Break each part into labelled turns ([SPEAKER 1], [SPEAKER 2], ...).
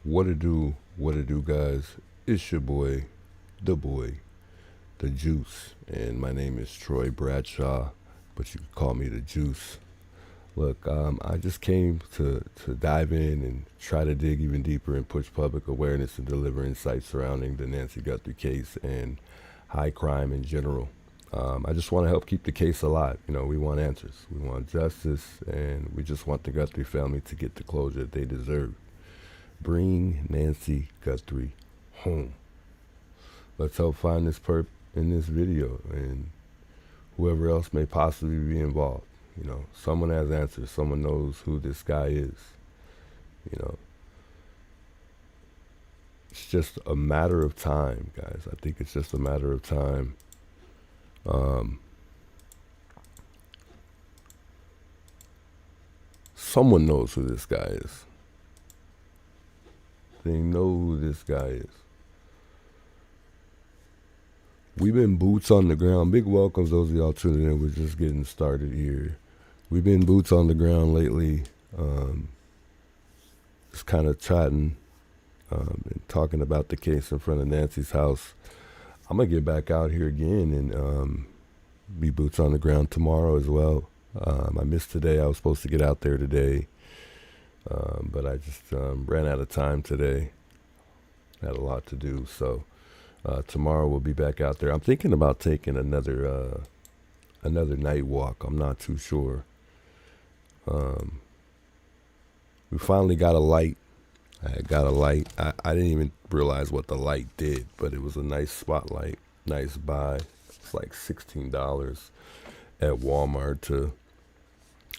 [SPEAKER 1] What it do, guys? It's your boy, the Juice, and my name is Troy Bradshaw, but you can call me the Juice. Look, I just came to dive in and try to dig even deeper and push public awareness and deliver insights surrounding the Nancy Guthrie case and high crime in general. I just want to help keep the case alive. We want answers, we want justice, and we just want the Guthrie family to get the closure that they deserve. Bring Nancy Guthrie home. Let's help find this perp in this video and whoever else may possibly be involved. Someone has answers. Someone knows who this guy is. You know, it's just a matter of time, guys. I think it's just a matter of time. Um, Someone knows who this guy is. They know who this guy is. We've been boots on the ground. Big welcomes those of y'all tuning in. We're just getting started here. We've been boots on the ground lately. Just kind of chatting and talking about the case in front of Nancy's house. I'm going to get back out here again and be boots on the ground tomorrow as well. I missed today. I was supposed to get out there today. But I just ran out of time today. Had a lot to do. So tomorrow we'll be back out there. I'm thinking about taking another night walk. I'm not too sure. We finally got a light. I got a light. I didn't even realize what the light did, but it was a nice spotlight. Nice buy. It's like $16 at Walmart to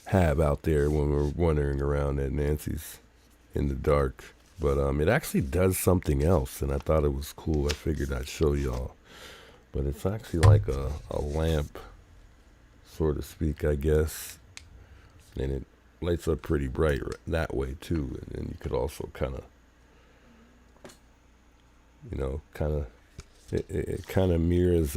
[SPEAKER 1] have out there when we're wandering around at Nancy's in the dark. But it actually does something else, and I thought it was cool. I figured I'd show y'all. But it's actually like a lamp, so to speak, I guess. And it lights up pretty bright that way, too. And then you could also kind of, it kind of mirrors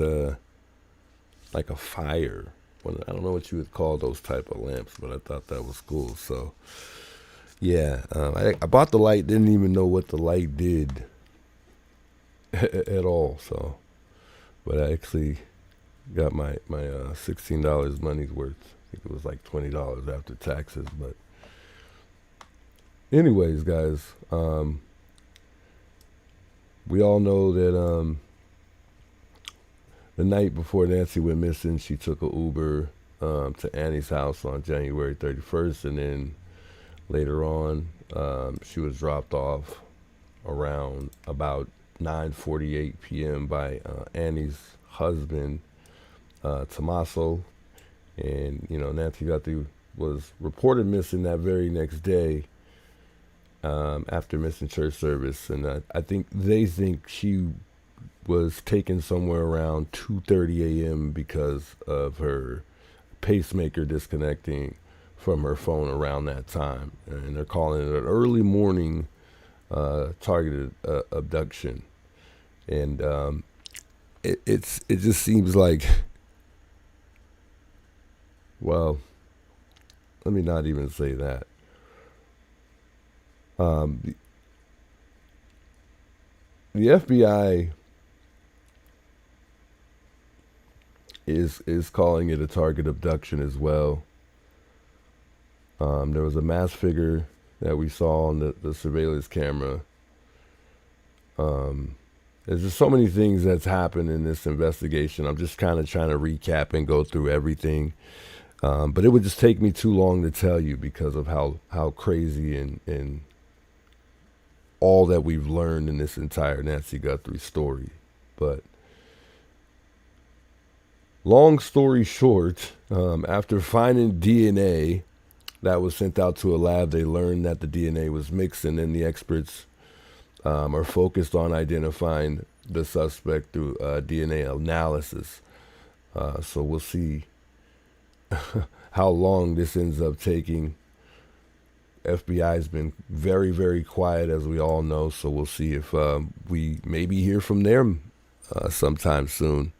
[SPEAKER 1] like a fire. I don't know what you would call those type of lamps, but I thought that was cool. So, yeah, I bought the light, didn't even know what the light did at all. So, but I actually got my $16 money's worth. I think it was like $20 after taxes. But anyways, guys, we all know that the night before Nancy went missing, she took an Uber to Annie's house on January 31st, and then later on, she was dropped off around about 9:48 p.m. by Annie's husband, Tommaso, and Nancy Guthrie was reported missing that very next day after missing church service, and I think they think she was taken somewhere around 2:30 a.m. because of her pacemaker disconnecting from her phone around that time, and they're calling it an early morning targeted abduction. And it just seems like, well, let me not even say that. The FBI is calling it a target abduction as well. There was a masked figure that we saw on the surveillance camera. There's just so many things that's happened in this investigation. I'm just kind of trying to recap and go through everything. But it would just take me too long to tell you because of how crazy and all that we've learned in this entire Nancy Guthrie story. But long story short, after finding DNA that was sent out to a lab, they learned that the DNA was mixed, and then the experts are focused on identifying the suspect through DNA analysis. So we'll see how long this ends up taking. FBI's been very, very quiet, as we all know, so we'll see if we maybe hear from them sometime soon.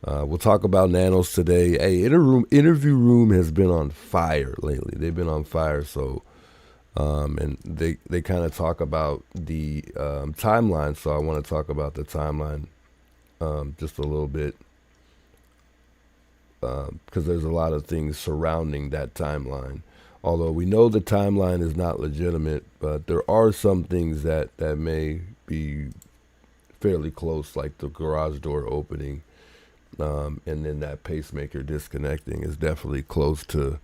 [SPEAKER 1] We'll talk about nanos today. Hey, interview room has been on fire lately. They've been on fire, so And they kind of talk about the timeline. So I want to talk about the timeline just a little bit, because there's a lot of things surrounding that timeline. Although we know the timeline is not legitimate, but there are some things that may be fairly close, like the garage door opening, and then that pacemaker disconnecting is definitely close to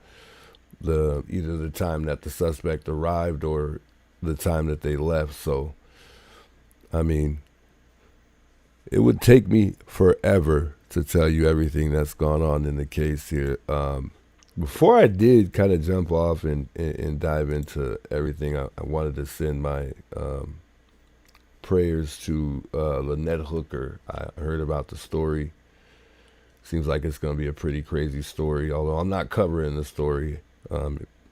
[SPEAKER 1] either the time that the suspect arrived or the time that they left. So, I mean, it would take me forever to tell you everything that's gone on in the case here. Before I did kind of jump off and dive into everything, I wanted to send my prayers to Lynette Hooker. I heard about the story. Seems like it's going to be a pretty crazy story, although I'm not covering the story.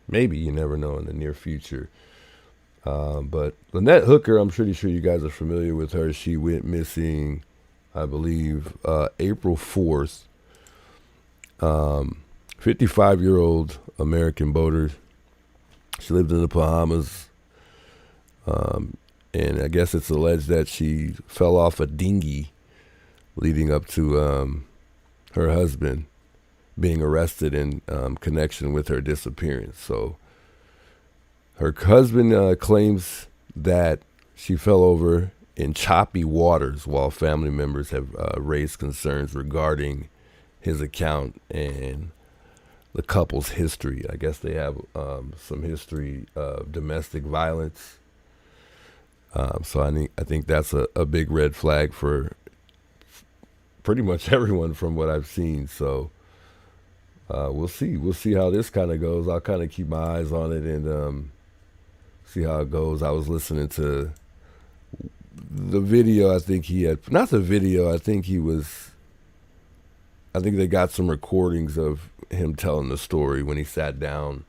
[SPEAKER 1] Maybe, you never know, in the near future. But Lynette Hooker, I'm pretty sure you guys are familiar with her. She went missing, I believe, April 4th. 55-year-old American boater. She lived in the Bahamas. And I guess it's alleged that she fell off a dinghy leading up to her husband being arrested in connection with her disappearance. So her husband claims that she fell over in choppy waters, while family members have raised concerns regarding his account and the couple's history. I guess they have some history of domestic violence. So I think that's a big red flag for pretty much everyone from what I've seen. So we'll see. We'll see how this kind of goes. I'll kind of keep my eyes on it and see how it goes. I was listening to the video. I think he had, not the video, I think they got some recordings of him telling the story when he sat down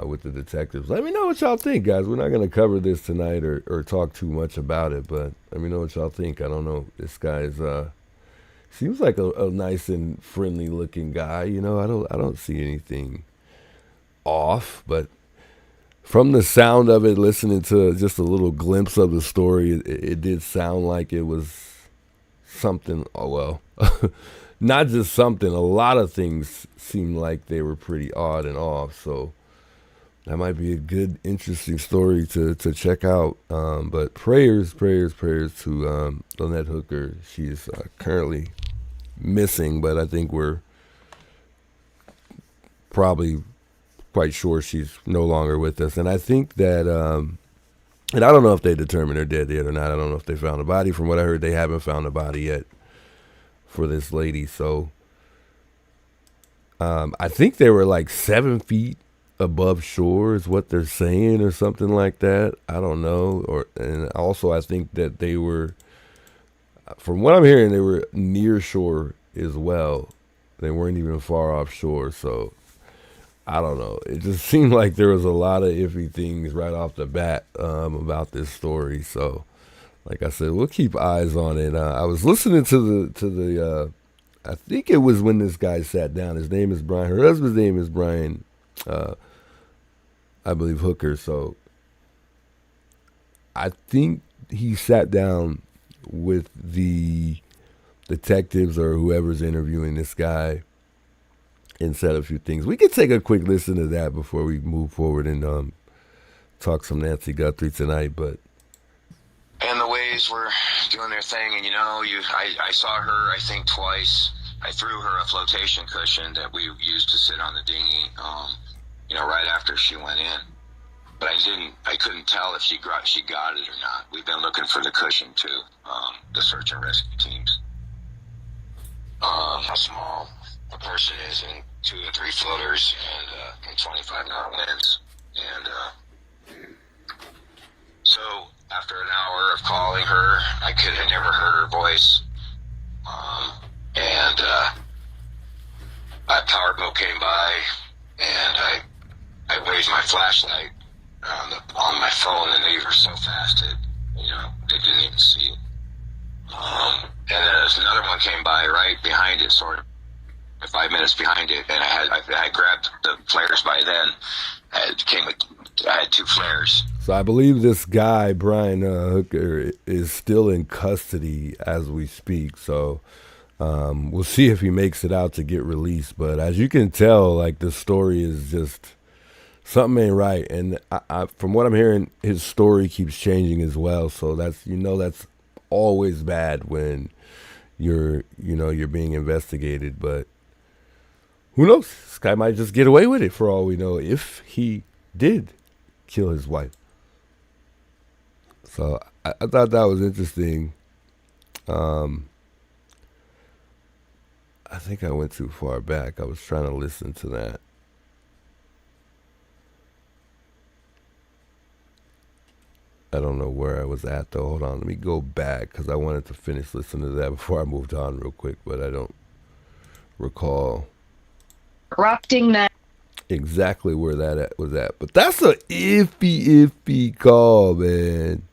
[SPEAKER 1] with the detectives. Let me know what y'all think, guys. We're not going to cover this tonight or talk too much about it, but let me know what y'all think. I don't know. This guy's seems like a nice and friendly looking guy. You know, I don't see anything off, but from the sound of it, listening to just a little glimpse of the story, it did sound like it was something. Oh, well, not just something. A lot of things seemed like they were pretty odd and off. So that might be a good, interesting story to check out. But prayers to Lynette Hooker. She's currently missing, but I think we're probably quite sure she's no longer with us. And I think that, and I don't know if they determined her dead yet or not. I don't know if they found a body. From what I heard, they haven't found a body yet for this lady. So I think they were like 7 feet above shore is what they're saying, or something like that. I don't know. And also I think that they were, from what I'm hearing, they were near shore as well. They weren't even far offshore. So I don't know. It just seemed like there was a lot of iffy things right off the bat about this story. So, like I said, we'll keep eyes on it. I was listening to the I think it was when this guy sat down. His name is Brian. Her husband's name is Brian, I believe, Hooker. So I think he sat down with the detectives or whoever's interviewing this guy and said a few things. We could take a quick listen to that before we move forward and talk some Nancy Guthrie tonight. But
[SPEAKER 2] and the waves were doing their thing, and I saw her, I think, twice. I threw her a flotation cushion that we used to sit on the dinghy, right after she went in. But I couldn't tell if she got it or not. We've been looking for the cushion too, the search and rescue teams. How small a person is in 2 or 3 floaters and 25 knot winds. And so after an hour of calling her, I had never heard her voice. And a power boat came by, and I waved my flashlight on my phone, and they were so fast that they didn't even see it. And then another one came by right behind it, sort of 5 minutes behind it, and I grabbed the flares by then. I came I had 2 flares.
[SPEAKER 1] So I believe this guy, Brian Hooker, is still in custody as we speak. So we'll see if he makes it out to get released. But as you can tell, like, the story is just something ain't right. And from what I'm hearing, his story keeps changing as well. So that's always bad when you're being investigated. But who knows? This guy might just get away with it for all we know if he did kill his wife. So I thought that was interesting. I think I went too far back. I was trying to listen to that. I don't know where I was at, though. Hold on. Let me go back because I wanted to finish listening to that before I moved on real quick, but I don't recall exactly where that was at. But that's a iffy call, man.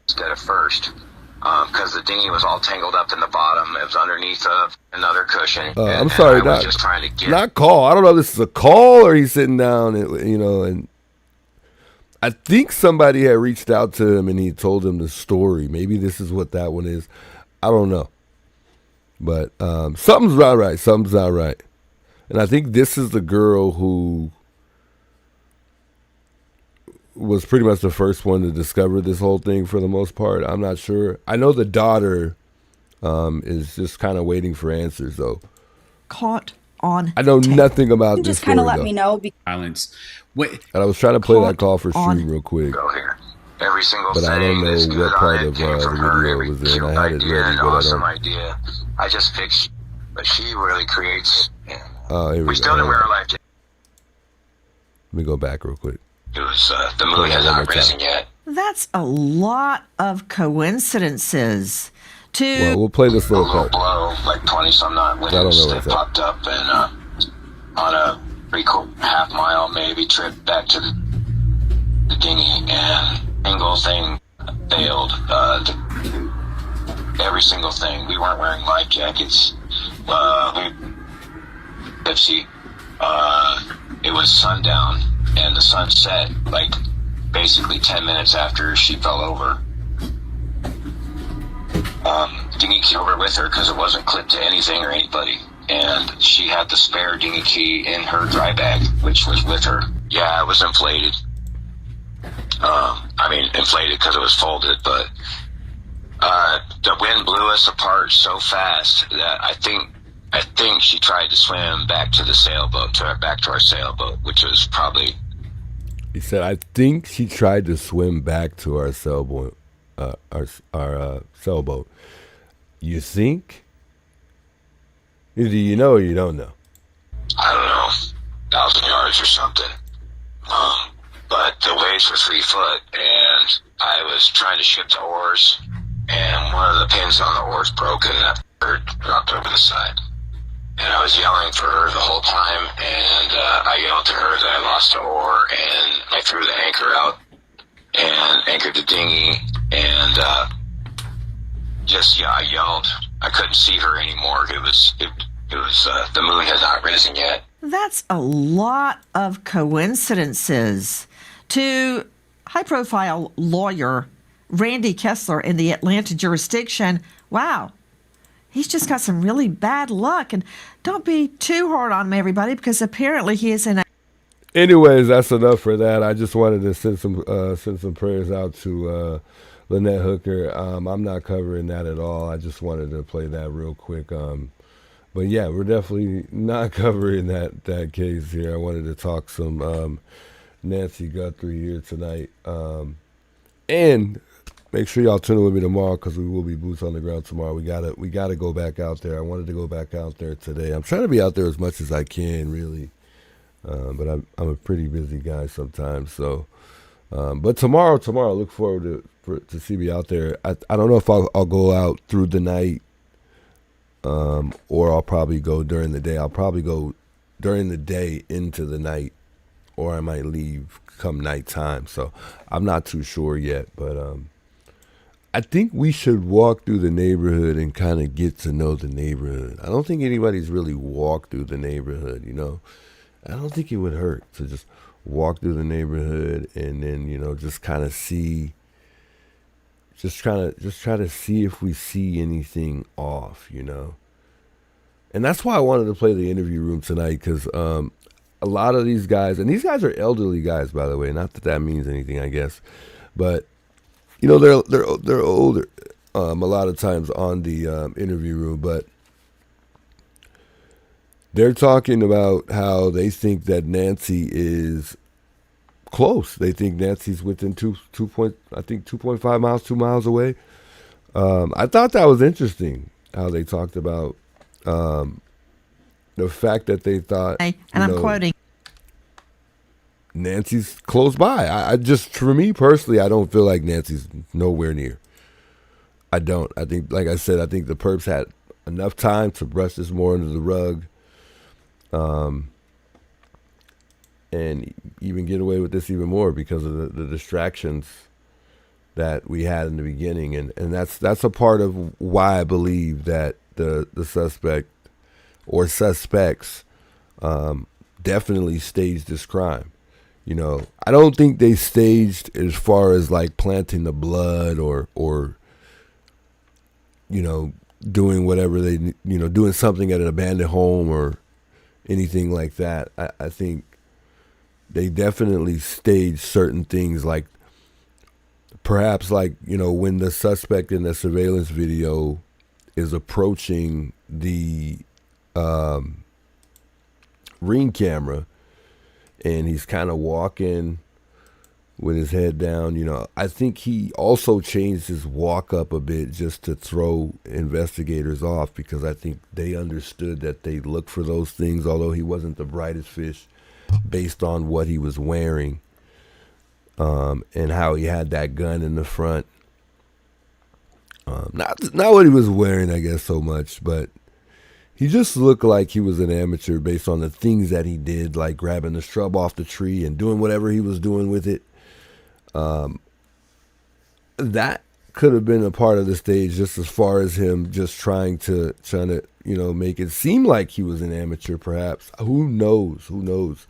[SPEAKER 2] Instead of first, because the dinghy was all tangled up in the bottom. It was underneath of another cushion.
[SPEAKER 1] I'm sorry,
[SPEAKER 2] I was just trying to get...
[SPEAKER 1] Not call. I don't know if this is a call or he's sitting down, and I think somebody had reached out to him and he told him the story. Maybe this is what that one is. I don't know. But something's not right. Something's not right. And I think this is the girl who was pretty much the first one to discover this whole thing for the most part. I'm not sure. I know the daughter is just kind of waiting for answers, though.
[SPEAKER 3] Caught on
[SPEAKER 1] I know nothing about this
[SPEAKER 4] just kind of
[SPEAKER 1] story,
[SPEAKER 4] let me know.
[SPEAKER 5] Violence. Wait.
[SPEAKER 1] And I was trying to play that call for Stream real quick.
[SPEAKER 2] Go here. Every single
[SPEAKER 1] But
[SPEAKER 2] thing
[SPEAKER 1] I don't know
[SPEAKER 2] that's
[SPEAKER 1] what
[SPEAKER 2] good
[SPEAKER 1] part
[SPEAKER 2] on
[SPEAKER 1] of
[SPEAKER 2] it came
[SPEAKER 1] the
[SPEAKER 2] from her.
[SPEAKER 1] video
[SPEAKER 2] Every
[SPEAKER 1] was in.
[SPEAKER 2] cute
[SPEAKER 1] I had it
[SPEAKER 2] idea,
[SPEAKER 1] ready,
[SPEAKER 2] an
[SPEAKER 1] but I
[SPEAKER 2] awesome
[SPEAKER 1] don't.
[SPEAKER 2] idea. I just picked, but she really creates.
[SPEAKER 1] Oh, here
[SPEAKER 2] We still didn't wear our life jacket.
[SPEAKER 1] Let me go back real quick.
[SPEAKER 2] It was the moon has not risen yet.
[SPEAKER 3] That's a lot of coincidences.
[SPEAKER 1] Well, we'll play this little
[SPEAKER 2] Little
[SPEAKER 1] part.
[SPEAKER 2] blow, like 20-some knot winds that popped up, and on a 3/4 mile maybe trip back to the dinghy, and single thing failed. Every single thing. We weren't wearing life jackets. Tipsy. It was sundown, and the sun set like basically 10 minutes after she fell over. Dinghy key over with her because it wasn't clipped to anything or anybody, and she had the spare dinghy key in her dry bag, which was with her. Yeah, it was inflated. Inflated because it was folded, but the wind blew us apart so fast that I think she tried to swim back to the sailboat, back to our sailboat, which was probably...
[SPEAKER 1] He said, I think she tried to swim back to our sailboat. Our sailboat. You think? Do you know or you don't know?
[SPEAKER 2] I don't know, 1,000 yards or something. But the waves were 3 foot, and I was trying to ship the oars, and one of the pins on the oars broke, and that bird dropped over the side. And I was yelling for her the whole time, and I yelled to her that I lost the oar, and I threw the anchor out and anchored the dinghy, and I yelled. I couldn't see her anymore. It was the moon had not risen yet.
[SPEAKER 3] That's a lot of coincidences. To high-profile lawyer Randy Kessler in the Atlanta jurisdiction, wow, he's just got some really bad luck. And don't be too hard on him, everybody, because apparently he is in a...
[SPEAKER 1] Anyways, that's enough for that. I just wanted to send some prayers out to Lynette Hooker. I'm not covering that at all. I just wanted to play that real quick. But yeah, we're definitely not covering that case here. I wanted to talk some Nancy Guthrie here tonight. And make sure y'all tune in with me tomorrow because we will be boots on the ground tomorrow. We gotta go back out there. I wanted to go back out there today. I'm trying to be out there as much as I can, really. But I'm a pretty busy guy sometimes. So, but tomorrow, I look forward to see me out there. I don't know if I'll go out through the night, or I'll probably go during the day. I'll probably go during the day into the night, or I might leave come nighttime. So I'm not too sure yet, but I think we should walk through the neighborhood and kind of get to know the neighborhood. I don't think anybody's really walked through the neighborhood, I don't think it would hurt to just walk through the neighborhood, and then just kind of see, just try to see if we see anything off, And that's why I wanted to play the interview room tonight, because a lot of these guys, and these guys are elderly guys, by the way. Not that that means anything, I guess, but they're older. A lot of times on the interview room, but they're talking about how they think that Nancy is close. They think Nancy's within 2.5 miles, 2 miles away. I thought that was interesting how they talked about the fact that they thought,
[SPEAKER 3] and I'm quoting,
[SPEAKER 1] Nancy's close by. I just, for me personally, I don't feel like Nancy's nowhere near. I don't. I think, like I said, I think the perps had enough time to brush this more under the rug, and even get away with this even more because of the distractions that we had in the beginning, and that's a part of why I believe that the suspect or suspects definitely staged this crime. I don't think they staged as far as like planting the blood or doing whatever they, doing something at an abandoned home or anything like that. I think they definitely staged certain things, like perhaps like, when the suspect in the surveillance video is approaching the Ring camera, and he's kind of walking with his head down. I think he also changed his walk up a bit just to throw investigators off, because I think they understood that they look for those things, although he wasn't the brightest fish based on what he was wearing, and how he had that gun in the front. Not what he was wearing, I guess, so much, but he just looked like he was an amateur based on the things that he did, like grabbing the shrub off the tree and doing whatever he was doing with it. That could have been a part of the stage, just as far as him just trying to make it seem like he was an amateur, perhaps. Who knows?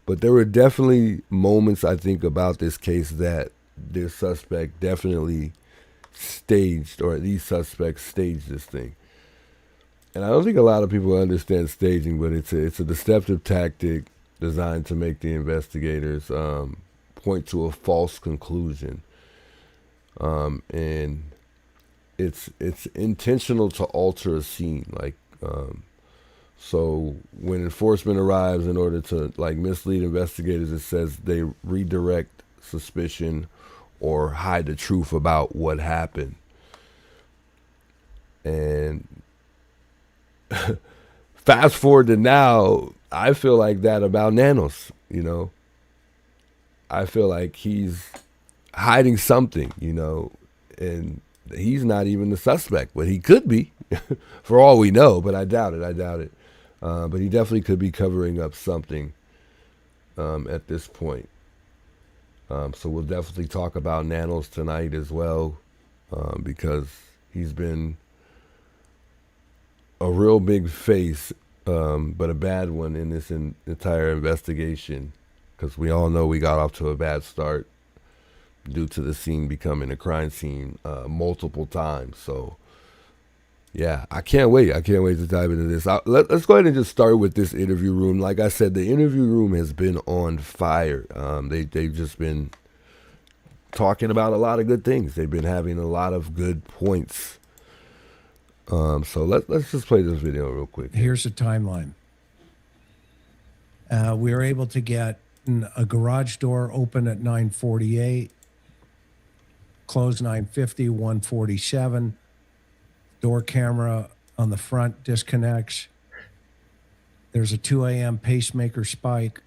[SPEAKER 1] But there were definitely moments, I think, about this case that the suspect definitely staged, or these suspects staged this thing. And I don't think a lot of people understand staging, but it's a deceptive tactic designed to make the investigators point to a false conclusion. And it's intentional to alter a scene. Like, so when enforcement arrives, in order to like mislead investigators, it says they redirect suspicion or hide the truth about what happened. And fast forward to now, I feel like that about Nanos. I feel like he's hiding something, and he's not even the suspect, but he could be, for all we know. But I doubt it. But he definitely could be covering up something at this point. So we'll definitely talk about Nanos tonight as well, because he's been a real big face, but a bad one in this entire investigation, because we all know we got off to a bad start due to the scene becoming a crime scene multiple times. So yeah, I can't wait to dive into this. Let's go ahead and just start with this interview room. Like I said, the interview room has been on fire. They've just been talking about a lot of good things. They've been having a lot of good points. So let's just play this video real quick.
[SPEAKER 4] Here's a timeline. We were able to get a garage door open at 9:48, closed 9:50, 1:47. Door camera on the front disconnects. There's a 2 a.m. pacemaker spike,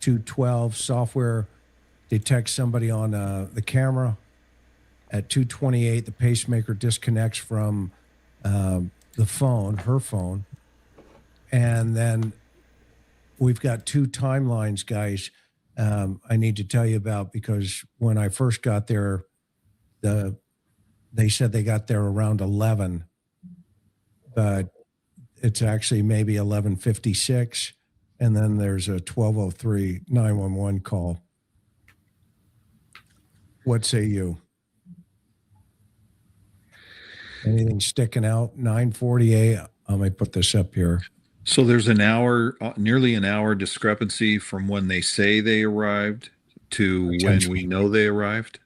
[SPEAKER 4] 2:12. Software detects somebody on the camera. At 2:28, the pacemaker disconnects from the phone, her phone. And then we've got two timelines, guys, I need to tell you about, because when I first got there, they said they got there around 11, but it's actually maybe 11:56. And then there's a 1203 911 call. What say you? Anything sticking out? 948. I might put this up here.
[SPEAKER 5] So there's an hour, nearly an hour discrepancy from when they say they arrived to when we know they arrived.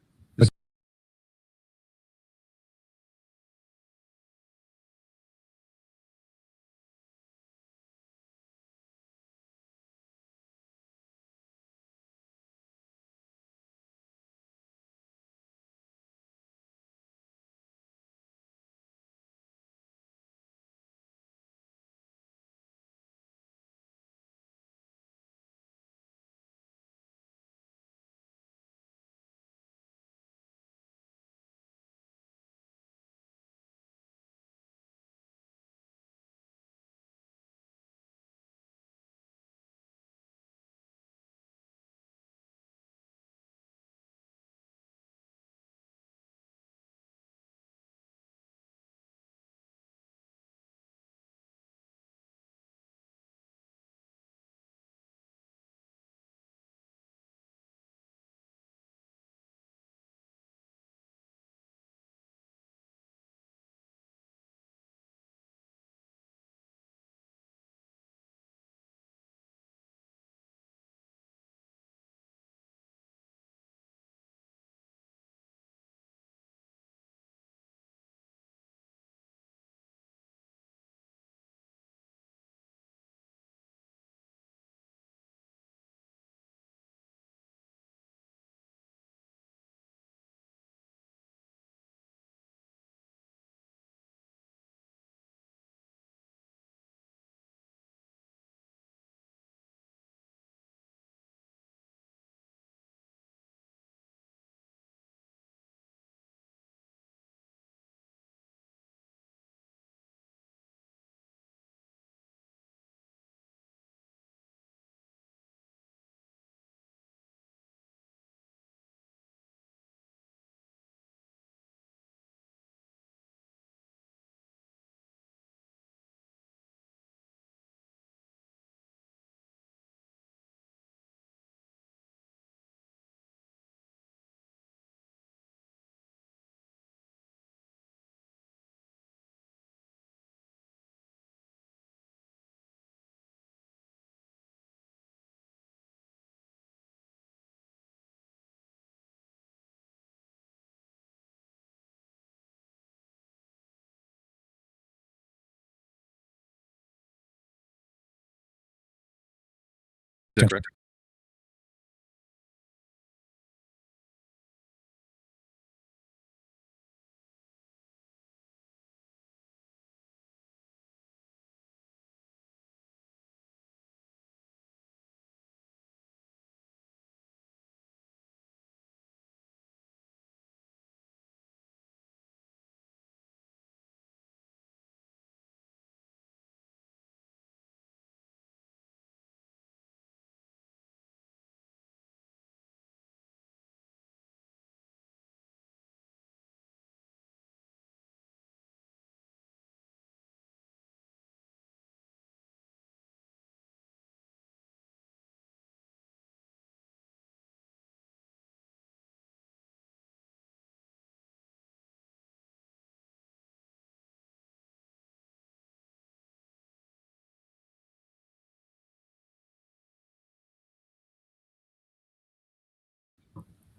[SPEAKER 5] Is that correct?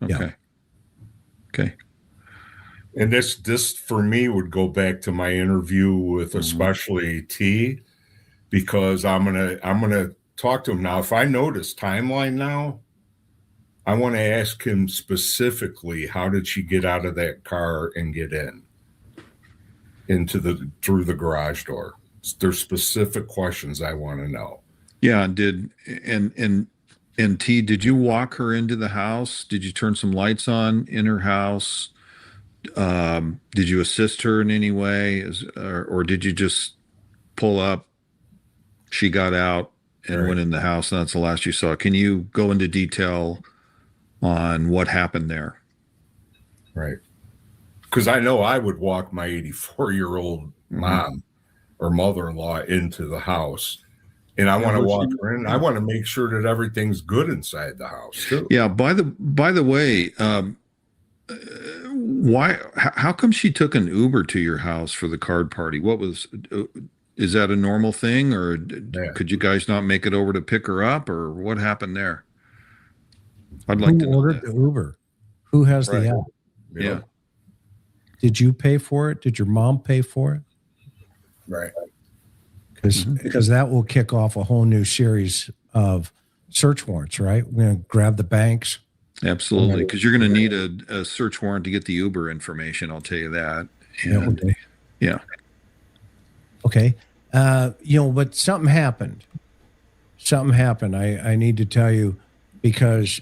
[SPEAKER 4] Yeah.
[SPEAKER 5] Okay. Okay.
[SPEAKER 6] And this for me would go back to my interview with especially T, because I'm gonna talk to him now. If I know this timeline now, I want to ask him specifically, how did she get out of that car and get through the garage door? There's specific questions I want to know.
[SPEAKER 5] Yeah. And T, did you walk her into the house? Did you turn some lights on in her house? Did you assist her in any way, or did you just pull up? She got out and went in the house, and that's the last you saw. Can you go into detail on what happened there?
[SPEAKER 6] Right. Because I know I would walk my 84-year-old mom or mother-in-law into the house and I want to
[SPEAKER 5] where's
[SPEAKER 6] walk
[SPEAKER 5] she-
[SPEAKER 6] her in. I want to make sure that everything's good inside the house too.
[SPEAKER 5] Yeah. By the way, how come she took an Uber to your house for the card party? What was, is that a normal thing, or
[SPEAKER 6] Yeah.
[SPEAKER 5] could you guys not make it over to pick her up, or what happened there? I'd like to
[SPEAKER 4] Who
[SPEAKER 5] know
[SPEAKER 4] ordered
[SPEAKER 5] that.
[SPEAKER 4] the Uber? Who has
[SPEAKER 6] Right.
[SPEAKER 4] the app?
[SPEAKER 5] Yeah.
[SPEAKER 4] Did you pay for it? Did your mom pay for it?
[SPEAKER 6] Right.
[SPEAKER 4] Because that will kick off a whole new series of search warrants, right? We're going to grab the banks.
[SPEAKER 5] Absolutely, because you're going to need a search warrant to get the Uber information. I'll tell you that. And, yeah.
[SPEAKER 4] Okay. But something happened. Something happened. I need to tell you, because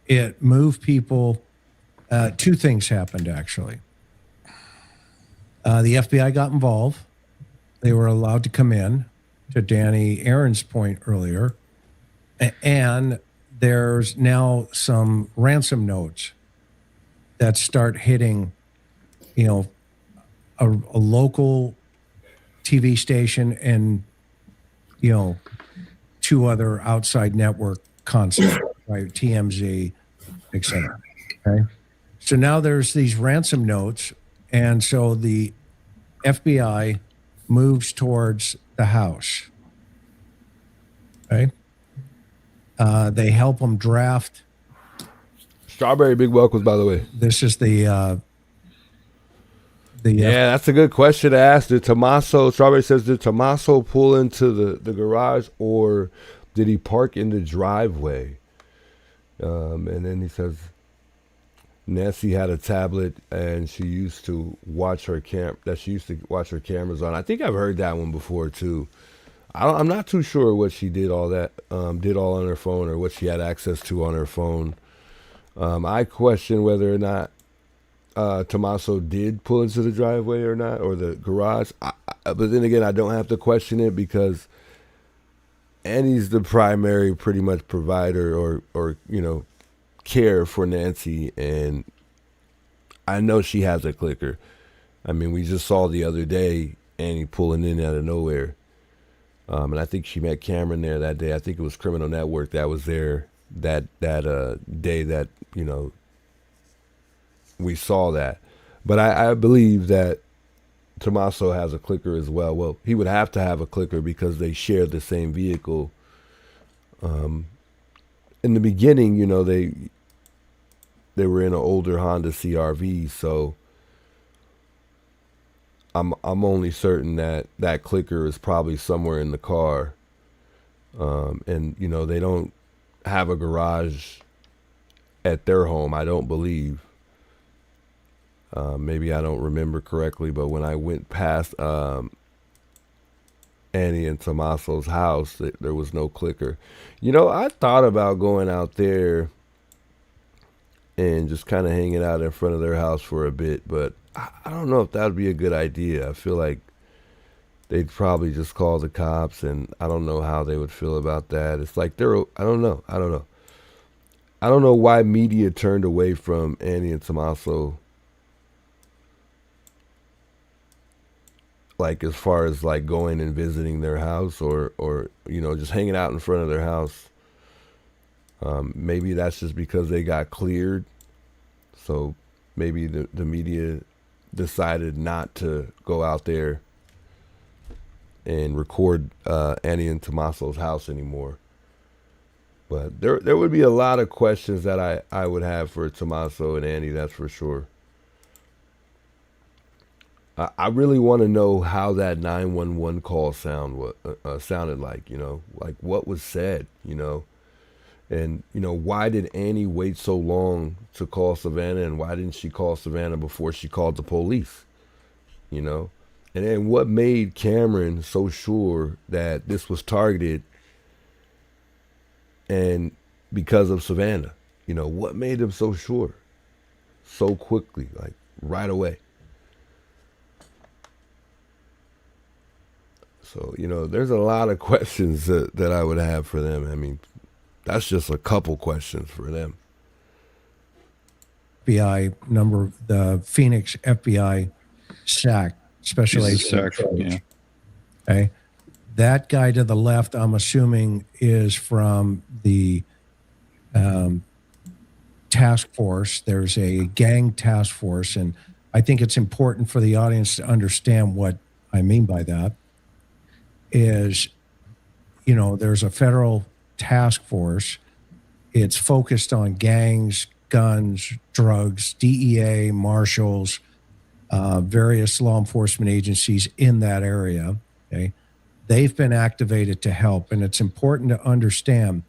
[SPEAKER 4] it moved people. Two things happened, actually. The FBI got involved. They were allowed to come in, to Danny Aaron's point earlier. And there's now some ransom notes that start hitting, a local TV station and, two other outside network concepts, right? TMZ, et cetera. Okay. So now there's these ransom notes. And so the FBI moves towards the house. Okay. They help them draft.
[SPEAKER 1] Strawberry Big Welcomes, by the way.
[SPEAKER 4] This is the
[SPEAKER 1] Yeah, that's a good question to ask. Did Tommaso, Strawberry says, did Tommaso pull into the garage, or did he park in the driveway? And then he says, Nancy had a tablet and she used to watch her cameras on. I think I've heard that one before too. I'm not too sure what she did all on her phone, or what she had access to on her phone. I question whether or not Tommaso did pull into the driveway or not, or the garage. But then again, I don't have to question it, because Annie's the primary, pretty much, provider or care for Nancy, and I know she has a clicker. I mean, we just saw the other day Annie pulling in out of nowhere, and I think she met Cameron there that day. I think it was Criminal Network that was there that day that we saw that. But I believe that Tommaso has a clicker as well. Well, he would have to have a clicker because they share the same vehicle. In the beginning, they were in an older Honda CRV, so I'm only certain that clicker is probably somewhere in the car. And they don't have a garage at their home, I don't believe. Maybe I don't remember correctly, but when I went past Annie and Tommaso's house, there was no clicker. I thought about going out there and just kind of hanging out in front of their house for a bit, but I don't know if that would be a good idea. I feel like they'd probably just call the cops, and I don't know how they would feel about that. It's like I don't know. I don't know why media turned away from Annie and Tommaso, like as far as like going and visiting their house, or just hanging out in front of their house. Maybe that's just because they got cleared, so maybe the media decided not to go out there and record Annie and Tommaso's house anymore. But there would be a lot of questions that I would have for Tommaso and Annie, that's for sure. I really want to know how that 911 call sounded like, like what was said, and, why did Annie wait so long to call Savannah, and why didn't she call Savannah before she called the police, and then what made Cameron so sure that this was targeted and because of Savannah, what made him so sure so quickly, like right away? So, there's a lot of questions that I would have for them. I mean, that's just a couple questions for them.
[SPEAKER 4] FBI number, the Phoenix FBI SAC, Special Agent.
[SPEAKER 5] Yeah.
[SPEAKER 4] Okay. That guy to the left, I'm assuming, is from the task force. There's a gang task force, and I think it's important for the audience to understand what I mean by that. Is, you know, there's a federal task force. It's focused on gangs, guns, drugs, DEA, marshals, various law enforcement agencies in that area. Okay. They've been activated to help, and it's important to understand.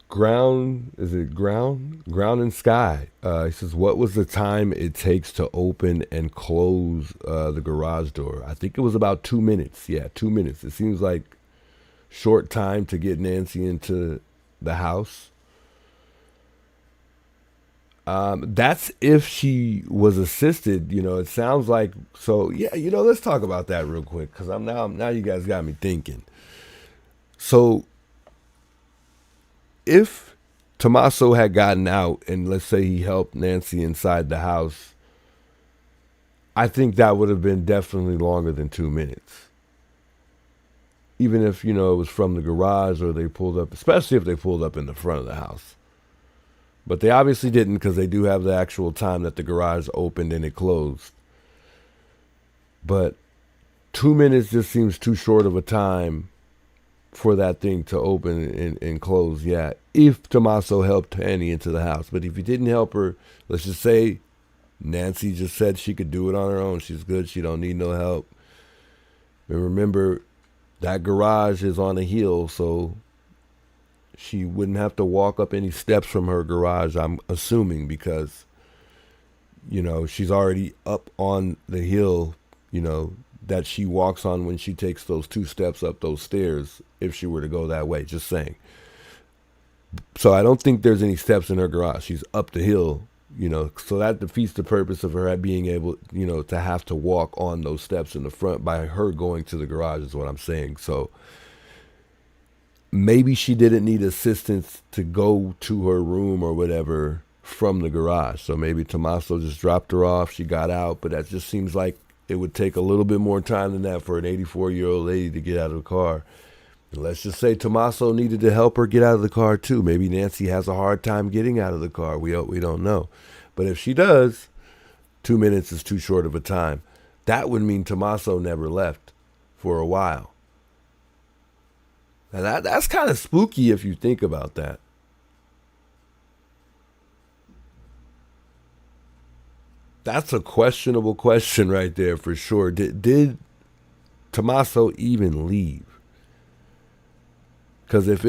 [SPEAKER 1] Ground and sky. He says, what was the time it takes to open and close the garage door? I think it was about 2 minutes. Yeah, 2 minutes. It seems like short time to get Nancy into the house. That's if she was assisted. You know, it sounds like. So yeah, you know, let's talk about that real quick, because now you guys got me thinking. So if Tommaso had gotten out and let's say he helped Nancy inside the house, I think that would have been definitely longer than 2 minutes. Even if, you know, it was from the garage or they pulled up, especially if they pulled up in the front of the house. But they obviously didn't, because they do have the actual time that the garage opened and it closed. But 2 minutes just seems too short of a time for that thing to open and close. Yeah, if Tommaso helped Annie into the house. But if he didn't help her, let's just say Nancy just said she could do it on her own. She's good. She don't need no help. And remember, that garage is on a hill, so she wouldn't have to walk up any steps from her garage, I'm assuming, because, you know, she's already up on the hill, you know, that she walks on when she takes those 2 steps up those stairs, if she were to go that way, just saying. So I don't think there's any steps in her garage. She's up the hill, you know, so that defeats the purpose of her being able, you know, to have to walk on those steps in the front by her going to the garage is what I'm saying. So maybe she didn't need assistance to go to her room or whatever from the garage. So maybe Tommaso just dropped her off. She got out, but that just seems like it would take a little bit more time than that for an 84-year-old lady to get out of the car. And let's just say Tommaso needed to help her get out of the car too. Maybe Nancy has a hard time getting out of the car. We don't know. But if she does, 2 minutes is too short of a time. That would mean Tommaso never left for a while. Now that's kind of spooky if you think about that. That's a questionable question right there for sure. Did Tommaso even leave? Because if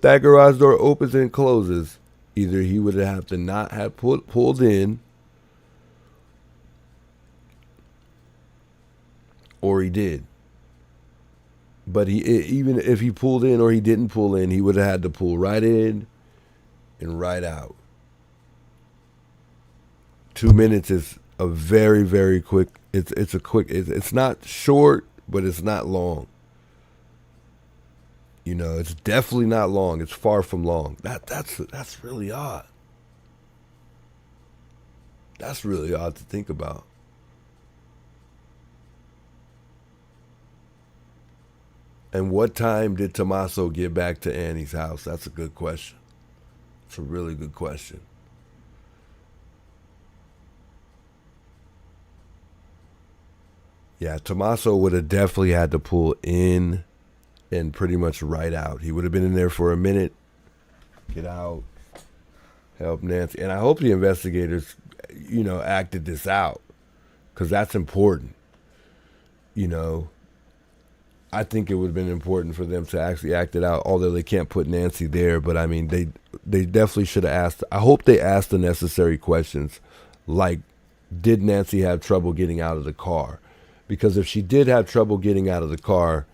[SPEAKER 1] that garage door opens and closes, either he would have to not have pulled in, or he did. But even if he pulled in or he didn't pull in, he would have had to pull right in and right out. 2 minutes is a very, very quick. It's a quick. It's not short, but it's not long. You know, it's definitely not long. It's far from long. That's really odd. That's really odd to think about. And what time did Tommaso get back to Annie's house? That's a good question. It's a really good question. Yeah, Tommaso would have definitely had to pull in and pretty much right out. He would have been in there for a minute, get out, help Nancy. And I hope the investigators, you know, acted this out, because that's important. You know, I think it would have been important for them to actually act it out, although they can't put Nancy there. But I mean, they definitely should have asked. I hope they asked the necessary questions, like, did Nancy have trouble getting out of the car? Because if she did have trouble getting out of the car,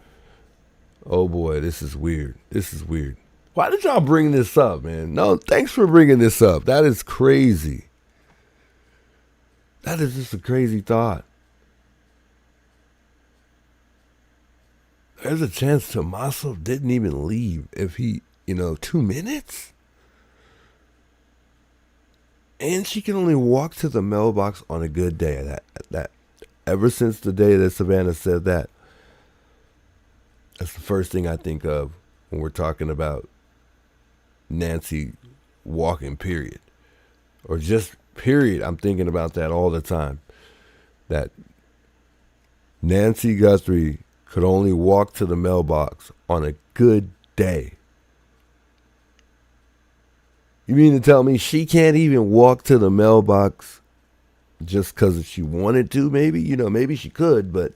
[SPEAKER 1] oh boy, this is weird. This is weird. Why did y'all bring this up, man? No, thanks for bringing this up. That is crazy. That is just a crazy thought. There's a chance Tommaso didn't even leave if he, 2 minutes? And she can only walk to the mailbox on a good day. ever since the day that Savannah said that, that's the first thing I think of when we're talking about Nancy walking, period. Or just period. I'm thinking about that all the time. That Nancy Guthrie could only walk to the mailbox on a good day. You mean to tell me she can't even walk to the mailbox just because she wanted to, maybe? You know, maybe she could, but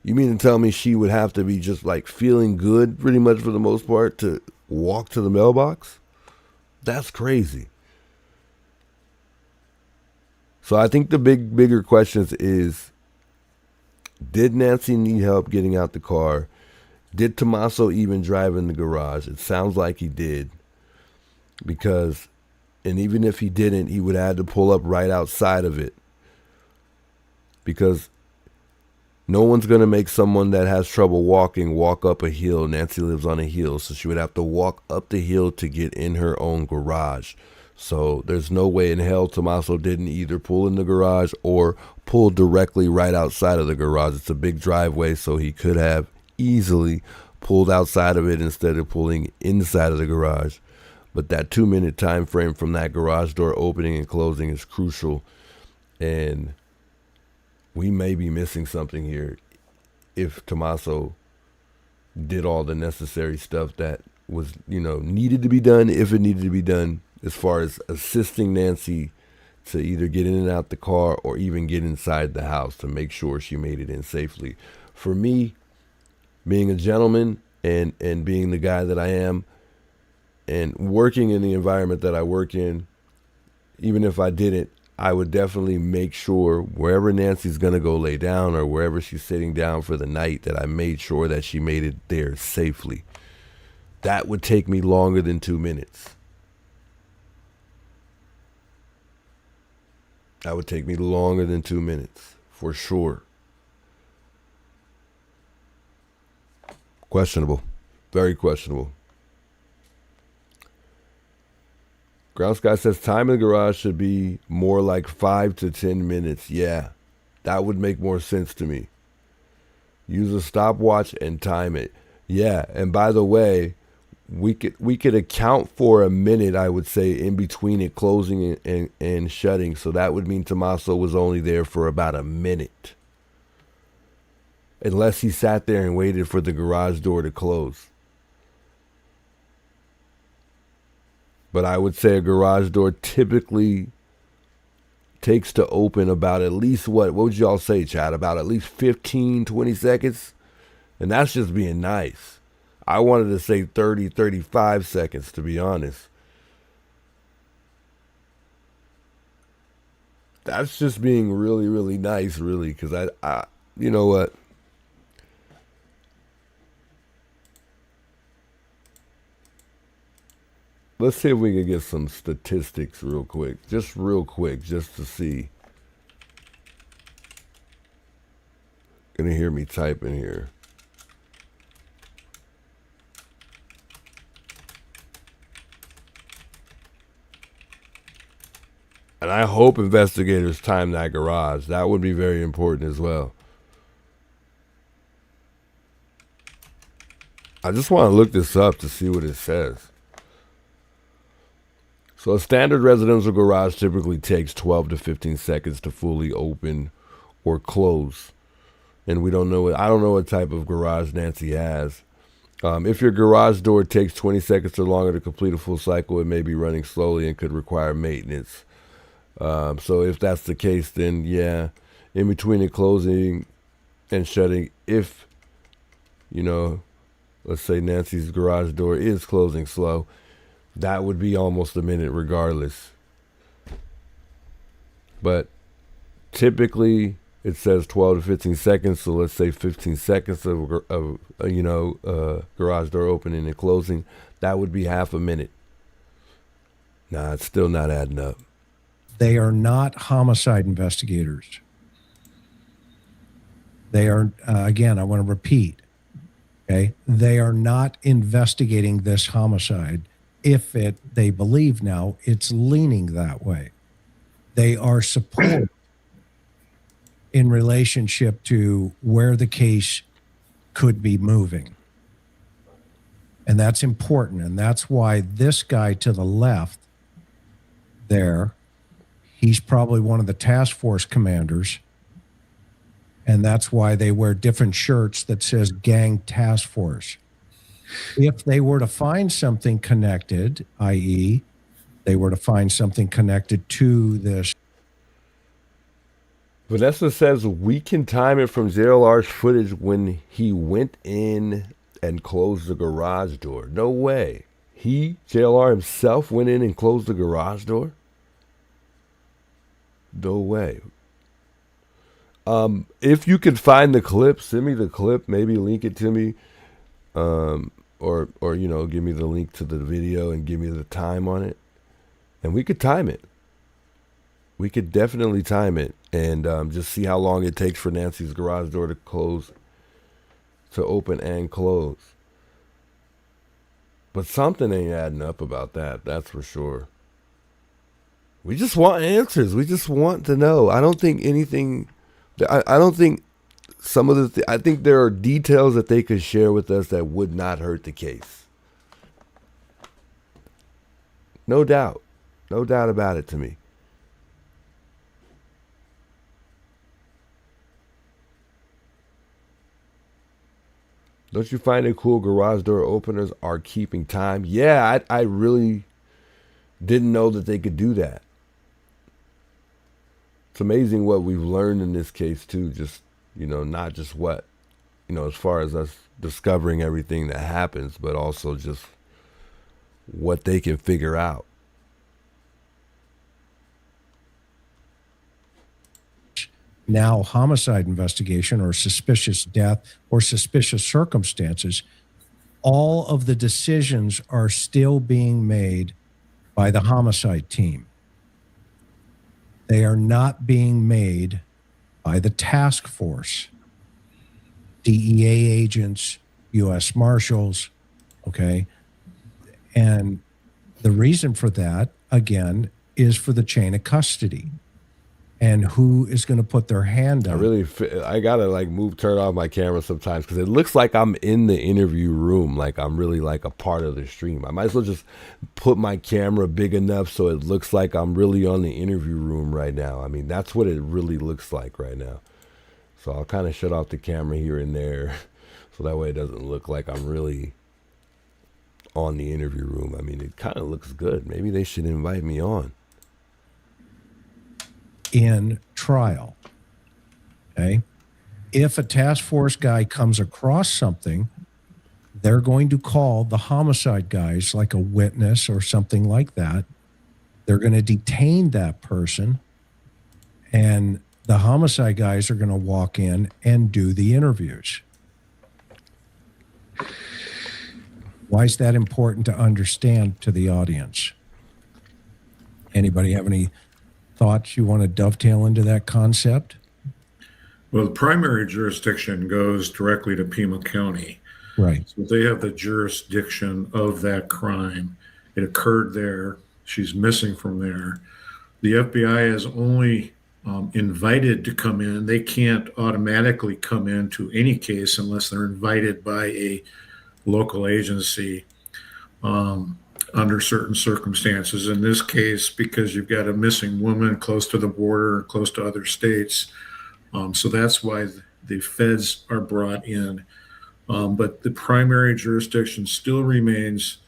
[SPEAKER 1] you mean to tell me she would have to be just like feeling good pretty much for the most part to walk to the mailbox? That's crazy. So I think the bigger questions is, did Nancy need help getting out the car? Did Tommaso even drive in the garage? It sounds like he did. Because, and even if he didn't, he would have to pull up right outside of it. Because no one's going to make someone that has trouble walking walk up a hill. Nancy lives on a hill, so she would have to walk up the hill to get in her own garage. So there's no way in hell Tommaso didn't either pull in the garage or pull directly right outside of the garage. It's a big driveway, so he could have easily pulled outside of it instead of pulling inside of the garage. But that 2-minute time frame from that garage door opening and closing is crucial. And we may be missing something here if Tommaso did all the necessary stuff that was, needed to be done, if it needed to be done, as far as assisting Nancy to either get in and out the car or even get inside the house to make sure she made it in safely. For me, being a gentleman and being the guy that I am, and working in the environment that I work in, even if I didn't, I would definitely make sure wherever Nancy's going to go lay down or wherever she's sitting down for the night, that I made sure that she made it there safely. That would take me longer than 2 minutes. That would take me longer than 2 minutes, for sure. Questionable. Very questionable. Ground Sky says time in the garage should be more like 5 to 10 minutes. Yeah, that would make more sense to me. Use a stopwatch and time it. Yeah, and by the way, we could account for a minute, I would say, in between it closing and shutting. So that would mean Tommaso was only there for about a minute. Unless he sat there and waited for the garage door to close. But I would say a garage door typically takes to open about at least what would y'all say, Chad? About at least 15, 20 seconds? And that's just being nice. I wanted to say 30, 35 seconds, to be honest. That's just being really, really nice, really, because I you know what? Let's see if we can get some statistics real quick, just to see. Gonna hear me typing here. And I hope investigators time that garage. That would be very important as well. I just want to look this up to see what it says. So a standard residential garage typically takes 12 to 15 seconds to fully open or close. And I don't know what type of garage Nancy has. If your garage door takes 20 seconds or longer to complete a full cycle, it may be running slowly and could require maintenance. So if that's the case, then yeah, in between it closing and shutting, if, let's say Nancy's garage door is closing slow, that would be almost a minute regardless. But typically it says 12 to 15 seconds. So let's say 15 seconds of garage door opening and closing. That would be half a minute. Nah, it's still not adding up.
[SPEAKER 4] They are not homicide investigators. They are, again, I want to repeat, okay? They are not investigating this homicide. If they believe now it's leaning that way. They are supporting in relationship to where the case could be moving. And that's important. And that's why this guy to the left there, he's probably one of the task force commanders. And that's why they wear different shirts that says gang task force. If they were to find something connected, i.e., they were to find something connected to this.
[SPEAKER 1] Vanessa says we can time it from JLR's footage when he went in and closed the garage door. No way. JLR himself went in and closed the garage door? No way. If you can find the clip, send me the clip, maybe link it to me. Or give me the link to the video and give me the time on it. And we could time it. We could definitely time it and just see how long it takes for Nancy's garage door to open and close. But something ain't adding up about that, that's for sure. We just want answers. We just want to know. I don't think anything, I don't think some of I think there are details that they could share with us that would not hurt the case. No doubt. No doubt about it to me. Don't you find it cool garage door openers are keeping time? Yeah, I really didn't know that they could do that. It's amazing what we've learned in this case too. Just, not just what, as far as us discovering everything that happens, but also just what they can figure out.
[SPEAKER 4] Now homicide investigation or suspicious death or suspicious circumstances, all of the decisions are still being made by the homicide team. They are not being made by the task force, DEA agents, U.S. Marshals, okay? And the reason for that, again, is for the chain of custody. And who is going to put their hand up?
[SPEAKER 1] I gotta turn off my camera sometimes because it looks like I'm in the interview room, like I'm really like a part of the stream. I might as well just put my camera big enough so it looks like I'm really on the interview room right now. I mean, that's what it really looks like right now. So I'll kind of shut off the camera here and there so that way it doesn't look like I'm really on the interview room. I mean, it kind of looks good. Maybe they should invite me on.
[SPEAKER 4] In trial. Okay. If a task force guy comes across something, they're going to call the homicide guys, like a witness or something like that. They're going to detain that person, and the homicide guys are going to walk in and do the interviews. Why is that important to understand to the audience? Anybody have any thoughts you want to dovetail into that concept?
[SPEAKER 7] Well, the primary jurisdiction goes directly to Pima County.
[SPEAKER 4] Right.
[SPEAKER 7] So they have the jurisdiction of that crime. It occurred there. She's missing from there. The FBI is only invited to come in. They can't automatically come into any case unless they're invited by a local agency. Under certain circumstances. In this case, because you've got a missing woman close to the border, close to other states. So that's why the feds are brought in. But the primary jurisdiction still remains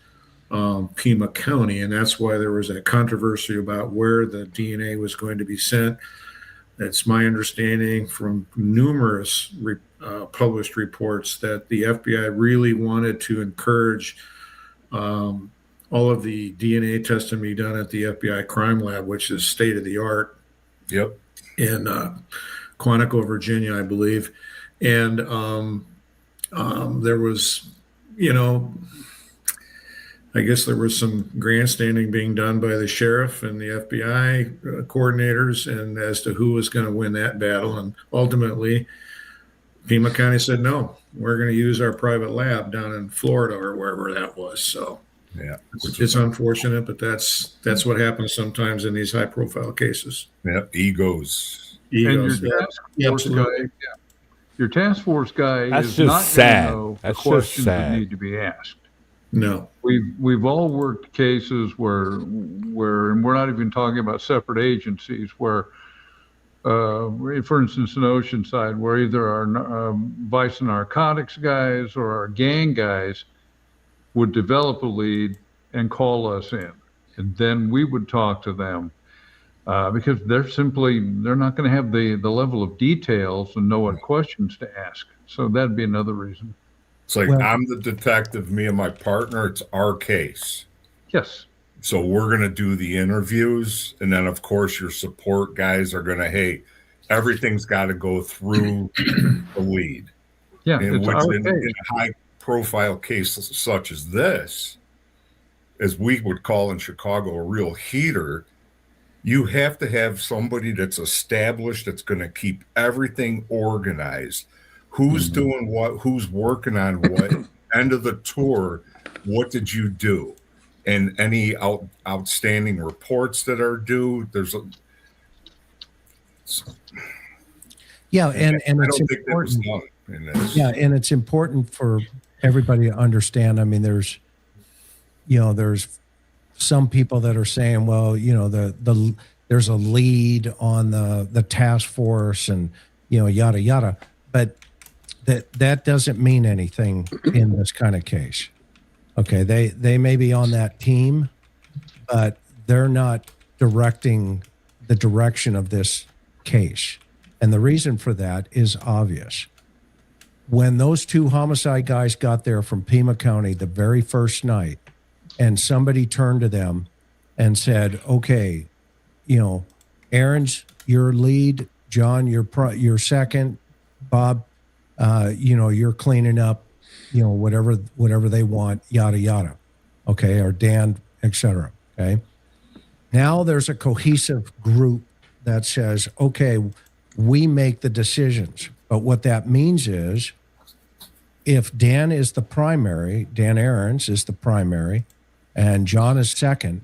[SPEAKER 7] Pima County, and that's why there was that controversy about where the DNA was going to be sent. It's my understanding from numerous published reports that the FBI really wanted to encourage all of the DNA testing be done at the FBI crime lab, which is state of the art.
[SPEAKER 6] Yep.
[SPEAKER 7] In Quantico, Virginia, I believe. And there was, I guess there was some grandstanding being done by the sheriff and the FBI coordinators and as to who was going to win that battle. And ultimately, Pima County said, no, we're going to use our private lab down in Florida or wherever that was. So
[SPEAKER 6] Yeah.
[SPEAKER 7] It's unfortunate, but that's what happens sometimes in these high profile cases.
[SPEAKER 6] Yeah. Egos.
[SPEAKER 7] Egos.
[SPEAKER 8] And your task force
[SPEAKER 7] Absolutely.
[SPEAKER 8] guy, your task force guy
[SPEAKER 1] That's
[SPEAKER 8] is
[SPEAKER 1] just
[SPEAKER 8] not going to
[SPEAKER 1] sad.
[SPEAKER 8] know
[SPEAKER 1] That's
[SPEAKER 8] the
[SPEAKER 1] just
[SPEAKER 8] questions that
[SPEAKER 1] sad.
[SPEAKER 8] need to be asked.
[SPEAKER 7] No.
[SPEAKER 8] We've all worked cases where and we're not even talking about separate agencies where, for instance, in Oceanside, where either our vice and narcotics guys or our gang guys would develop a lead and call us in, and then we would talk to them because they're not going to have the level of details and know what questions to ask. So that'd be another reason.
[SPEAKER 6] It's like
[SPEAKER 4] Well-
[SPEAKER 6] I'm the detective, me and my partner. It's our case.
[SPEAKER 8] Yes.
[SPEAKER 6] So we're going to do the interviews. And then, of course, your support guys are going to, hey, everything's got to go through the lead.
[SPEAKER 8] Yeah.
[SPEAKER 6] In
[SPEAKER 8] It's
[SPEAKER 6] which,
[SPEAKER 8] our
[SPEAKER 6] in
[SPEAKER 8] case.
[SPEAKER 6] a high profile case such as this, as we would call in Chicago, a real heater, you have to have somebody that's established, that's going to keep everything organized. Who's doing what? Who's working on what? End of the tour, what did you do? And any outstanding reports that are due.
[SPEAKER 4] Yeah, and
[SPEAKER 6] I
[SPEAKER 4] it's
[SPEAKER 6] don't think that was
[SPEAKER 4] important.
[SPEAKER 6] done in this.
[SPEAKER 4] Yeah, and it's important for everybody to understand. I mean, there's some people that are saying, well, there's a lead on the task force and yada yada, but that doesn't mean anything in this kind of case. Okay, they may be on that team, but they're not directing the direction of this case. And the reason for that is obvious. When those two homicide guys got there from Pima County the very first night, and somebody turned to them and said, okay, Aaron's your lead, John, you're second, Bob, you're cleaning up, whatever they want, yada, yada. Okay. Or Dan, etc. Okay. Now there's a cohesive group that says, okay, we make the decisions. But what that means is if Dan is the primary, Dan Aarons is the primary, and John is second,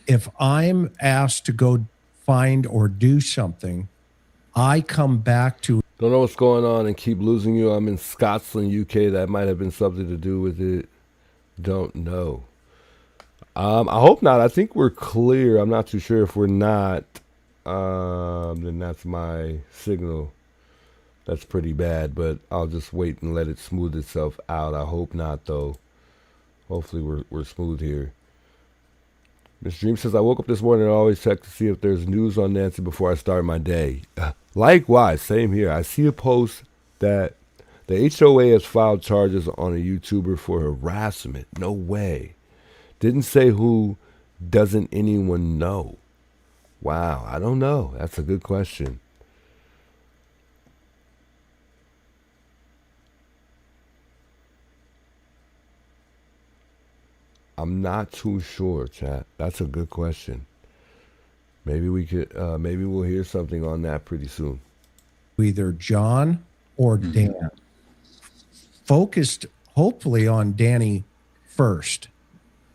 [SPEAKER 4] if I'm asked to go find or do something, I come back to.
[SPEAKER 1] Don't know what's going on and keep losing you. I'm in Scotland, UK. That might have been something to do with it. Don't know. I hope not. I think we're clear. I'm not too sure. If we're not, then that's my signal. That's pretty bad, but I'll just wait and let it smooth itself out. I hope not, though. Hopefully we're smooth here. Miss Dream says, I woke up this morning and always check to see if there's news on Nancy before I start my day. Likewise, same here. I see a post that the HOA has filed charges on a YouTuber for harassment. No way. Didn't say who. Doesn't anyone know? Wow, I don't know. That's a good question. I'm not too sure, chat. That's a good question. Maybe we could. Maybe we'll hear something on that pretty soon.
[SPEAKER 4] Either John or Dan. Focused, hopefully, on Danny first,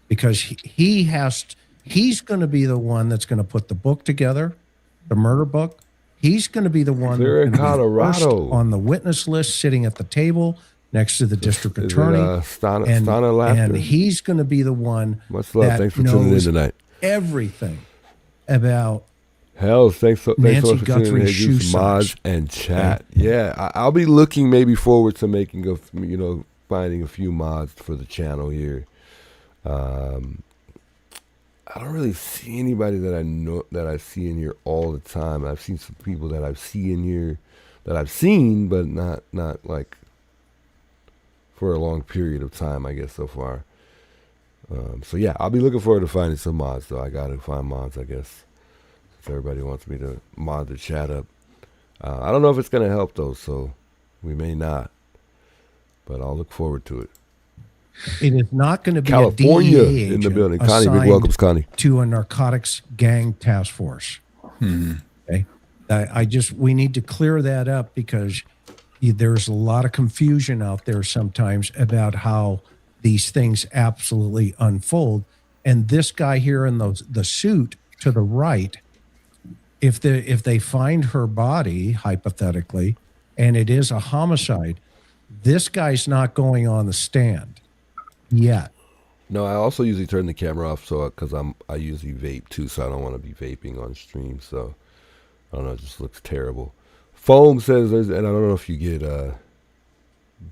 [SPEAKER 4] because he's going to be the one that's going to put the book together, the murder book. He's going to be the one
[SPEAKER 1] They're in
[SPEAKER 4] that's gonna be
[SPEAKER 1] Colorado.
[SPEAKER 4] first on the witness list, sitting at the table next to the district
[SPEAKER 1] Is it,
[SPEAKER 4] attorney,
[SPEAKER 1] Stana Laughter?
[SPEAKER 4] and he's going to be the one
[SPEAKER 1] Much love.
[SPEAKER 4] that
[SPEAKER 1] Thanks for tuning in
[SPEAKER 4] knows
[SPEAKER 1] tonight.
[SPEAKER 4] everything about
[SPEAKER 1] Hells, thanks so
[SPEAKER 4] Nancy
[SPEAKER 1] much for tuning in.
[SPEAKER 4] Guthrie
[SPEAKER 1] Hey,
[SPEAKER 4] shoe
[SPEAKER 1] use mods
[SPEAKER 4] size.
[SPEAKER 1] and chat. Yeah, I'll be looking maybe forward to making finding a few mods for the channel here. I don't really see anybody that I know that I see in here all the time. I've seen some people that I've seen in here that I've seen, but not like for a long period of time, I guess, so far. So yeah, I'll be looking forward to finding some mods, though. I gotta find mods, I guess, if everybody wants me to mod the chat up. I don't know if it's gonna help, though, so we may not, but I'll look forward to it.
[SPEAKER 4] it is not going to be
[SPEAKER 1] California
[SPEAKER 4] a DEA
[SPEAKER 1] in the
[SPEAKER 4] agent
[SPEAKER 1] building. Connie, big
[SPEAKER 4] assigned
[SPEAKER 1] welcomes, Connie.
[SPEAKER 4] to a narcotics gang task force. Okay, we need to clear that up because there's a lot of confusion out there sometimes about how these things absolutely unfold. And this guy here in the suit to the right, if they find her body, hypothetically, and it is a homicide, this guy's not going on the stand yet.
[SPEAKER 1] No, I also usually turn the camera off because I usually vape too, so I don't want to be vaping on stream. So I don't know, it just looks terrible. Foam says and I don't know if you get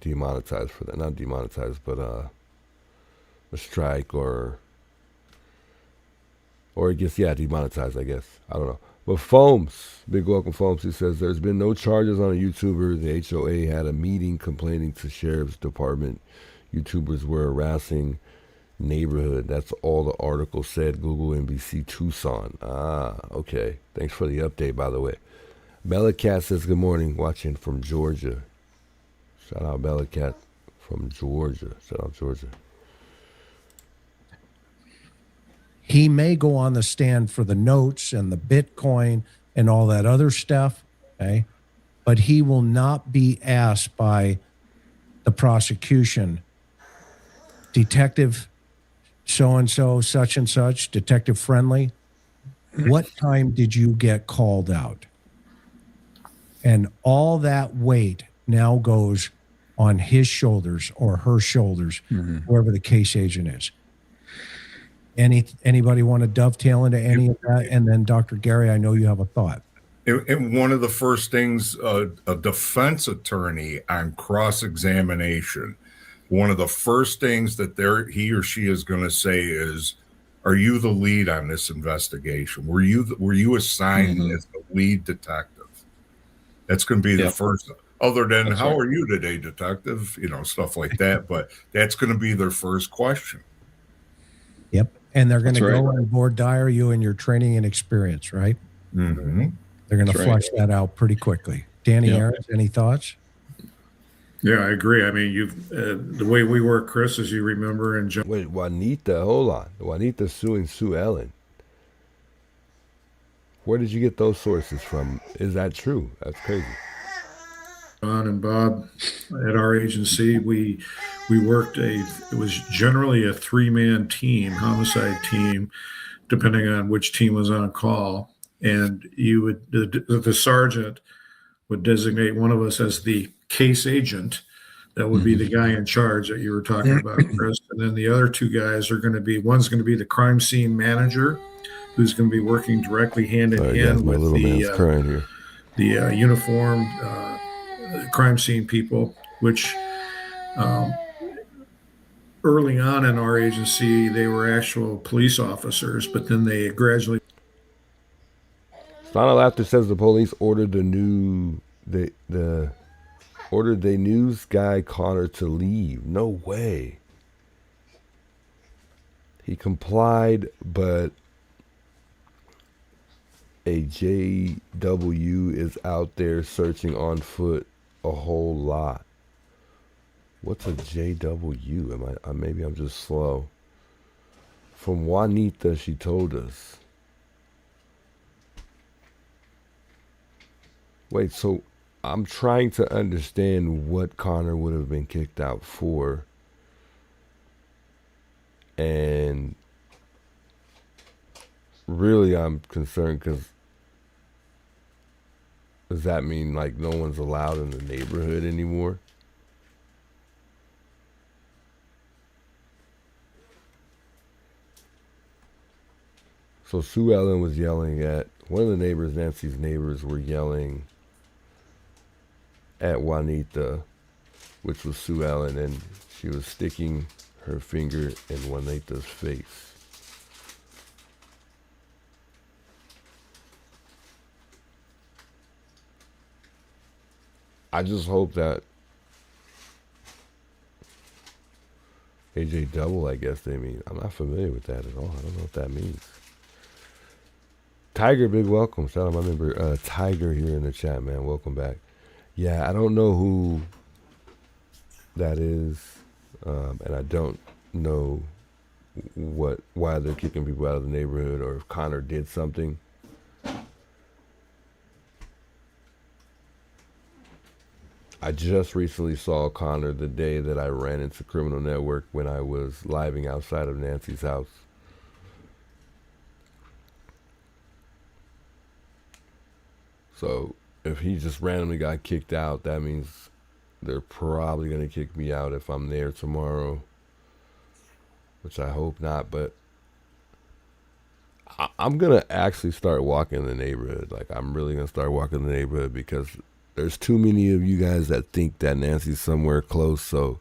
[SPEAKER 1] demonetized for that. Not demonetized, but a strike or it gets demonetized, I guess. I don't know. But Foams, big welcome Foams, he says there's been no charges on a YouTuber. The HOA had a meeting complaining to Sheriff's Department. YouTubers were harassing neighborhood. That's all the article said. Google NBC Tucson. Okay. Thanks for the update, by the way. Bella Cat says good morning, watching from Georgia. Shout out Bella Cat from Georgia. Shout out Georgia.
[SPEAKER 4] He may go on the stand for the notes and the Bitcoin and all that other stuff, okay? But he will not be asked by the prosecution, Detective so-and-so, such and such, Detective Friendly, what time did you get called out? And all that weight now goes on his shoulders or her shoulders, whoever the case agent is. Anybody want to dovetail into any of that? And then Dr. Gary, I know you have a thought.
[SPEAKER 6] And one of the first things a defense attorney on cross-examination, one of the first things that he or she is going to say is, are you the lead on this investigation? Were you assigned as the lead detective? That's going to be the first, other than that's how are you today, detective? Stuff like that. But that's going to be their first question.
[SPEAKER 4] Yep. And they're going to go on board Dyer, you and your training and experience, right?
[SPEAKER 6] Mm-hmm.
[SPEAKER 4] They're going to flush that out pretty quickly. Danny Harris, any thoughts?
[SPEAKER 7] Yeah, I agree. I mean, the way we work, Chris, as you remember, and
[SPEAKER 1] wait, Juanita, hold on. Juanita suing Sue Ellen. Where did you get those sources from? Is that true? That's crazy.
[SPEAKER 7] John and Bob at our agency, we worked it was generally a 3-man team, homicide team, depending on which team was on call. And the sergeant would designate one of us as the case agent. That would be the guy in charge that you were talking about, Chris. And then the other two guys are going to be, one's going to be the crime scene manager, who's going to be working directly hand in hand with the uniformed crime scene people, which early on in our agency, they were actual police officers, but then they gradually.
[SPEAKER 1] Final Laughter says the police ordered the news guy Connor to leave. No way. He complied, but a JW is out there searching on foot a whole lot. What's a JW? Maybe I'm just slow. From Juanita, she told us. Wait, so I'm trying to understand what Connor would have been kicked out for. And really I'm concerned because does that mean like no one's allowed in the neighborhood anymore? So Sue Ellen was yelling at one of the neighbors, Nancy's neighbors were yelling at Juanita, which was Sue Ellen, and she was sticking her finger in Juanita's face. I just hope that AJ Double, I guess they mean. I'm not familiar with that at all. I don't know what that means. Tiger, big welcome. Shout out my member Tiger here in the chat, man. Welcome back. Yeah, I don't know who that is, and I don't know why they're kicking people out of the neighborhood or if Connor did something. I just recently saw Connor the day that I ran into Criminal Network when I was living outside of Nancy's house. So if he just randomly got kicked out, that means they're probably going to kick me out if I'm there tomorrow, which I hope not. But I'm going to actually start walking the neighborhood. Like, I'm really going to start walking the neighborhood because there's too many of you guys that think that Nancy's somewhere close. So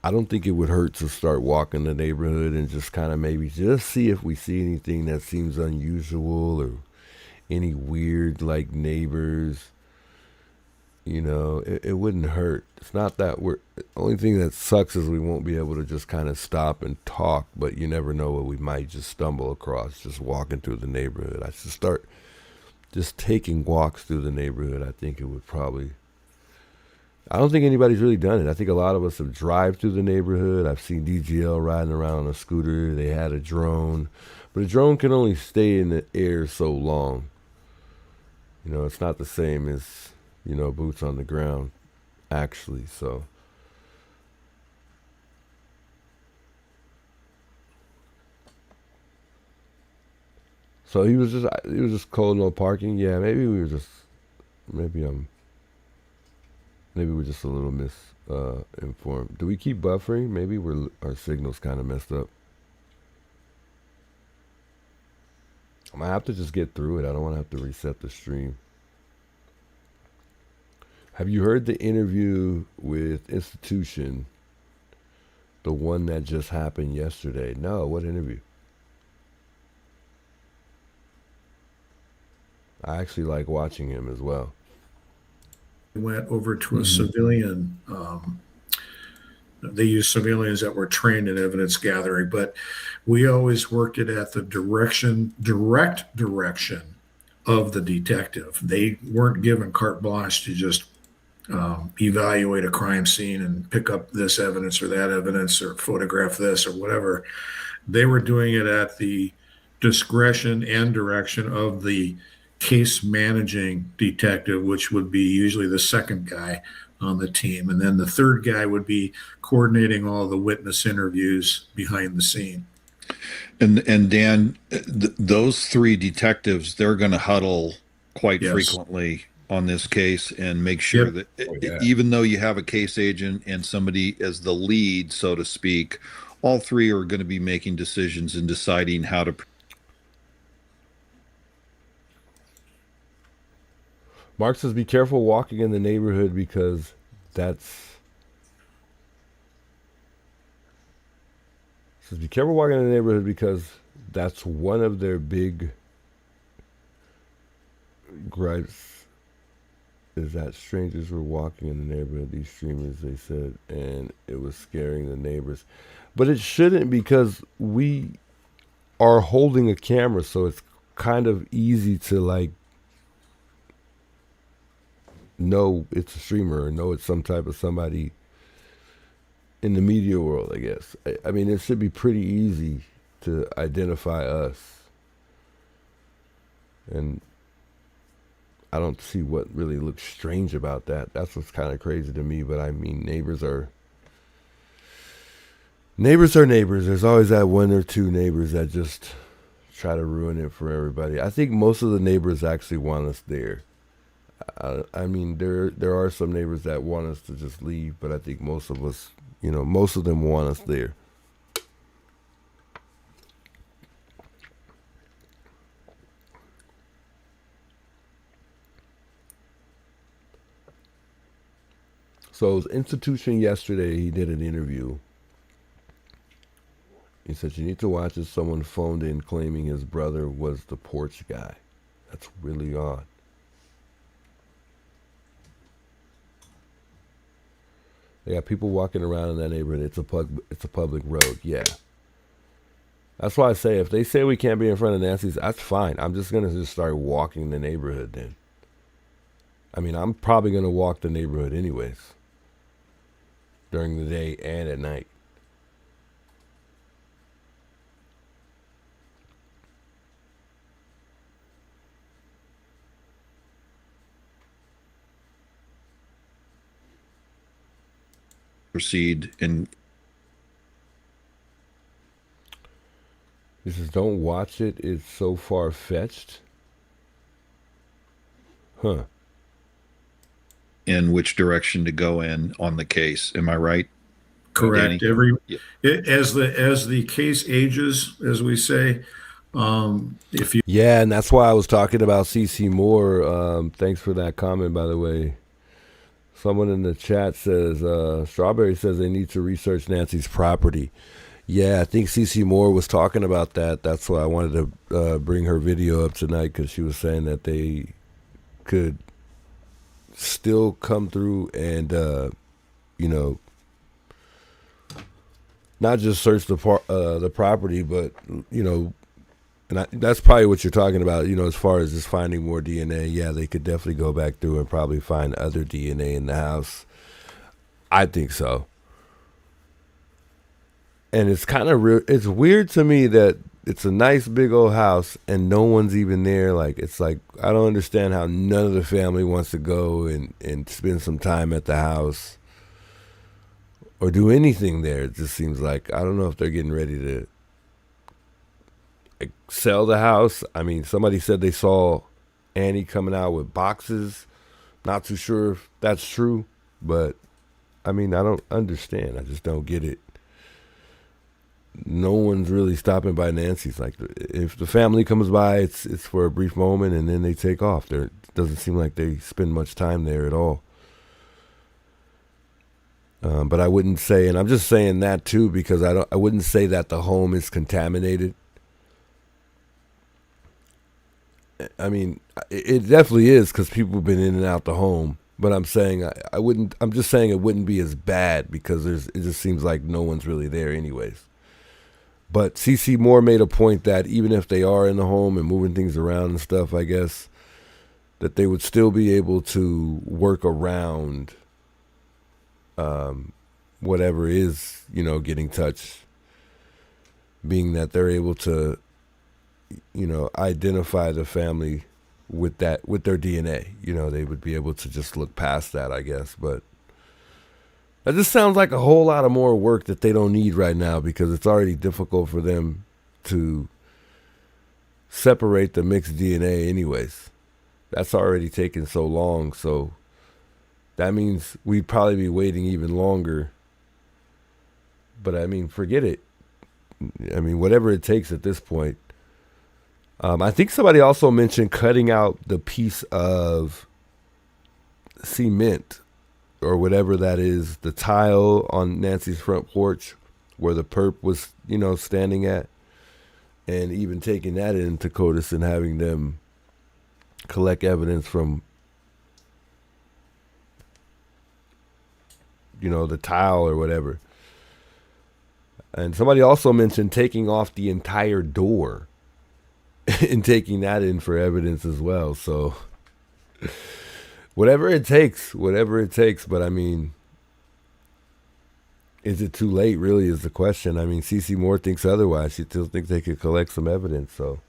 [SPEAKER 1] I don't think it would hurt to start walking the neighborhood and just kind of maybe just see if we see anything that seems unusual or any weird, like, neighbors. You know, it wouldn't hurt. It's not that the only thing that sucks is we won't be able to just kind of stop and talk, but you never know what we might just stumble across just walking through the neighborhood. I should start just taking walks through the neighborhood. I think it would probably, I don't think anybody's really done it. I think a lot of us have drive through the neighborhood. I've seen DGL riding around on a scooter. They had a drone, but a drone can only stay in the air so long. You know, it's not the same as, you know, boots on the ground, actually. So he was just cold, no parking. Yeah, maybe we were just, maybe we're just a little misinformed. Do we keep buffering? Maybe our signal's kind of messed up. I might have to just get through it. I don't want to have to reset the stream. Have you heard the interview with Institution? The one that just happened yesterday? No, what interview? I actually like watching him as well.
[SPEAKER 7] Went over to a civilian. They used civilians that were trained in evidence gathering, but we always worked it at the direct direction of the detective. They weren't given carte blanche to just evaluate a crime scene and pick up this evidence or that evidence or photograph this or whatever. They were doing it at the discretion and direction of the case managing detective, which would be usually the second guy on the team. And then the third guy would be coordinating all the witness interviews behind the scene.
[SPEAKER 5] And Dan, those three detectives, they're going to huddle quite frequently on this case and make sure that even though you have a case agent and somebody as the lead, so to speak, all three are going to be making decisions and deciding how to.
[SPEAKER 1] Mark says, be careful walking in the neighborhood because be careful walking in the neighborhood because that's one of their big gripes is that strangers were walking in the neighborhood, these streamers, they said, and it was scaring the neighbors. But it shouldn't, because we are holding a camera, so it's kind of easy to, like, know it's a streamer or know it's some type of somebody in the media world, I guess. I mean, it should be pretty easy to identify us. And I don't see what really looks strange about that. That's what's kind of crazy to me. But I mean, neighbors are neighbors. There's always that one or two neighbors that just try to ruin it for everybody. I think most of the neighbors actually want us there. I mean, there are some neighbors that want us to just leave, but I think most of us, you know, most of them want us there. So his institution yesterday, he did an interview. He said, you need to watch as someone phoned in claiming his brother was the porch guy. That's really odd. They got people walking around in that neighborhood. It's a public road. Yeah. That's why I say if they say we can't be in front of Nancy's, that's fine. I'm just going to just start walking the neighborhood then. I mean, I'm probably going to walk the neighborhood anyways. During the day and at night.
[SPEAKER 5] proceed and
[SPEAKER 1] He says, don't watch it. It's so far-fetched. Huh.
[SPEAKER 5] in which direction to go in on the case. Am I right?
[SPEAKER 7] Correct.
[SPEAKER 5] Danny? Yeah.
[SPEAKER 7] As the case ages, as we say, if you
[SPEAKER 1] Yeah, and that's why I was talking about CC Moore. Thanks for that comment, by the way. Someone in the chat says, Strawberry says they need to research Nancy's property. Yeah, I think CC Moore was talking about that. That's why I wanted to bring her video up tonight, because she was saying that they could still come through and, not just search the property, but, that's probably what you're talking about, as far as just finding more DNA. Yeah, they could definitely go back through and probably find other DNA in the house. I think so. And it's kind of it's weird to me that it's a nice big old house and no one's even there. It's like, I don't understand how none of the family wants to go and spend some time at the house or do anything there. It just seems like, I don't know if they're getting ready to sell the house. I mean, somebody said they saw Annie coming out with boxes. Not too sure if that's true, but I mean, I don't understand. I just don't get it. No one's really stopping by Nancy's. Like, if the family comes by, it's for a brief moment and then they take off. It doesn't seem like they spend much time there at all. But I wouldn't say, and I'm just saying that too because I wouldn't say that the home is contaminated. I mean, it definitely is because people have been in and out the home. But I'm saying I wouldn't. I'm just saying it wouldn't be as bad because it just seems like no one's really there anyways. But CC Moore made a point that even if they are in the home and moving things around and stuff, I guess, that they would still be able to work around whatever is, getting touched, being that they're able to, identify the family with their DNA. They would be able to just look past that, I guess. But that just sounds like a whole lot of more work that they don't need right now because it's already difficult for them to separate the mixed DNA anyways. That's already taken so long, so that means we'd probably be waiting even longer. But I mean, forget it. I mean, whatever it takes at this point. I think somebody also mentioned cutting out the piece of cement or whatever that is, the tile on Nancy's front porch where the perp was, standing at, and even taking that into CODIS and having them collect evidence from, the tile or whatever. And somebody also mentioned taking off the entire door and taking that in for evidence as well. So whatever it takes. But I mean, is it too late really is the question. I mean, CC Moore thinks otherwise. She still thinks they could collect some evidence. So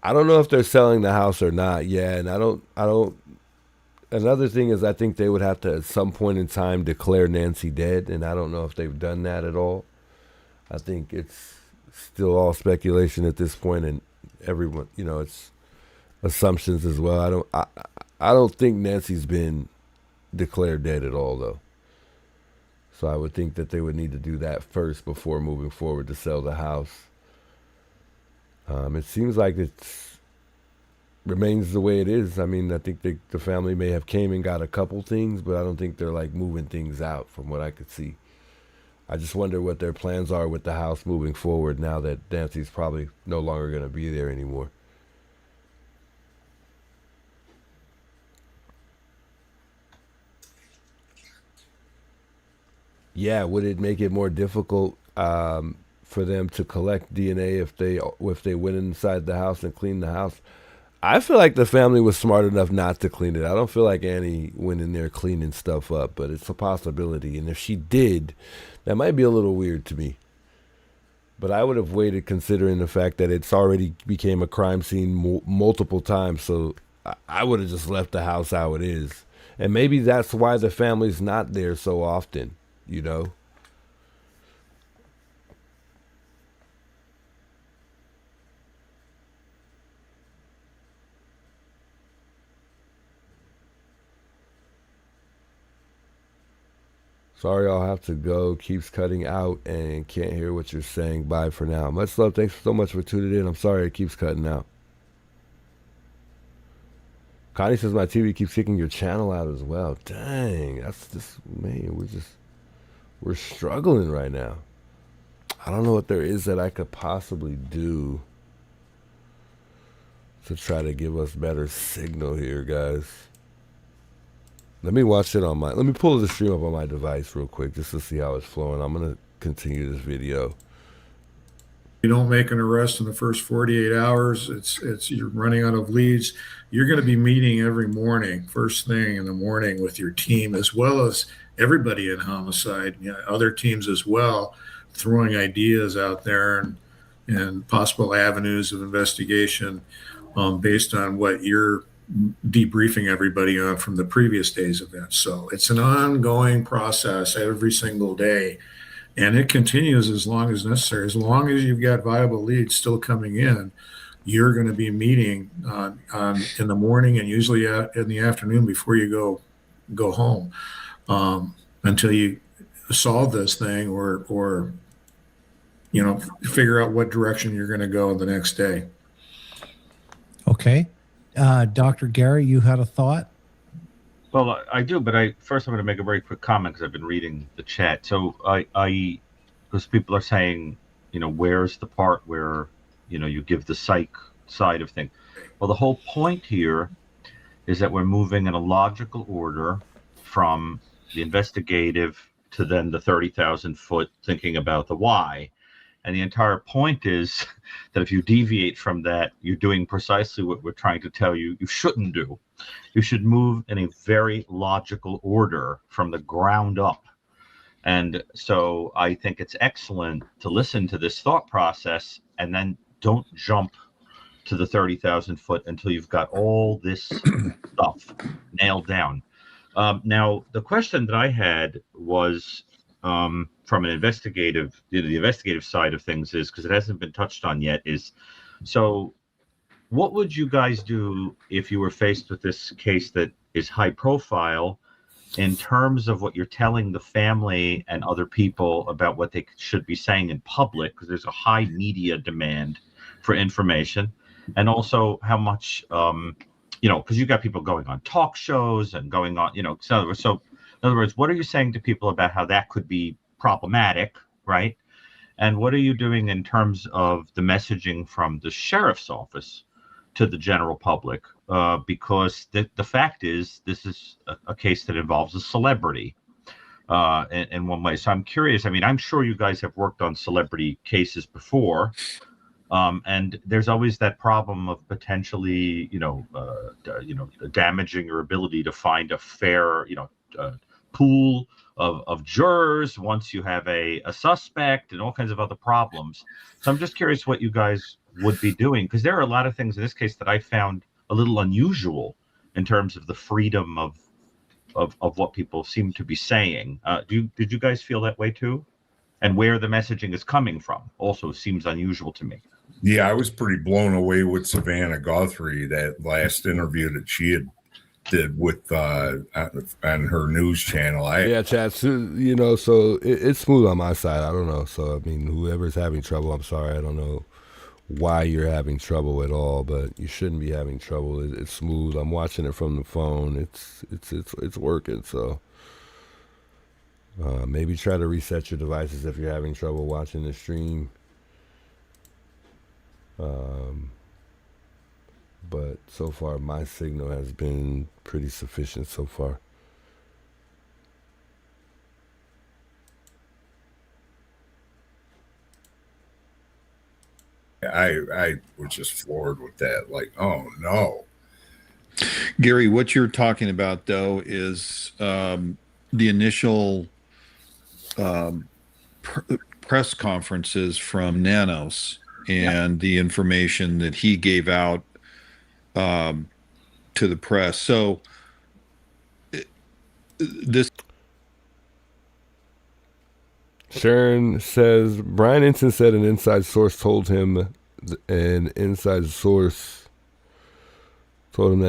[SPEAKER 1] I don't know if they're selling the house or not. Yeah. And I don't, another thing is I think they would have to at some point in time declare Nancy dead. And I don't know if they've done that at all. I think it's still all speculation at this point, and everyone, it's assumptions as well. I don't think Nancy's been declared dead at all, though. So I would think that they would need to do that first before moving forward to sell the house. It seems like it remains the way it is. I mean, I think the family may have came and got a couple things, but I don't think they're like moving things out from what I could see. I just wonder what their plans are with the house moving forward now that Nancy's probably no longer going to be there anymore. Yeah, would it make it more difficult for them to collect DNA if they went inside the house and cleaned the house? I feel like the family was smart enough not to clean it. I don't feel like Annie went in there cleaning stuff up, but it's a possibility. And if she did, that might be a little weird to me. But I would have waited, considering the fact that it's already became a crime scene multiple times. So I would have just left the house how it is. And maybe that's why the family's not there so often, you know? Sorry, I'll have to go. Keeps cutting out and can't hear what you're saying. Bye for now. Much love. Thanks so much for tuning in. I'm sorry it keeps cutting out. Connie says my TV keeps kicking your channel out as well. Dang, that's just, man, we're struggling right now. I don't know what there is that I could possibly do to try to give us better signal here, guys. Let me watch it on let me pull the stream up on my device real quick just to see how it's flowing. I'm going to continue this video.
[SPEAKER 7] You don't make an arrest in the first 48 hours. It's you're running out of leads. You're going to be meeting every morning, first thing in the morning, with your team, as well as everybody in homicide, other teams as well, throwing ideas out there and possible avenues of investigation based on what you're debriefing everybody on from the previous day's events. So it's an ongoing process every single day. And it continues as long as necessary. As long as you've got viable leads still coming in, you're going to be meeting in the morning and usually in the afternoon before you go home until you solve this thing or figure out what direction you're going to go the next day.
[SPEAKER 4] Okay. Dr. Gary, you had a thought?
[SPEAKER 9] Well, I do, but first I'm going to make a very quick comment because I've been reading the chat. So because people are saying, where's the part where, you give the psych side of things? Well, the whole point here is that we're moving in a logical order from the investigative to then the 30,000 foot thinking about the why. And the entire point is that if you deviate from that, you're doing precisely what we're trying to tell you you shouldn't do. You should move in a very logical order from the ground up. And so I think it's excellent to listen to this thought process and then don't jump to the 30,000 foot until you've got all this stuff nailed down. Now, the question that I had was from an investigative, the investigative side of things is, because it hasn't been touched on yet, is so what would you guys do if you were faced with this case that is high profile in terms of what you're telling the family and other people about what they should be saying in public? Because there's a high media demand for information, and also how much, because you got people going on talk shows and going on, so in other words, what are you saying to people about how that could be problematic, right? And what are you doing in terms of the messaging from the sheriff's office to the general public? Because the fact is, this is a case that involves a celebrity in one way. So I'm curious. I mean, I'm sure you guys have worked on celebrity cases before. And there's always that problem of potentially, damaging your ability to find a fair, pool of jurors once you have a suspect and all kinds of other problems. So I'm just curious what you guys would be doing, because there are a lot of things in this case that I found a little unusual in terms of the freedom of what people seem to be saying. Did you guys feel that way too? And where the messaging is coming from also seems unusual to me.
[SPEAKER 6] Yeah, I was pretty blown away with Savannah Guthrie, that last interview that she did with on her news channel.
[SPEAKER 1] Yeah, chat. So it's smooth on my side. I don't know. So I mean, whoever's having trouble, I'm sorry. I don't know why you're having trouble at all, but you shouldn't be having trouble. It's smooth. I'm watching it from the phone. It's working. So maybe try to reset your devices if you're having trouble watching the stream. But so far my signal has been pretty sufficient so far.
[SPEAKER 6] I was just floored with that. Like, oh no.
[SPEAKER 5] Gary, what you're talking about though is the initial press conferences from Nanos and the information that he gave out to the press. So this.
[SPEAKER 1] Sharon says Brian Ensign said an inside source told him, that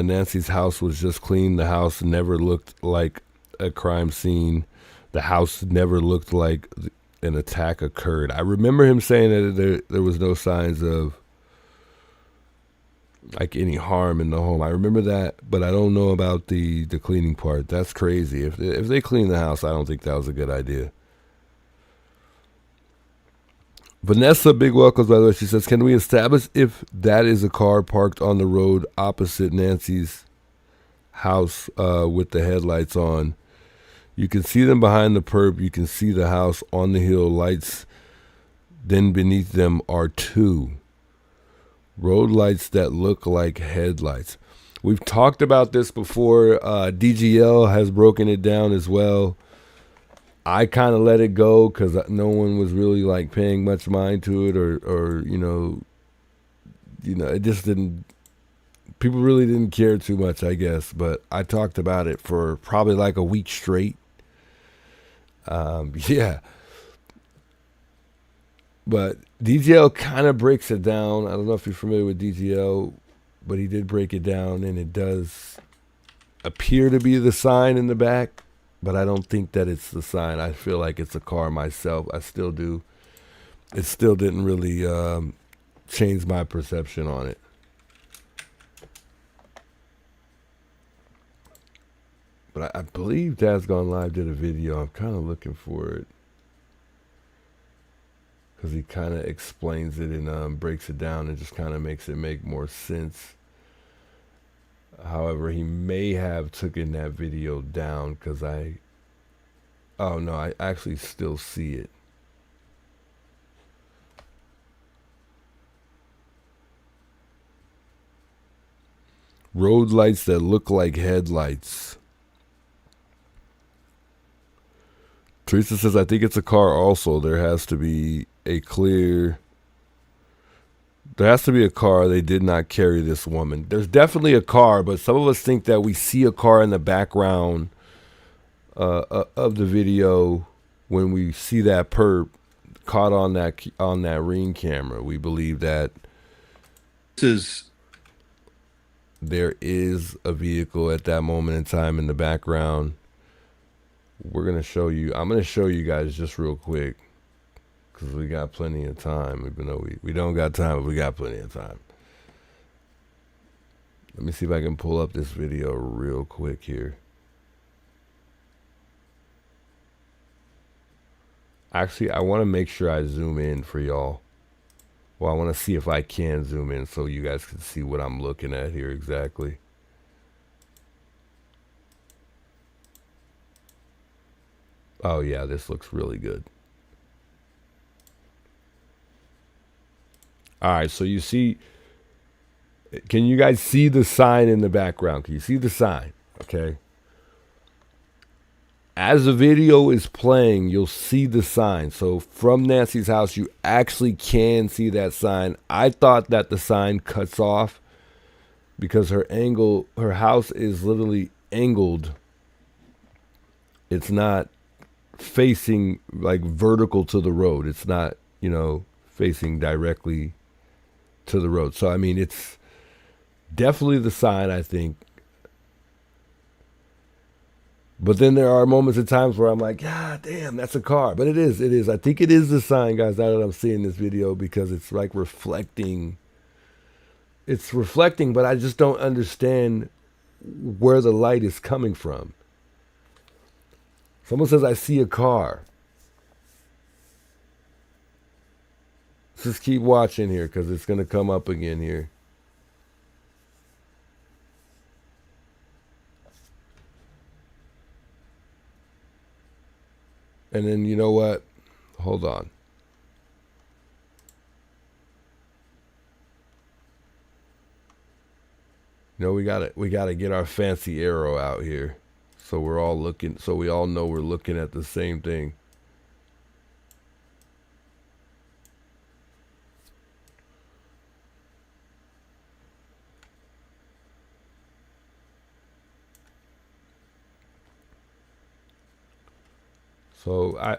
[SPEAKER 1] Nancy's house was just clean. The house never looked like a crime scene. The house never looked like an attack occurred. I remember him saying that there was no signs of like any harm in the home. I remember that, but I don't know about the cleaning part. That's crazy. If they clean the house, I don't think that was a good idea. Vanessa, big welcomes, by the way. She says, can we establish if that is a car parked on the road opposite Nancy's house with the headlights on? You can see them behind the perp. You can see the house on the hill. Lights then beneath them are two road lights that look like headlights. We've talked about this before. DGL has broken it down as well. I kind of let it go because no one was really like paying much mind to it, or you know, it just didn't. People really didn't care too much, I guess. But I talked about it for probably like a week straight. Yeah. But DGL kind of breaks it down. I don't know if you're familiar with DGL, but he did break it down, and it does appear to be the sign in the back. But I don't think that it's the sign. I feel like it's a car myself. I still do. It still didn't really change my perception on it. But I believe Dad's Gone Live did a video. I'm kind of looking for it, because he kind of explains it and breaks it down and just kind of makes it make more sense. However, he may have taken that video down because I actually still see it. Road lights that look like headlights. Teresa says, I think it's a car also. There has to be a car. They did not carry this woman. There's definitely a car, but some of us think that we see a car in the background of the video when we see that perp caught on that Ring camera. We believe that there is a vehicle at that moment in time in the background. We're gonna show you. I'm gonna show you guys just real quick, because we got plenty of time, even though we don't got time, but we got plenty of time. Let me see if I can pull up this video real quick here. Actually, I want to make sure I zoom in for y'all. Well, I want to see if I can zoom in so you guys can see what I'm looking at here exactly. Oh yeah, this looks really good. All right, so you see, can you guys see the sign in the background? Can you see the sign? Okay. As the video is playing, you'll see the sign. So from Nancy's house, you actually can see that sign. I thought that the sign cuts off because her house is literally angled. It's not facing like vertical to the road. It's not, facing directly to the road. So, I mean, it's definitely the sign, I think. But then there are moments and times where I'm like, God damn, that's a car. But it is. I think it is the sign, guys, now that I'm seeing this video, because it's like reflecting. It's reflecting, but I just don't understand where the light is coming from. Someone says, I see a car. Let's just keep watching here, because it's going to come up again here. And then, you know what? Hold on. We gotta get our fancy arrow out here, so we're all looking. So we all know we're looking at the same thing. So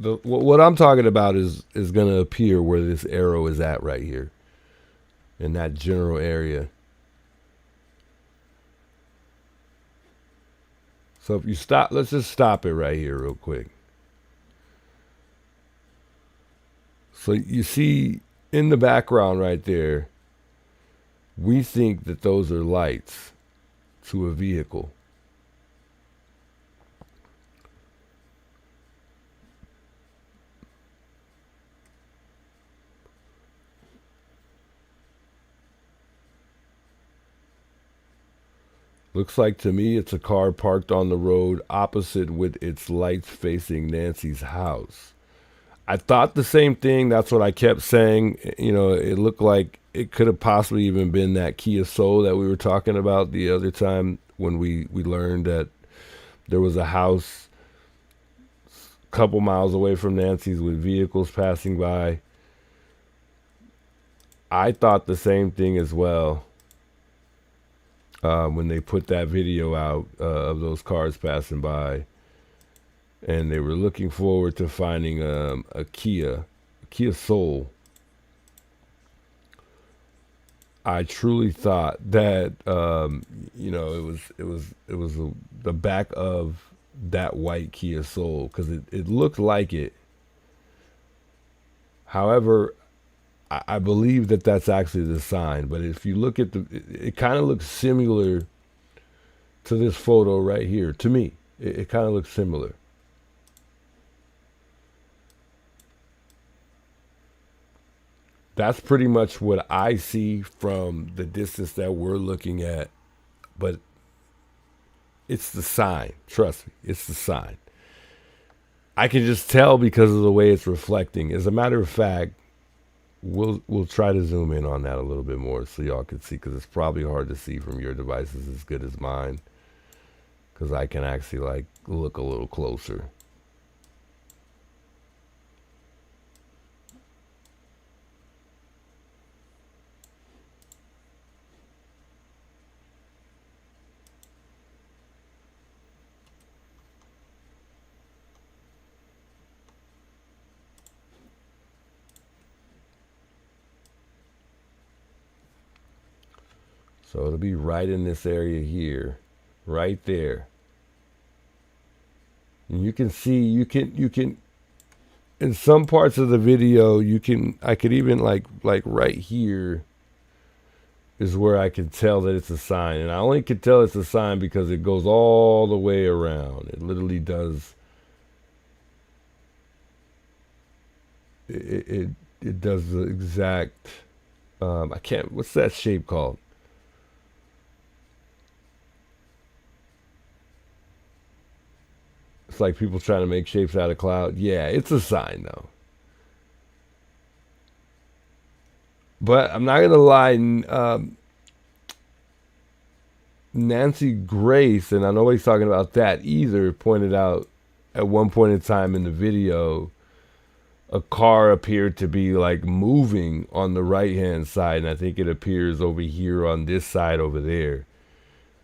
[SPEAKER 1] what I'm talking about is going to appear where this arrow is at right here, in that general area. So if you stop, let's just stop it right here real quick. So you see in the background right there, we think that those are lights to a vehicle. Looks like to me it's a car parked on the road opposite with its lights facing Nancy's house. I thought the same thing. That's what I kept saying. You know, it looked like it could have possibly even been that Kia Soul that we were talking about the other time when we learned that there was a house a couple miles away from Nancy's with vehicles passing by. I thought the same thing as well. When they put that video out of those cars passing by, and they were looking forward to finding a Kia Soul. I truly thought that you know, it was the back of that white Kia Soul, because it looked like it. However, I believe that that's actually the sign. But if you look at it kind of looks similar to this photo right here. To me, it kind of looks similar. That's pretty much what I see from the distance that we're looking at. But it's the sign. Trust me, it's the sign. I can just tell because of the way it's reflecting. As a matter of fact, we'll try to zoom in on that a little bit more so y'all can see, because it's probably hard to see from your devices as good as mine, because I can actually like look a little closer. So it'll be right in this area here, right there. And you can see, you can, in some parts of the video, I could even like right here is where I can tell that it's a sign. And I only can tell it's a sign because it goes all the way around. It literally does. It does the exact, I can't, what's that shape called? It's like people trying to make shapes out of cloud. Yeah, it's a sign though. But I'm not gonna lie, Nancy Grace, and I know nobody's talking about that either, pointed out at one point in time in the video, a car appeared to be like moving on the right hand side, and I think it appears over here on this side over there.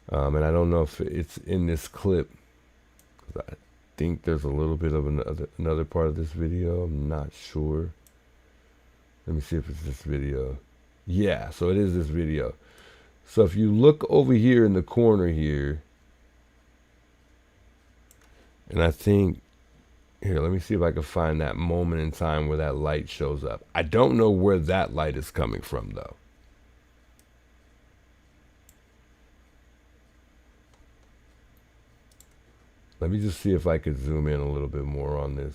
[SPEAKER 1] And I don't know if it's in this clip. I think there's a little bit of another part of this video. I'm not sure. Let me see if it's this video. Yeah, so it is this video. So if you look over here in the corner here, and I think, here, let me see if I can find that moment in time where that light shows up. I don't know where that light is coming from though. Let me just see if I could zoom in a little bit more on this.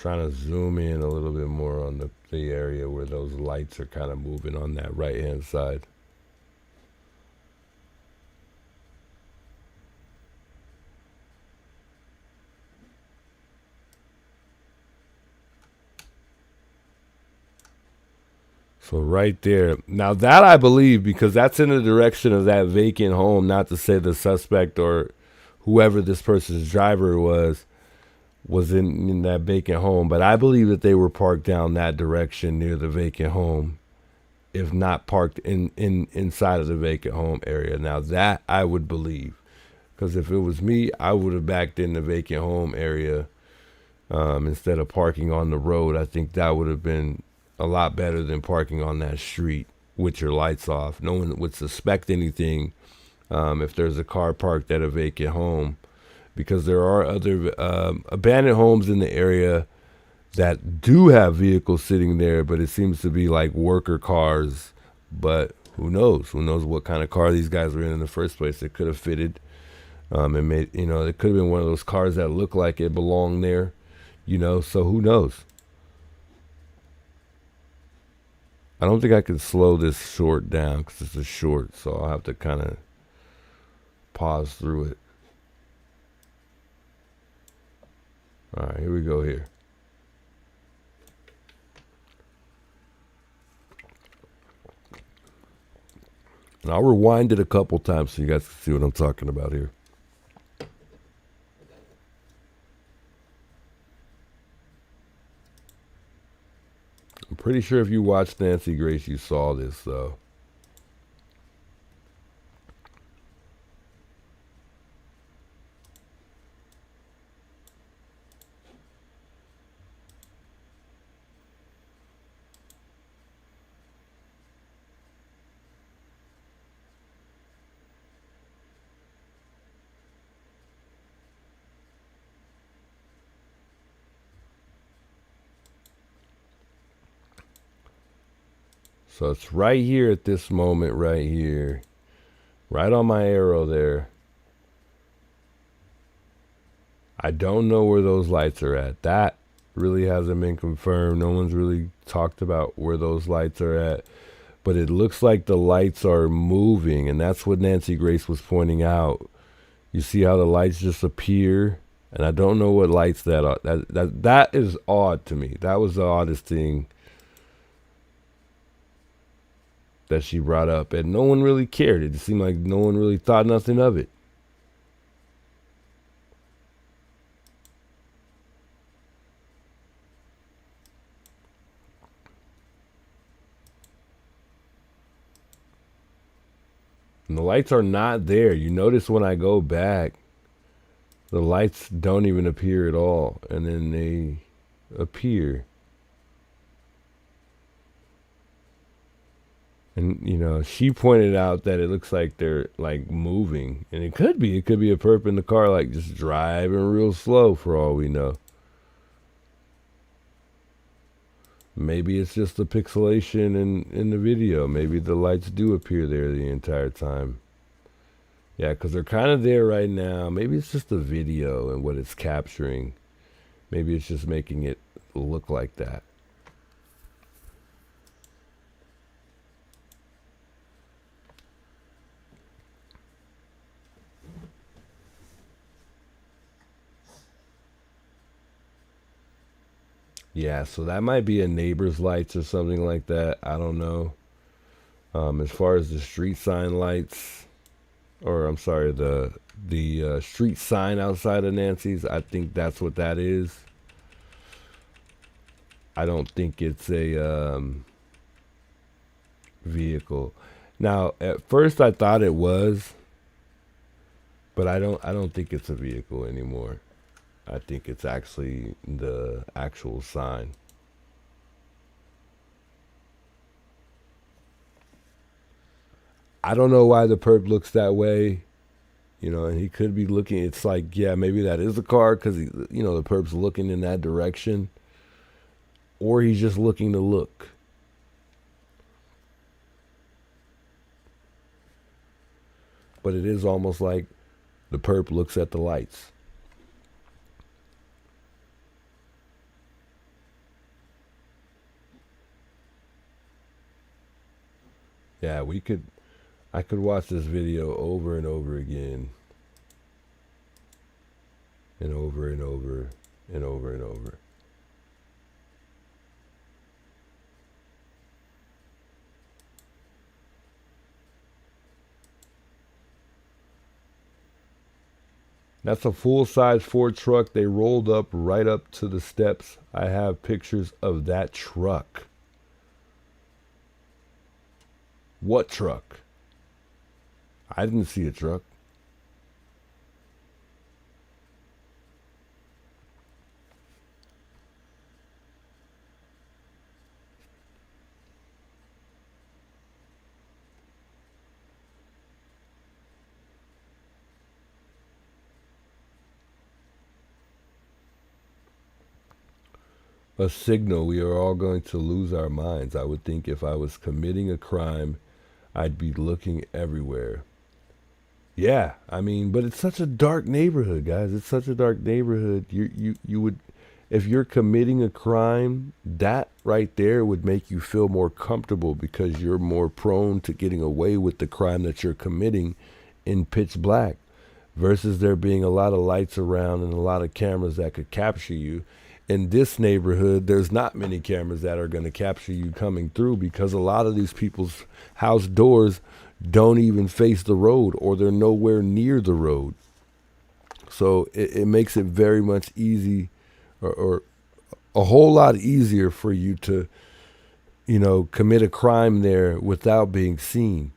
[SPEAKER 1] Trying to zoom in a little bit more on the area where those lights are kind of moving on that right hand side. So right there. Now that I believe, because that's in the direction of that vacant home, not to say the suspect or whoever this person's driver was in that vacant home, but I believe that they were parked down that direction near the vacant home, if not parked inside of the vacant home area. Now that I would believe, because if it was me, I would have backed in the vacant home area instead of parking on the road. I think that would have been a lot better than parking on that street with your lights off. No one would suspect anything if there's a car parked at a vacant home, because there are other abandoned homes in the area that do have vehicles sitting there, but it seems to be like worker cars. But who knows? Who knows what kind of car these guys were in the first place? It could have fitted and made, it could have been one of those cars that looked like it belonged there, so who knows? I don't think I can slow this short down because it's a short, so I'll have to kind of pause through it. All right, here we go here. And I'll rewind it a couple times so you guys can see what I'm talking about here. I'm pretty sure if you watched Nancy Grace, you saw this, though. So it's right here at this moment, right here, right on my arrow there. I don't know where those lights are at. That really hasn't been confirmed. No one's really talked about where those lights are at. But it looks like the lights are moving, and that's what Nancy Grace was pointing out. You see how the lights just appear? And I don't know what lights that are. That is odd to me. That was the oddest thing that she brought up, and no one really cared. It seemed like no one really thought nothing of it. And the lights are not there. You notice when I go back, the lights don't even appear at all, and then they appear. And, she pointed out that it looks like they're, like, moving. And it could be a perp in the car, like, just driving real slow for all we know. Maybe it's just the pixelation in the video. Maybe the lights do appear there the entire time. Yeah, because they're kind of there right now. Maybe it's just the video and what it's capturing. Maybe it's just making it look like that. Yeah, so that might be a neighbor's lights or something like that. I don't know. As far as the street sign lights, or I'm sorry, the street sign outside of Nancy's, I think that's what that is. I don't think it's a vehicle. Now, at first I thought it was, but I don't think it's a vehicle anymore. I think it's actually the actual sign. I don't know why the perp looks that way, and he could be looking. It's like, yeah, maybe that is a car because, the perp's looking in that direction, or he's just looking to look. But it is almost like the perp looks at the lights. Yeah, I could watch this video over and over again. And over and over and over and over. That's a full-size Ford truck. They rolled up right up to the steps. I have pictures of that truck. What truck? I didn't see a truck. A signal we are all going to lose our minds. I would think if I was committing a crime, I'd be looking everywhere. Yeah, I mean, but it's such a dark neighborhood, guys. It's such a dark neighborhood. You would, if you're committing a crime, that right there would make you feel more comfortable because you're more prone to getting away with the crime that you're committing in pitch black versus there being a lot of lights around and a lot of cameras that could capture you. In this neighborhood, there's not many cameras that are going to capture you coming through because a lot of these people's house doors don't even face the road or they're nowhere near the road. So it makes it very much easy or a whole lot easier for you to, commit a crime there without being seen.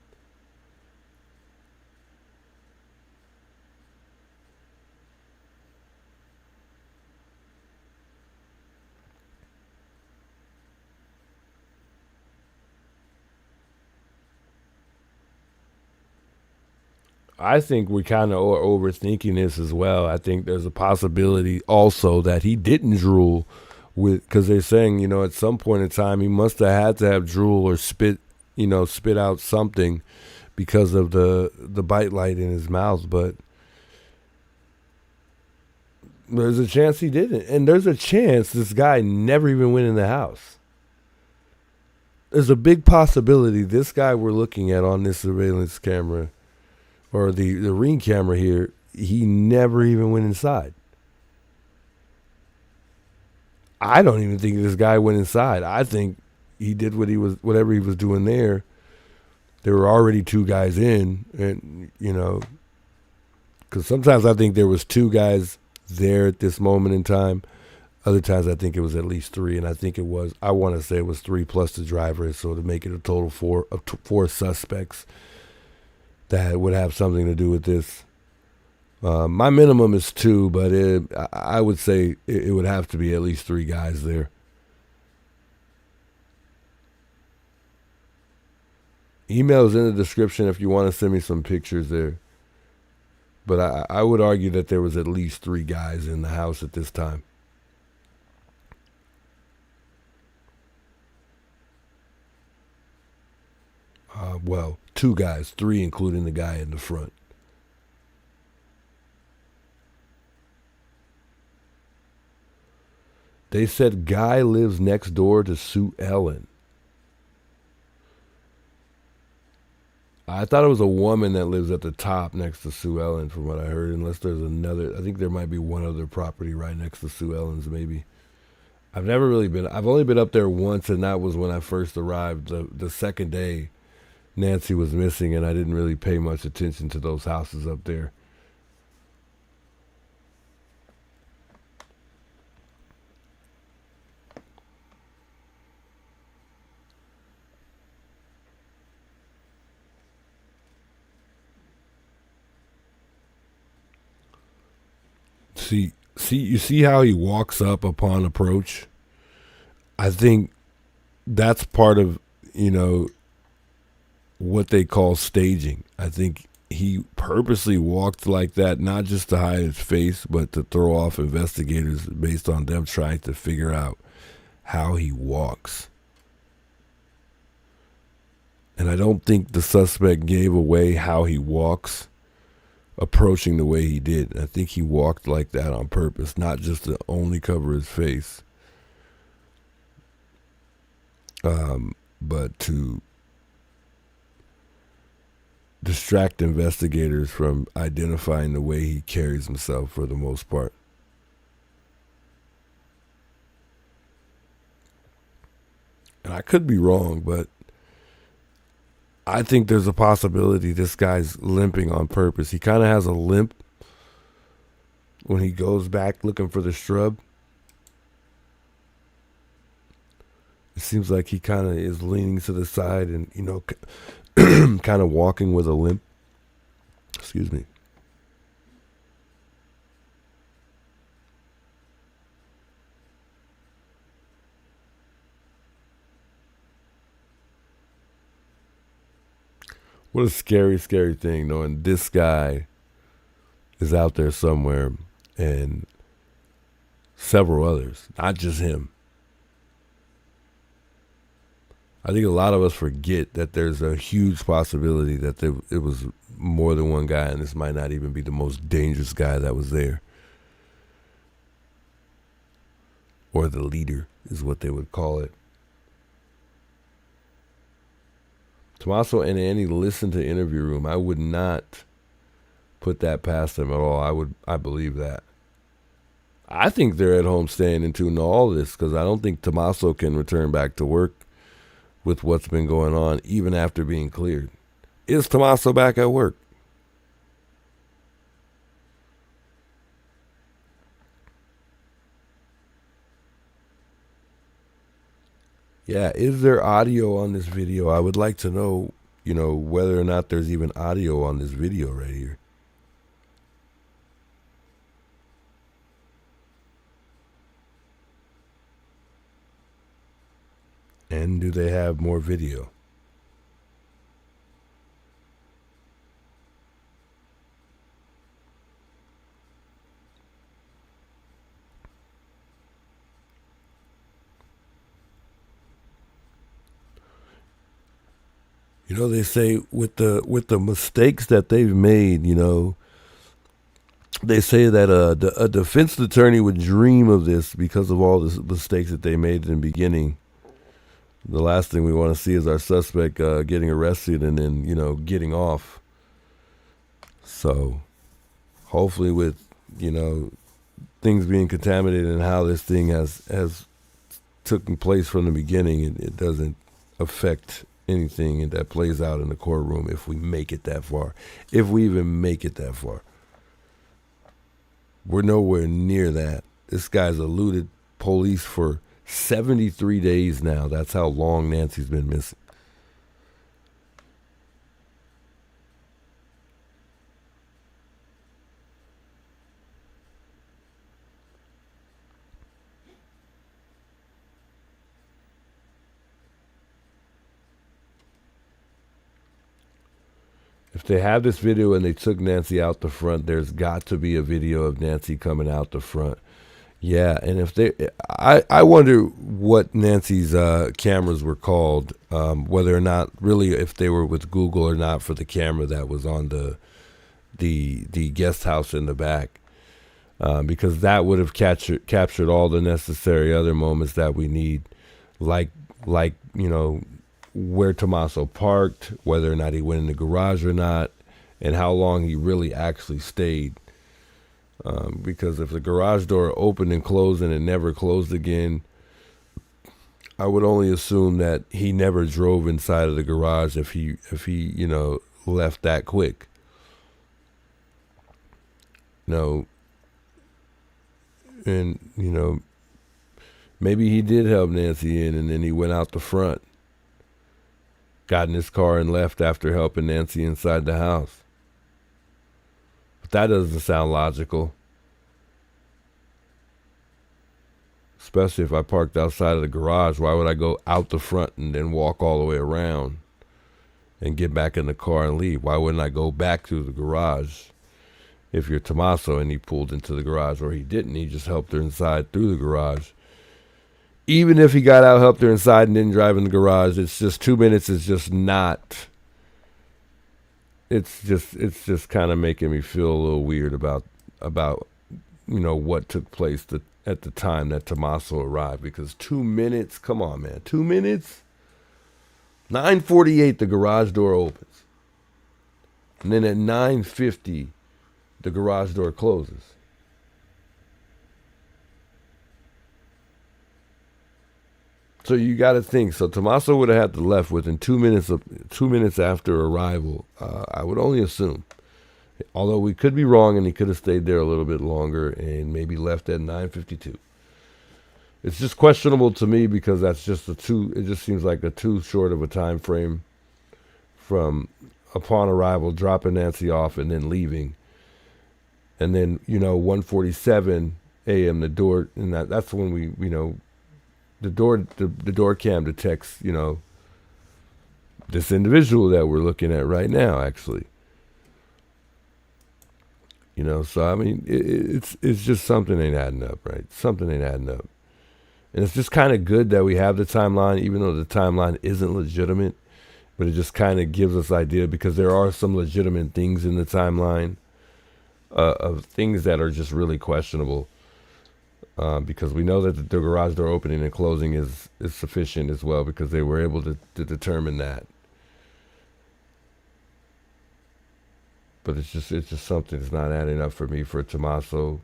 [SPEAKER 1] I think we kind of are overthinking this as well. I think there's a possibility also that he didn't drool because they're saying, at some point in time, he must have had to have drool or spit out something because of the bite light in his mouth. But there's a chance he didn't. And there's a chance this guy never even went in the house. There's a big possibility this guy we're looking at on this surveillance camera or the ring camera here, he never even went inside. I don't even think this guy went inside. I think he did whatever he was doing there. There were already two guys in, and because sometimes I think there was two guys there at this moment in time. Other times I think it was at least three, and I want to say it was three plus the driver, so to make it a total four suspects that would have something to do with this. My minimum is two, but I would say it would have to be at least three guys there. Email is in the description if you want to send me some pictures there. But I would argue that there was at least three guys in the house at this time. Well, two guys, three including the guy in the front. They said guy lives next door to Sue Ellen. I thought it was a woman that lives at the top next to Sue Ellen from what I heard, unless there's another. I think there might be one other property right next to Sue Ellen's maybe. I've only been up there once, and that was when I first arrived the second day Nancy was missing, and I didn't really pay much attention to those houses up there. You see how he walks up upon approach? I think that's part of, what they call staging. I think he purposely walked like that, not just to hide his face, but to throw off investigators based on them trying to figure out how he walks. And I don't think the suspect gave away how he walks, approaching the way he did. I think he walked like that on purpose, not just to only cover his face, but to distract investigators from identifying the way he carries himself for the most part. And I could be wrong, but I think there's a possibility this guy's limping on purpose. He kind of has a limp, when he goes back looking for the shrub, it seems like he kind of is leaning to the side and, you know, kind of walking with a limp. Excuse me. What a scary, scary thing, knowing this guy is out there somewhere and several others, not just him. I think a lot of us forget that there's a huge possibility that it was more than one guy, and this might not even be the most dangerous guy that was there. Or the leader is what they would call it. Tommaso and Annie listened to Interview Room. I would not put that past them at all. I believe that. I think they're at home staying in tune to all this, because I don't think Tommaso can return back to work with what's been going on, even after being cleared. Is Tommaso back at work? Yeah, is there audio on this video? I would like to know, you know, whether or not there's even audio on this video right here. And do they have more video? You know, they say with the mistakes that they've made, you know, they say that a defense attorney would dream of this because of all the mistakes that they made in the beginning. The last thing we want to see is our suspect getting arrested and then, you know, getting off. So hopefully with, you know, things being contaminated and how this thing has taken place from the beginning, it doesn't affect anything that plays out in the courtroom if we make it that far. If we even make it that far. We're nowhere near that. This guy's eluded police for 73 days now. That's how long Nancy's been missing. If they have this video and they took Nancy out the front, there's got to be a video of Nancy coming out the front. Yeah, and if I wonder what Nancy's cameras were called, whether or not really if they were with Google or not for the camera that was on the guest house in the back, because that would have captured all the necessary other moments that we need, like you know, where Tommaso parked, whether or not he went in the garage or not, and how long he really actually stayed. Because if the garage door opened and closed and it never closed again, I would only assume that he never drove inside of the garage if he you know, left that quick. No. And, you know, maybe he did help Nancy in and then he went out the front, got in his car and left after helping Nancy inside the house. But that doesn't sound logical. Especially if I parked outside of the garage. Why would I go out the front and then walk all the way around and get back in the car and leave? Why wouldn't I go back through the garage? If you're Tommaso and he pulled into the garage, or he didn't, he just helped her inside through the garage. Even if he got out, helped her inside, and didn't drive in the garage, it's just 2 minutes is just not. It's just kind of making me feel a little weird about you know, what took place at the time that Tommaso arrived, because 2 minutes, come on, man, 2 minutes. 9:48, the garage door opens, and then at 9:50, the garage door closes. So you got to think. So Tommaso would have had to left within 2 minutes after arrival. I would only assume. Although we could be wrong, and he could have stayed there a little bit longer and maybe left at 9:52. It's just questionable to me because that's just it just seems like a too short of a time frame from upon arrival, dropping Nancy off and then leaving. And then, 1:47 a.m. the door, and that's when we, the door cam detects, this individual that we're looking at right now, actually. So I mean, it's just something ain't adding up, right? Something ain't adding up. And it's just kind of good that we have the timeline, even though the timeline isn't legitimate, but it just kind of gives us idea because there are some legitimate things in the timeline of things that are just really questionable. Because we know that the garage door opening and closing is sufficient as well because they were able to determine that. But it's just something that's not adding up for me for Tommaso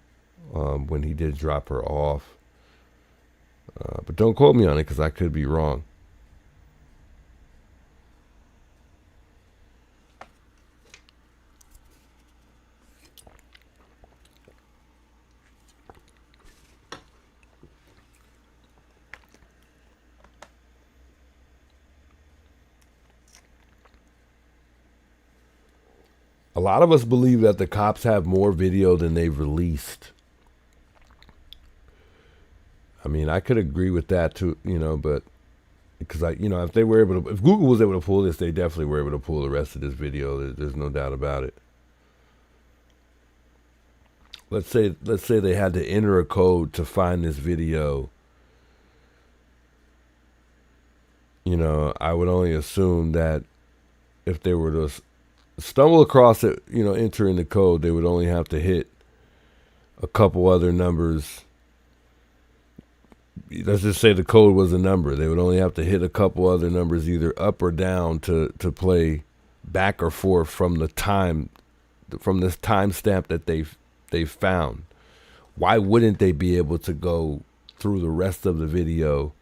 [SPEAKER 1] when he did drop her off. But don't quote me on it because I could be wrong. A lot of us believe that the cops have more video than they've released. I mean, I could agree with that too, but because if they were able to, if Google was able to pull this, they definitely were able to pull the rest of this video. There's no doubt about it. Let's say they had to enter a code to find this video. I would only assume that if they were to stumble across it, entering the code, they would only have to hit a couple other numbers. Let's just say the code was a number. They would only have to hit a couple other numbers, either up or down, to play back or forth from this timestamp that they've found. Why wouldn't they be able to go through the rest of the video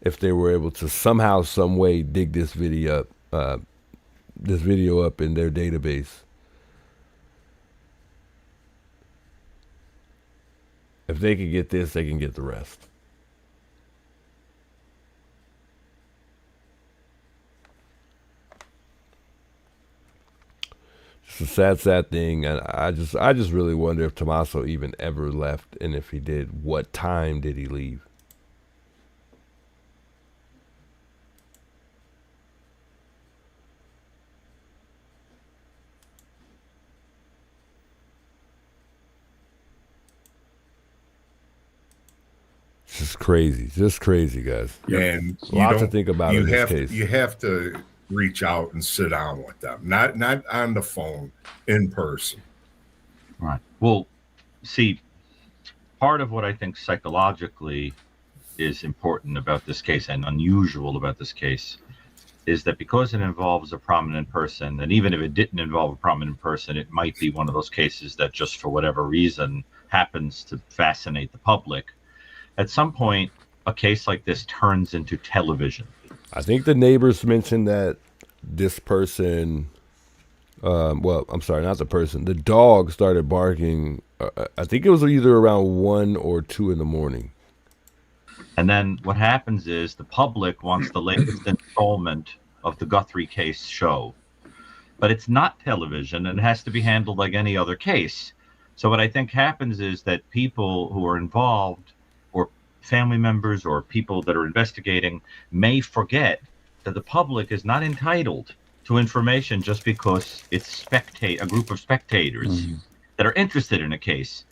[SPEAKER 1] if they were able to somehow, some way dig this video up in their database? If they can get this, they can get the rest. It's a sad thing, and I just really wonder if Tommaso even ever left, and if he did, what time did he leave? Just crazy, guys.
[SPEAKER 6] And
[SPEAKER 1] a lot to think about in this case.
[SPEAKER 6] You have to reach out and sit down with them, not on the phone, in person.
[SPEAKER 9] Right. Well, see, part of what I think psychologically is important about this case and unusual about this case is that because it involves a prominent person, and even if it didn't involve a prominent person, it might be one of those cases that just for whatever reason happens to fascinate the public. At some point, a case like this turns into television.
[SPEAKER 1] I think the neighbors mentioned that this person, I'm sorry, not the person, the dog started barking. I think it was either around 1 or 2 in the morning.
[SPEAKER 9] And then what happens is the public wants the latest installment of the Guthrie case show. But it's not television, and it has to be handled like any other case. So what I think happens is that people who are involved, or family members or people that are investigating, may forget that the public is not entitled to information just because it's a group of spectators that are interested in a case.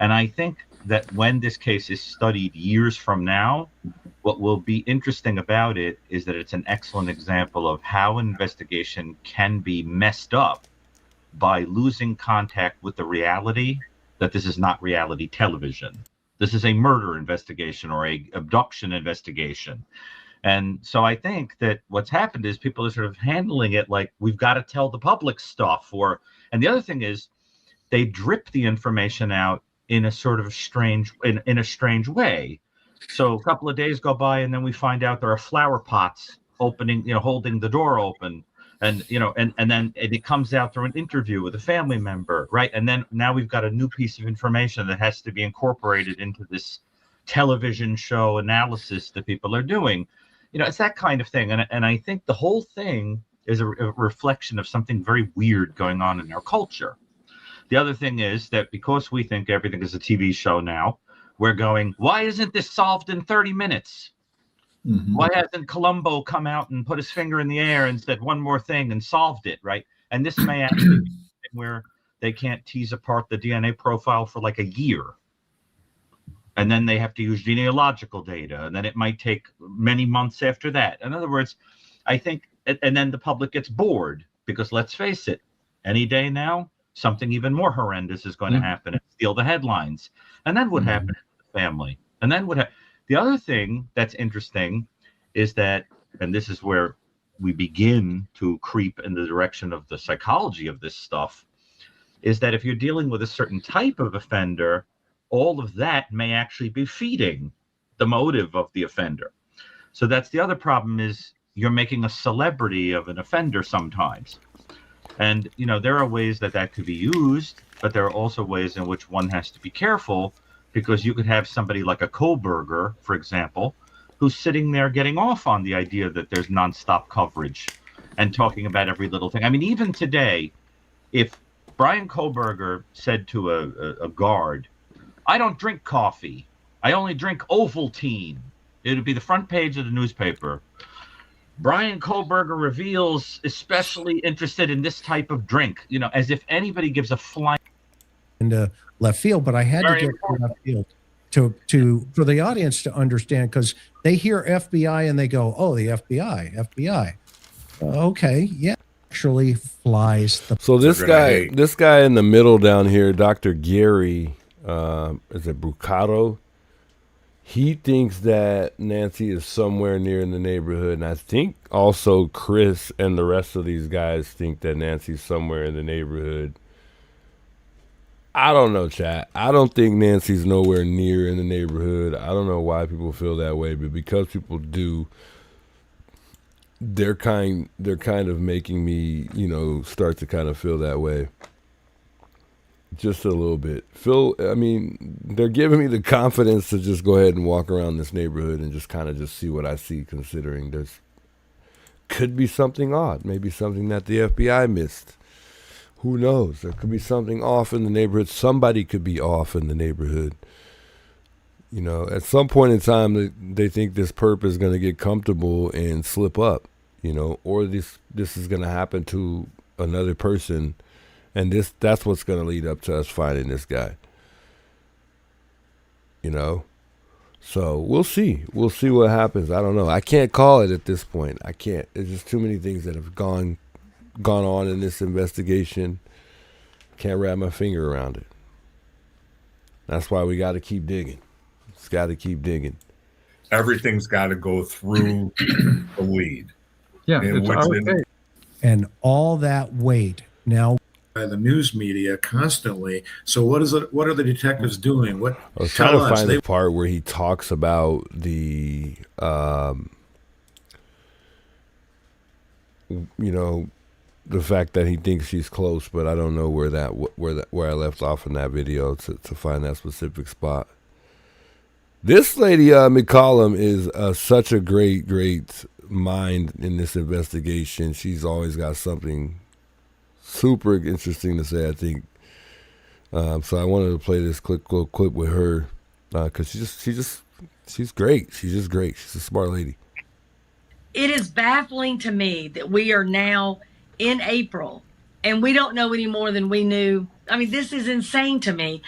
[SPEAKER 9] And I think that when this case is studied years from now, what will be interesting about it is that it's an excellent example of how an investigation can be messed up by losing contact with the reality that this is not reality television. This is a murder investigation or a abduction investigation. And so I think that what's happened is people are sort of handling it like we've got to tell the public stuff. And the other thing is they drip the information out in a sort of strange way. So a couple of days go by and then we find out there are flower pots opening, holding the door open. And and then it comes out through an interview with a family member, right? And then now we've got a new piece of information that has to be incorporated into this television show analysis that people are doing. It's that kind of thing. And I think the whole thing is a reflection of something very weird going on in our culture. The other thing is that because we think everything is a TV show now, we're going, why isn't this solved in 30 minutes?
[SPEAKER 5] Mhm.
[SPEAKER 9] Why hasn't Columbo come out and put his finger in the air and said one more thing and solved it, right? And this may actually be something where they can't tease apart the DNA profile for like a year. And then they have to use genealogical data. And then it might take many months after that. In other words, I think, and then the public gets bored because let's face it, any day now, something even more horrendous is going to happen and steal the headlines. And then what happened to the family? And then the other thing that's interesting is that, and this is where we begin to creep in the direction of the psychology of this stuff, is that if you're dealing with a certain type of offender, all of that may actually be feeding the motive of the offender. So that's the other problem, is you're making a celebrity of an offender sometimes. And, there are ways that could be used, but there are also ways in which one has to be careful, because you could have somebody like a Kohlberger, for example, who's sitting there getting off on the idea that there's nonstop coverage and talking about every little thing. I mean, even today, if Brian Kohlberger said to a guard, I don't drink coffee, I only drink Ovaltine, it would be the front page of the newspaper. Brian Kohlberger reveals especially interested in this type of drink, as if anybody gives a flying
[SPEAKER 4] into left field, but I had
[SPEAKER 9] Very
[SPEAKER 4] to get to left field to for the audience to understand, because they hear FBI and they go, "Oh, the FBI." Okay, yeah, actually flies the.
[SPEAKER 1] So this
[SPEAKER 6] They're gonna
[SPEAKER 1] guy,
[SPEAKER 6] hate.
[SPEAKER 1] this guy in the middle down here, Dr. Gary, is it Brucato? He thinks that Nancy is somewhere near in the neighborhood, and I think also Chris and the rest of these guys think that Nancy's somewhere in the neighborhood. I don't know, chat. I don't think Nancy's nowhere near in the neighborhood. I don't know why people feel that way, but because people do, they're kind of making me, start to kind of feel that way. Just a little bit. They're giving me the confidence to just go ahead and walk around this neighborhood and just kind of just see what I see, considering there's could be something odd, maybe something that the FBI missed. Who knows? There could be something off in the neighborhood. Somebody could be off in the neighborhood. At some point in time, they think this perp is going to get comfortable and slip up, or this is going to happen to another person. And that's what's going to lead up to us finding this guy. So we'll see. We'll see what happens. I don't know. I can't call it at this point. I can't. There's just too many things that have gone on in this investigation. Can't wrap my finger around it. That's why we got to keep digging. It's got to keep digging.
[SPEAKER 6] Everything's got to go through the lead.
[SPEAKER 8] Yeah,
[SPEAKER 6] And
[SPEAKER 8] it's
[SPEAKER 6] which
[SPEAKER 8] our
[SPEAKER 6] in-
[SPEAKER 8] case.
[SPEAKER 4] And all that weight now.
[SPEAKER 7] By the news media constantly. So what are the detectives doing? What
[SPEAKER 1] I was trying to find
[SPEAKER 7] they
[SPEAKER 1] the part where he talks about the, the fact that he thinks she's close, but I don't know where I left off in that video to find that specific spot. This lady, McCollum, is such a great mind in this investigation. She's always got something super interesting to say, I think. So I wanted to play this little clip with her because she's great. She's just great. She's a smart lady.
[SPEAKER 10] It is baffling to me that we are now in April and we don't know any more than we knew. I mean, this is insane to me.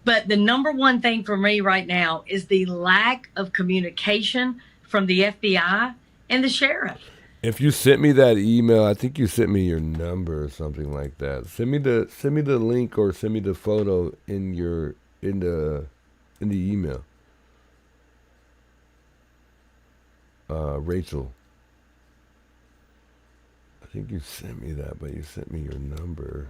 [SPEAKER 10] But the number one thing for me right now is the lack of communication from the FBI and the sheriff.
[SPEAKER 1] If you sent me that email, I think you sent me your number or something like that. Send me the link or send me the photo in the email. Rachel. I think you sent me that, but you sent me your number.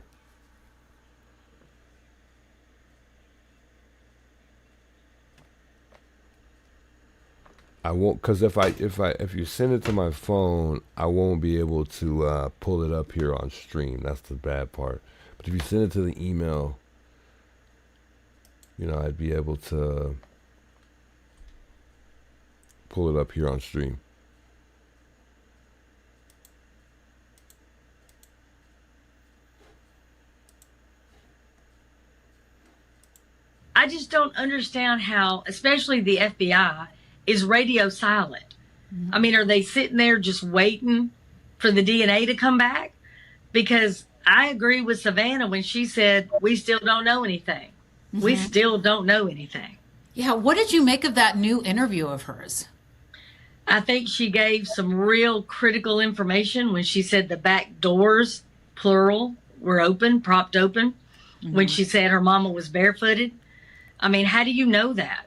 [SPEAKER 1] I won't, because if you send it to my phone, I won't be able to pull it up here on stream. That's the bad part. But if you send it to the email, I'd be able to pull it up here on stream.
[SPEAKER 10] I just don't understand how, especially the FBI, is radio silent. I mean, are they sitting there just waiting for the DNA to come back? Because I agree with Savannah when she said, we still don't know anything. We still don't know anything.
[SPEAKER 11] Yeah. What did you make of that new interview of hers?
[SPEAKER 10] I think she gave some real critical information when she said the back doors, plural, were open, propped open. When she said her mama was barefooted. I mean, how do you know that?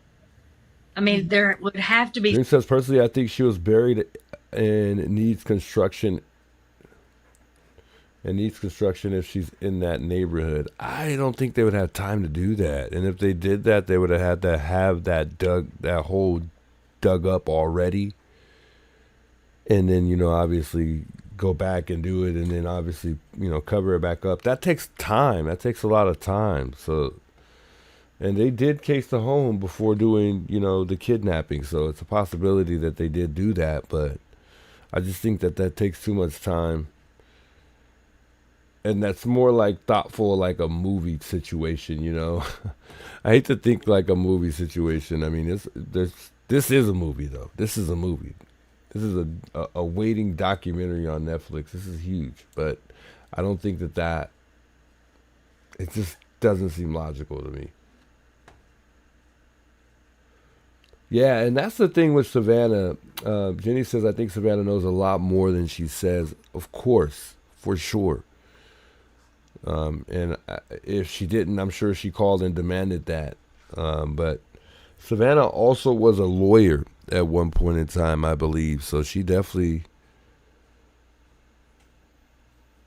[SPEAKER 10] I mean, there would have to be.
[SPEAKER 1] Jane says, personally, I think she was buried and needs construction. And needs construction if she's in that neighborhood. I don't think they would have time to do that. And if they did that, they would have had to have that hole dug up already. And then, obviously go back and do it. And then obviously, cover it back up. That takes time. That takes a lot of time. So, and they did case the home before doing, the kidnapping. So it's a possibility that they did do that. But I just think that takes too much time. And that's more like thoughtful, like a movie situation, I hate to think like a movie situation. I mean, this is a movie, though. This is a movie. This is a waiting documentary on Netflix. This is huge. But I don't think that it just doesn't seem logical to me. Yeah, and that's the thing with Savannah. Jenny says, I think Savannah knows a lot more than she says. Of course, for sure. And if she didn't, I'm sure she called and demanded that. But Savannah also was a lawyer at one point in time, I believe. So she definitely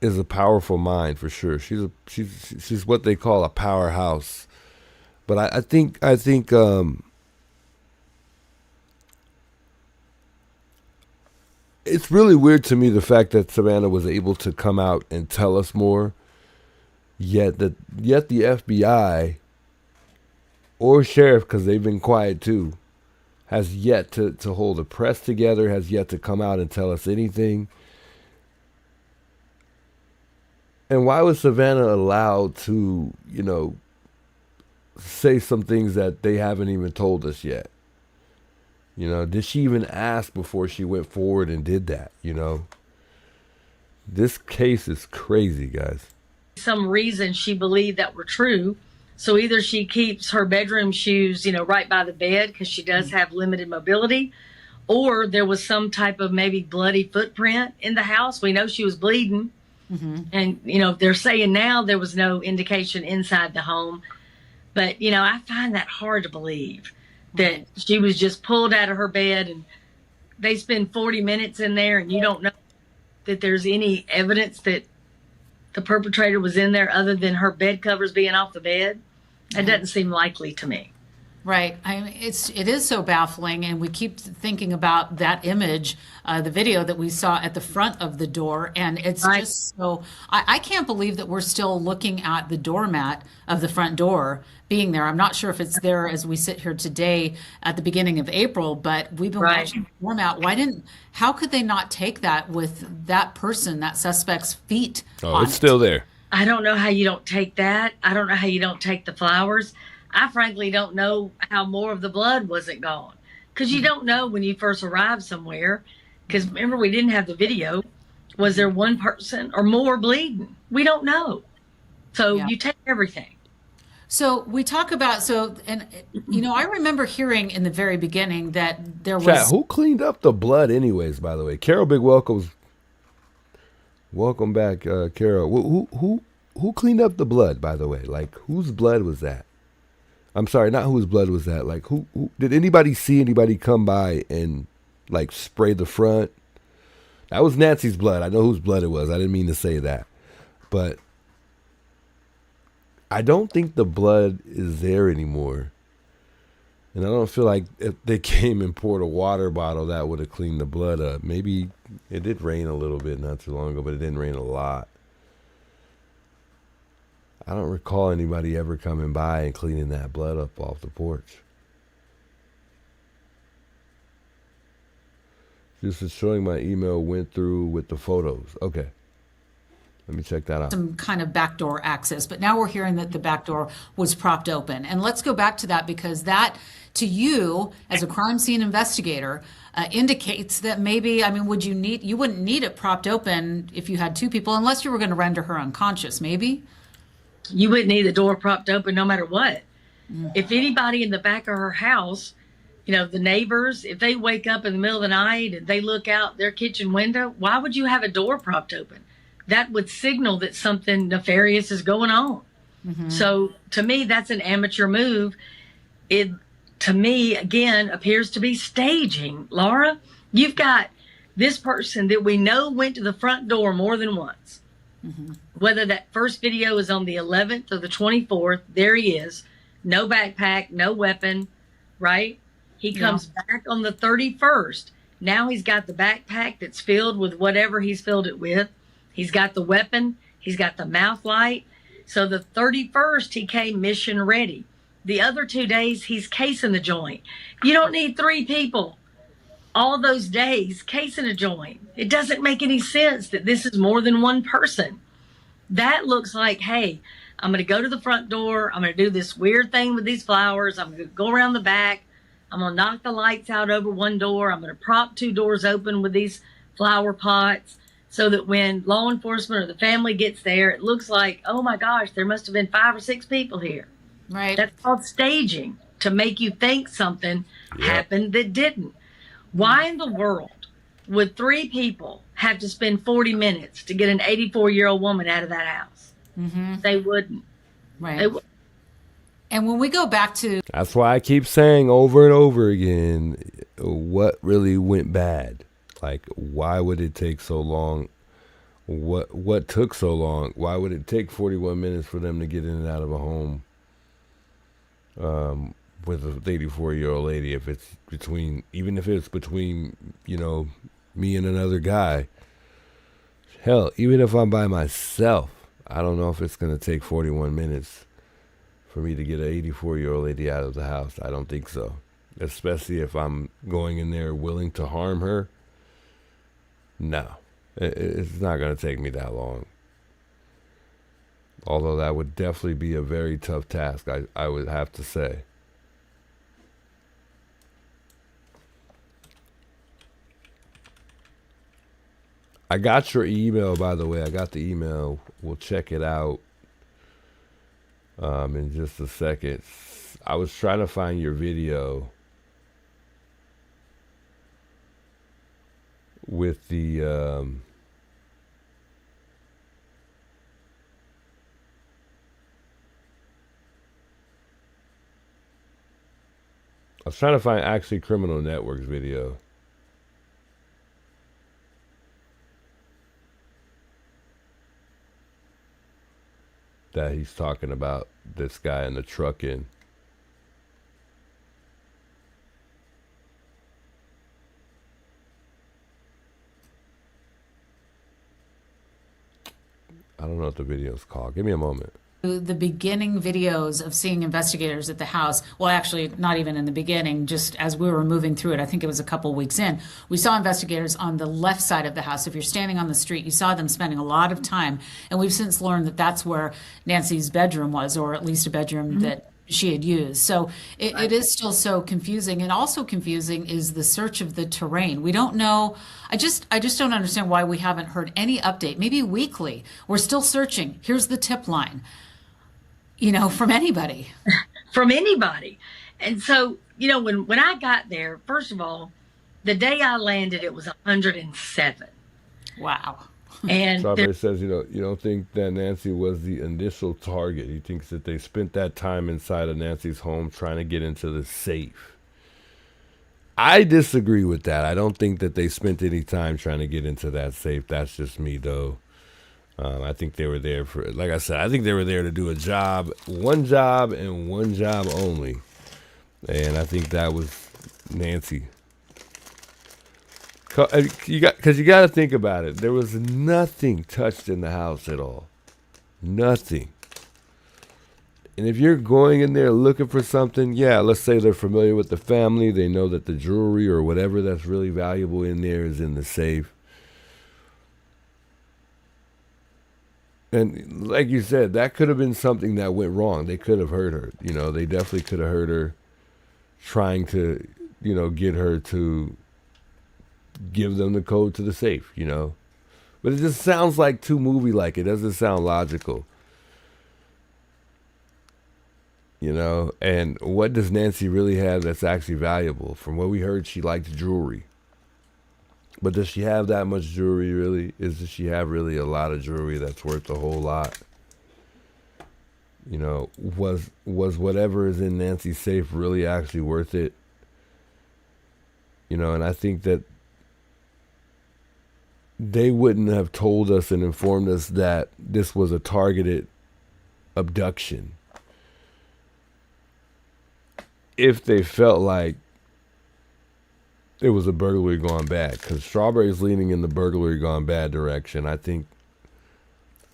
[SPEAKER 1] is a powerful mind for sure. She's what they call a powerhouse. But I think it's really weird to me the fact that Savannah was able to come out and tell us more. Yet the FBI or sheriff, because they've been quiet too, has yet to hold a press together, has yet to come out and tell us anything. And why was Savannah allowed to, say some things that they haven't even told us yet? Did she even ask before she went forward and did that? This case is crazy, guys.
[SPEAKER 10] Some reason she believed that were true. So either she keeps her bedroom shoes, right by the bed because she does have limited mobility, or there was some type of maybe bloody footprint in the house. We know she was bleeding. And, they're saying now there was no indication inside the home. But, I find that hard to believe that she was just pulled out of her bed and they spend 40 minutes in there and you don't know that there's any evidence that the perpetrator was in there other than her bed covers being off the bed. That doesn't seem likely to me.
[SPEAKER 11] Right. I mean, it is so baffling, and we keep thinking about that image, the video that we saw at the front of the door, and it's just so. I can't believe that we're still looking at the doormat of the front door being there. I'm not sure if it's there as we sit here today at the beginning of April, but we've been watching the doormat. How could they not take that with that person, that suspect's feet?
[SPEAKER 1] Oh, it's still there.
[SPEAKER 10] I don't know how you don't take that. I don't know how you don't take the flowers. I frankly don't know how more of the blood wasn't gone. Because you don't know when you first arrive somewhere. Because remember, we didn't have the video. Was there one person or more bleeding? We don't know. So you take everything.
[SPEAKER 11] So we talk about, I remember hearing in the very beginning that there was.
[SPEAKER 1] Chat, who cleaned up the blood anyways, by the way? Carol, big welcome back, Carol. Who cleaned up the blood, by the way? Like, whose blood was that? I'm sorry, not whose blood was that. Like, who did anybody see anybody come by and like spray the front? That was Nancy's blood. I know whose blood it was. I didn't mean to say that, but I don't think the blood is there anymore. And I don't feel like if they came and poured a water bottle, that would have cleaned the blood up. Maybe it did rain a little bit not too long ago, but it didn't rain a lot. I don't recall anybody ever coming by and cleaning that blood up off the porch. Just is showing my email went through with the photos. Okay. Let me check that out.
[SPEAKER 11] Some kind of backdoor access, but now we're hearing that the back door was propped open. And let's go back to that, because that, to you as a crime scene investigator, indicates that maybe, I mean, you wouldn't need it propped open if you had two people, unless you were going to render her unconscious, maybe?
[SPEAKER 10] You wouldn't need the door propped open no matter what. If anybody in the back of her house, you know, the neighbors, if they wake up in the middle of the night and they look out their kitchen window, why would you have a door propped open? That would signal that something nefarious is going on. So to me, that's an amateur move. It, to me, again, appears to be staging. Laura, you've got this person that we know went to the front door more than once. Whether that first video is on the 11th or the 24th, there he is. No backpack, no weapon, right? He comes back on the 31st. Now he's got the backpack that's filled with whatever he's filled it with. He's got the weapon. He's got the mouth light. So the 31st, he came mission ready. The other 2 days, he's casing the joint. You don't need 3 people all those days casing a joint. It doesn't make any sense that this is more than one person. That looks like, hey, I'm going to go to the front door. I'm going to do this weird thing with these flowers. I'm going to go around the back. I'm going to knock the lights out over one door. I'm going to prop 2 doors open with these flower pots, so that when law enforcement or the family gets there, it looks like, oh my gosh, there must have been 5 or 6 people here.
[SPEAKER 11] Right.
[SPEAKER 10] That's called staging, to make you think something happened that didn't. Why in the world would 3 people have to spend 40 minutes to get an 84-year-old woman out of that house? They wouldn't.
[SPEAKER 11] Right. And when we go back to...
[SPEAKER 1] That's why I keep saying over and over again, what really went bad? Like, why would it take so long? What took so long? Why would it take 41 minutes for them to get in and out of a home with an 84-year-old lady? If it's between, even if it's between, you know, me and another guy. Hell, even if I'm by myself, I don't know if it's going to take 41 minutes for me to get an 84-year-old lady out of the house. I don't think so. Especially if I'm going in there willing to harm her. No, it's not going to take me that long. Although that would definitely be a very tough task, I would have to say. I got your email, by the way. I got the email. We'll check it out in just a second. I was trying to find your video with the I was trying to find actually Criminal Network's video. That he's talking about this guy in the truck in. I don't know what the video's called. Give me a moment.
[SPEAKER 11] The beginning videos of seeing investigators at the house, well, actually, not even in the beginning, just as we were moving through it, I think it was a couple weeks in, we saw investigators on the left side of the house. If you're standing on the street, you saw them spending a lot of time. And we've since learned that that's where Nancy's bedroom was, or at least a bedroom that she had used. So it is still so confusing. And also confusing is the search of the terrain. We don't know. I just don't understand why we haven't heard any update, maybe weekly. We're still searching. Here's the tip line, you know, from anybody.
[SPEAKER 10] From anybody. And so, you know, when I got there, first of all, the day I landed, it was 107.
[SPEAKER 11] Wow.
[SPEAKER 10] And
[SPEAKER 1] Strawberry says, you don't think that Nancy was the initial target. He thinks that they spent that time inside of Nancy's home trying to get into the safe. I disagree with that. I don't think that they spent any time trying to get into that safe. That's just me, though. I think they were there for, like I said, I think they were there to do a job, one job and one job only. And I think that was Nancy. Because you got to think about it. There was nothing touched in the house at all. Nothing. And if you're going in there looking for something, yeah, let's say they're familiar with the family. They know that the jewelry or whatever that's really valuable in there is in the safe. And like you said, that could have been something that went wrong. They could have hurt her. You know, they definitely could have hurt her trying to, you know, get her to give them the code to the safe, you know. But it just sounds like too movie-like. It doesn't sound logical. You know, and what does Nancy really have that's actually valuable? From what we heard, she likes jewelry. But does she have that much jewelry really? Does she have really a lot of jewelry that's worth a whole lot? You know, was whatever is in Nancy's safe really actually worth it? You know, and I think that they wouldn't have told us and informed us that this was a targeted abduction if they felt like it was a burglary gone bad. Because Strawberry's leaning in the burglary gone bad direction. I think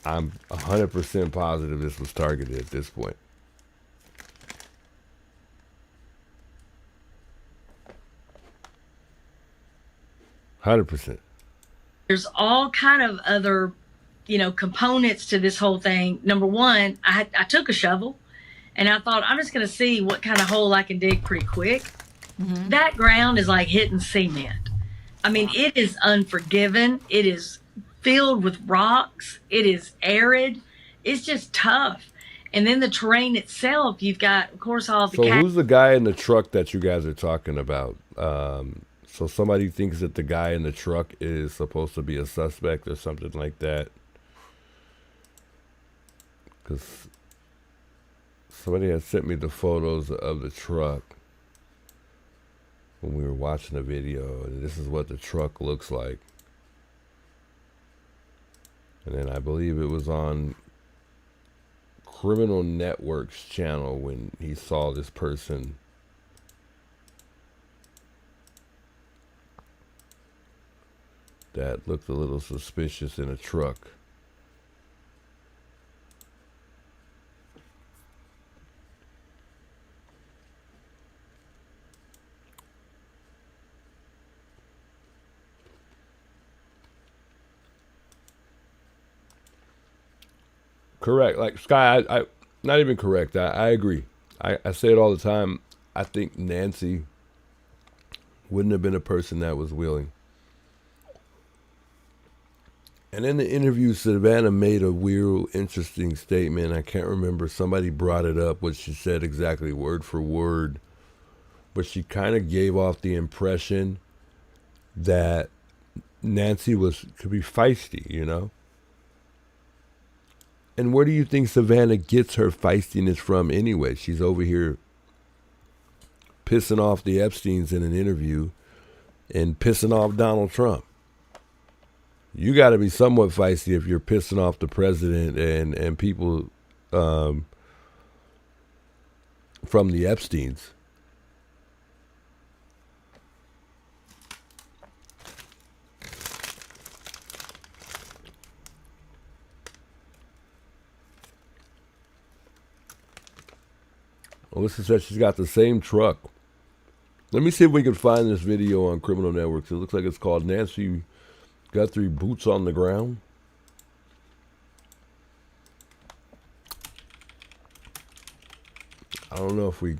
[SPEAKER 1] I'm 100% positive this was targeted at this point.
[SPEAKER 10] There's all kind of other, you know, components to this whole thing. Number one, I took a shovel and I thought I'm just going to see what kind of hole I can dig pretty quick. Mm-hmm. That ground is like hitting cement. I mean, it is unforgiving. It is filled with rocks. It is arid. It's just tough. And then the terrain itself, you've got, of course, all the...
[SPEAKER 1] So who's the guy in the truck that you guys are talking about? So somebody thinks that the guy in the truck is supposed to be a suspect or something like that. Because somebody had sent me the photos of the truck when we were watching the video, and this is what the truck looks like. And then I believe it was on Criminal Network's channel when he saw this person that looked a little suspicious in a truck. Correct. Like Sky, I not even correct. I agree. I say it all the time. I think Nancy wouldn't have been a person that was willing. And in the interview, Savannah made a weird, interesting statement. I can't remember. Somebody brought it up, what she said exactly word for word. But she kind of gave off the impression that Nancy could be feisty, you know? And where do you think Savannah gets her feistiness from anyway? She's over here pissing off the Epsteins in an interview and pissing off Donald Trump. You got to be somewhat feisty if you're pissing off the president and people from the Epsteins. Alyssa said she's got the same truck. Let me see if we can find this video on Criminal Networks. It looks like it's called Nancy Guthrie Boots on the Ground. I don't know if we...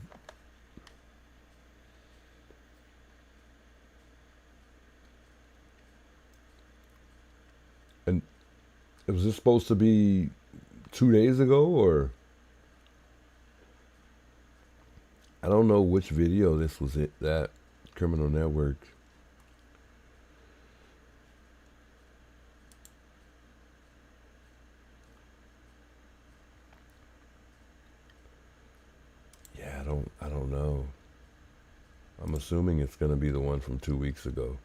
[SPEAKER 1] And was this supposed to be 2 days ago, or... I don't know which video this was that Criminal Network. Yeah, I don't know. I'm assuming it's going to be the one from 2 weeks ago.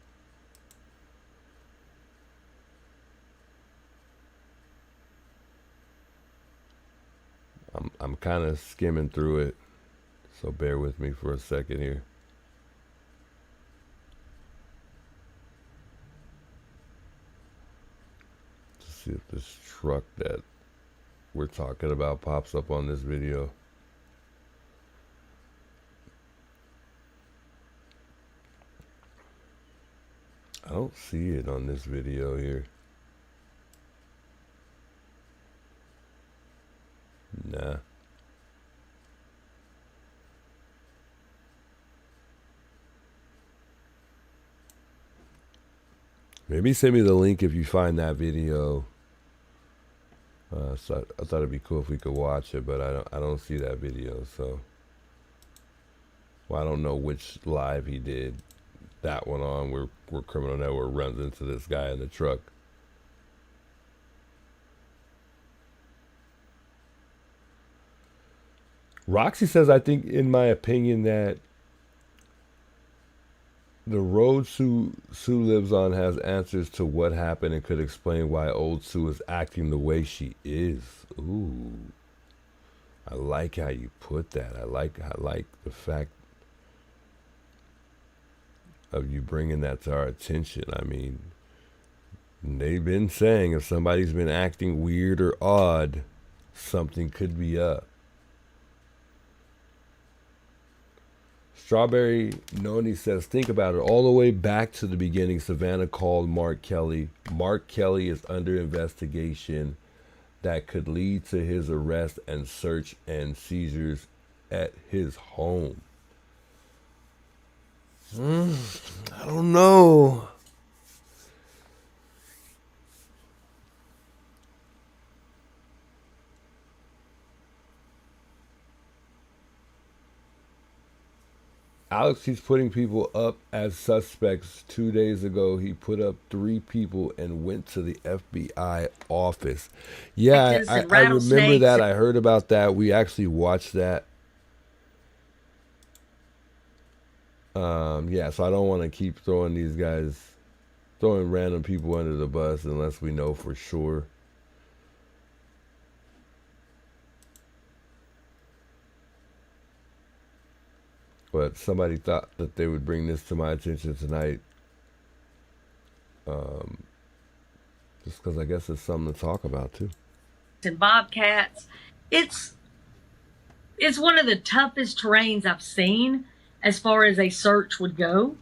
[SPEAKER 1] I'm kind of skimming through it. So bear with me for a second here. To see if this truck that we're talking about pops up on this video. I don't see it on this video here. Nah. Maybe send me the link if you find that video. So I thought it'd be cool if we could watch it, but I don't see that video. So, well, I don't know which live he did that one on where Criminal Network runs into this guy in the truck. Roxy says, I think, in my opinion, that the road Sue lives on has answers to what happened and could explain why old Sue is acting the way she is. Ooh. I like how you put that. I like the fact of you bringing that to our attention. I mean, they've been saying if somebody's been acting weird or odd, something could be up. Strawberry Noni says, think about it. All the way back to the beginning, Savannah called Mark Kelly. Mark Kelly is under investigation that could lead to his arrest and search and seizures at his home. I don't know. Alex, he's putting people up as suspects. 2 days ago, he put up 3 people and went to the FBI office. Yeah, I remember that. I heard about that. We actually watched that. Yeah, so I don't want to keep throwing random people under the bus unless we know for sure. But somebody thought that they would bring this to my attention tonight. Just because I guess it's something to talk about too.
[SPEAKER 10] And bobcats. It's one of the toughest terrains I've seen as far as a search would go.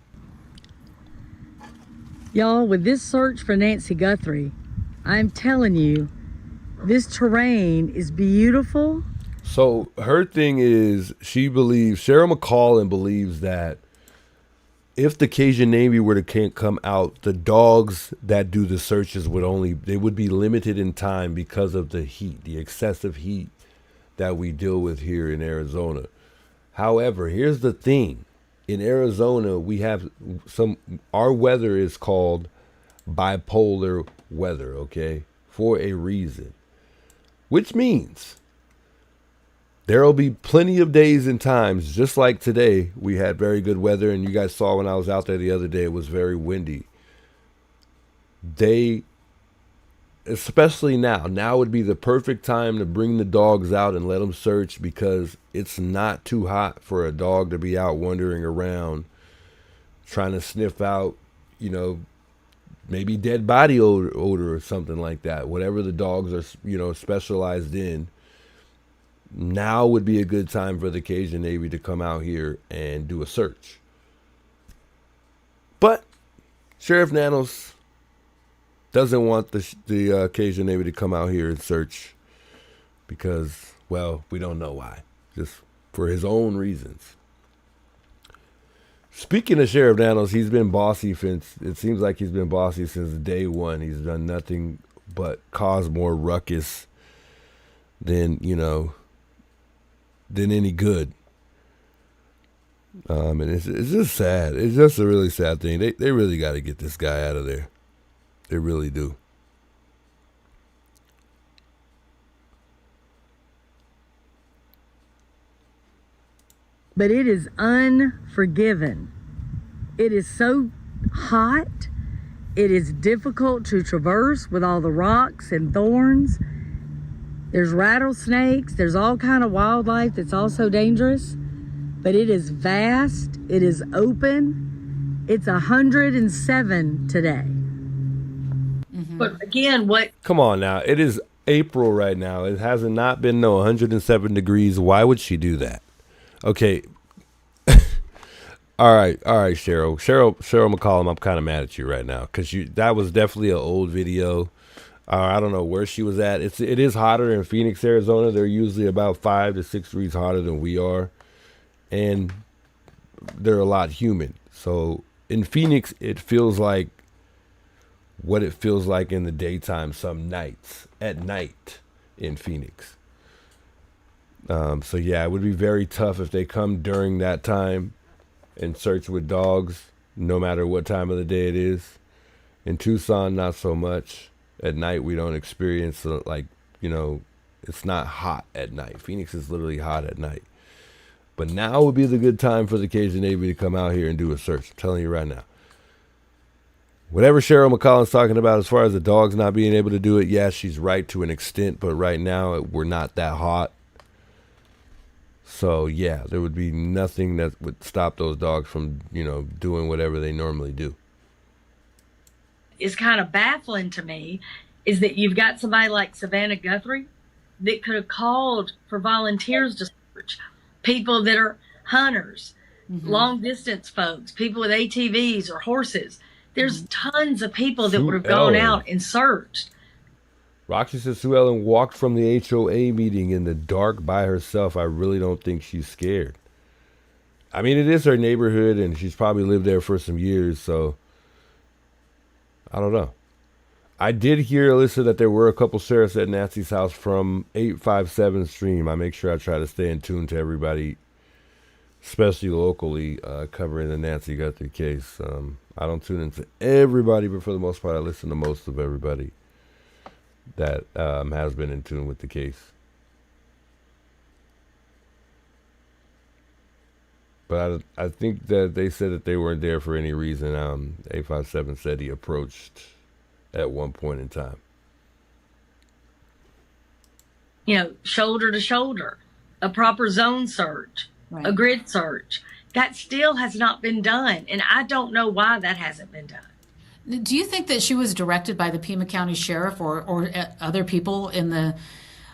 [SPEAKER 10] Y'all, with this search for Nancy Guthrie, I'm telling you, this terrain is beautiful.
[SPEAKER 1] So her thing is, she believes, Cheryl McCollum believes that if the Cajun Navy were to come out, the dogs that do the searches would be limited in time because of the heat, the excessive heat that we deal with here in Arizona. However, here's the thing. In Arizona, we have our weather is called bipolar weather, okay? For a reason. Which means there will be plenty of days and times, just like today, we had very good weather, and you guys saw when I was out there the other day, it was very windy. Especially now would be the perfect time to bring the dogs out and let them search, because it's not too hot for a dog to be out wandering around trying to sniff out, maybe dead body odor or something like that. Whatever the dogs are, specialized in. Now would be a good time for the Cajun Navy to come out here and do a search. But Sheriff Nanos doesn't want the Cajun Navy to come out here and search because, well, we don't know why. Just for his own reasons. Speaking of Sheriff Nanos, he's been bossy it seems like he's been bossy since day one. He's done nothing but cause more ruckus than any good. And it's just sad. It's just a really sad thing. They really got to get this guy out of there. They really do.
[SPEAKER 10] But it is unforgiven. It is so hot. It is difficult to traverse with all the rocks and thorns. There's rattlesnakes. There's all kind of wildlife that's also dangerous. but it is vast. It is open. It's 107 today. But again, what?
[SPEAKER 1] Come on now. It is April right now. It hasn't not been 107 degrees. Why would she do that? Okay. All right, Cheryl McCollum. I'm kind of mad at you right now because that was definitely an old video. I don't know where she was at. It is hotter in Phoenix, Arizona. They're usually about 5 to 6 degrees hotter than we are, and they're a lot humid. So in Phoenix, it feels like what it feels like in the daytime some nights at night in Phoenix. So yeah, it would be very tough if they come during that time and search with dogs, no matter what time of the day it is. In Tucson, not so much. At night, we don't experience it's not hot at night. Phoenix is literally hot at night. But now would be the good time for the Cajun Navy to come out here and do a search. I'm telling you right now. Whatever Cheryl McCollum's talking about as far as the dogs not being able to do it, yeah, she's right to an extent, but right now we're not that hot. So yeah, there would be nothing that would stop those dogs from, doing whatever they normally do.
[SPEAKER 10] Is kind of baffling to me is that you've got somebody like Savannah Guthrie that could have called for volunteers to search, people that are hunters, long distance folks, people with ATVs or horses. There's tons of people that would have gone out and searched.
[SPEAKER 1] Roxy says Sue Ellen walked from the HOA meeting in the dark by herself. I really don't think she's scared. I mean, it is her neighborhood, and she's probably lived there for some years, so I don't know. I did hear, Alyssa, that there were a couple sheriffs at Nancy's house from 857 stream. I make sure I try to stay in tune to everybody, especially locally, covering the Nancy Guthrie case. I don't tune into everybody, but for the most part, I listen to most of everybody that has been in tune with the case. But I think that they said that they weren't there for any reason. 857 said he approached at one point in time.
[SPEAKER 10] Shoulder to shoulder, a proper zone search,
[SPEAKER 11] Right.
[SPEAKER 10] a grid search. That still has not been done. And I don't know why that hasn't been done.
[SPEAKER 11] Do you think that she was directed by the Pima County Sheriff or other people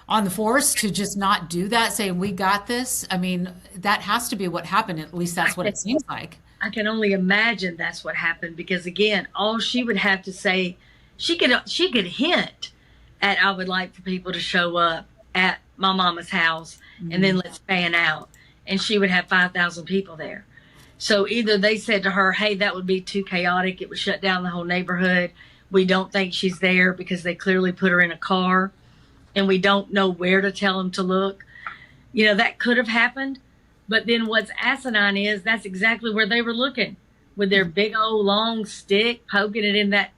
[SPEAKER 11] on the force to just not do that, say, we got this? I mean, that has to be what happened. At least that's what it seems like.
[SPEAKER 10] I can only imagine that's what happened because, again, all she would have to say, she could hint at, I would like for people to show up at my mama's house and then let's fan out. And she would have 5,000 people there. So either they said to her, hey, that would be too chaotic. It would shut down the whole neighborhood. We don't think she's there because they clearly put her in a car and we don't know where to tell them to look. That could have happened. But then what's asinine is that's exactly where they were looking with their big old long stick, poking it in that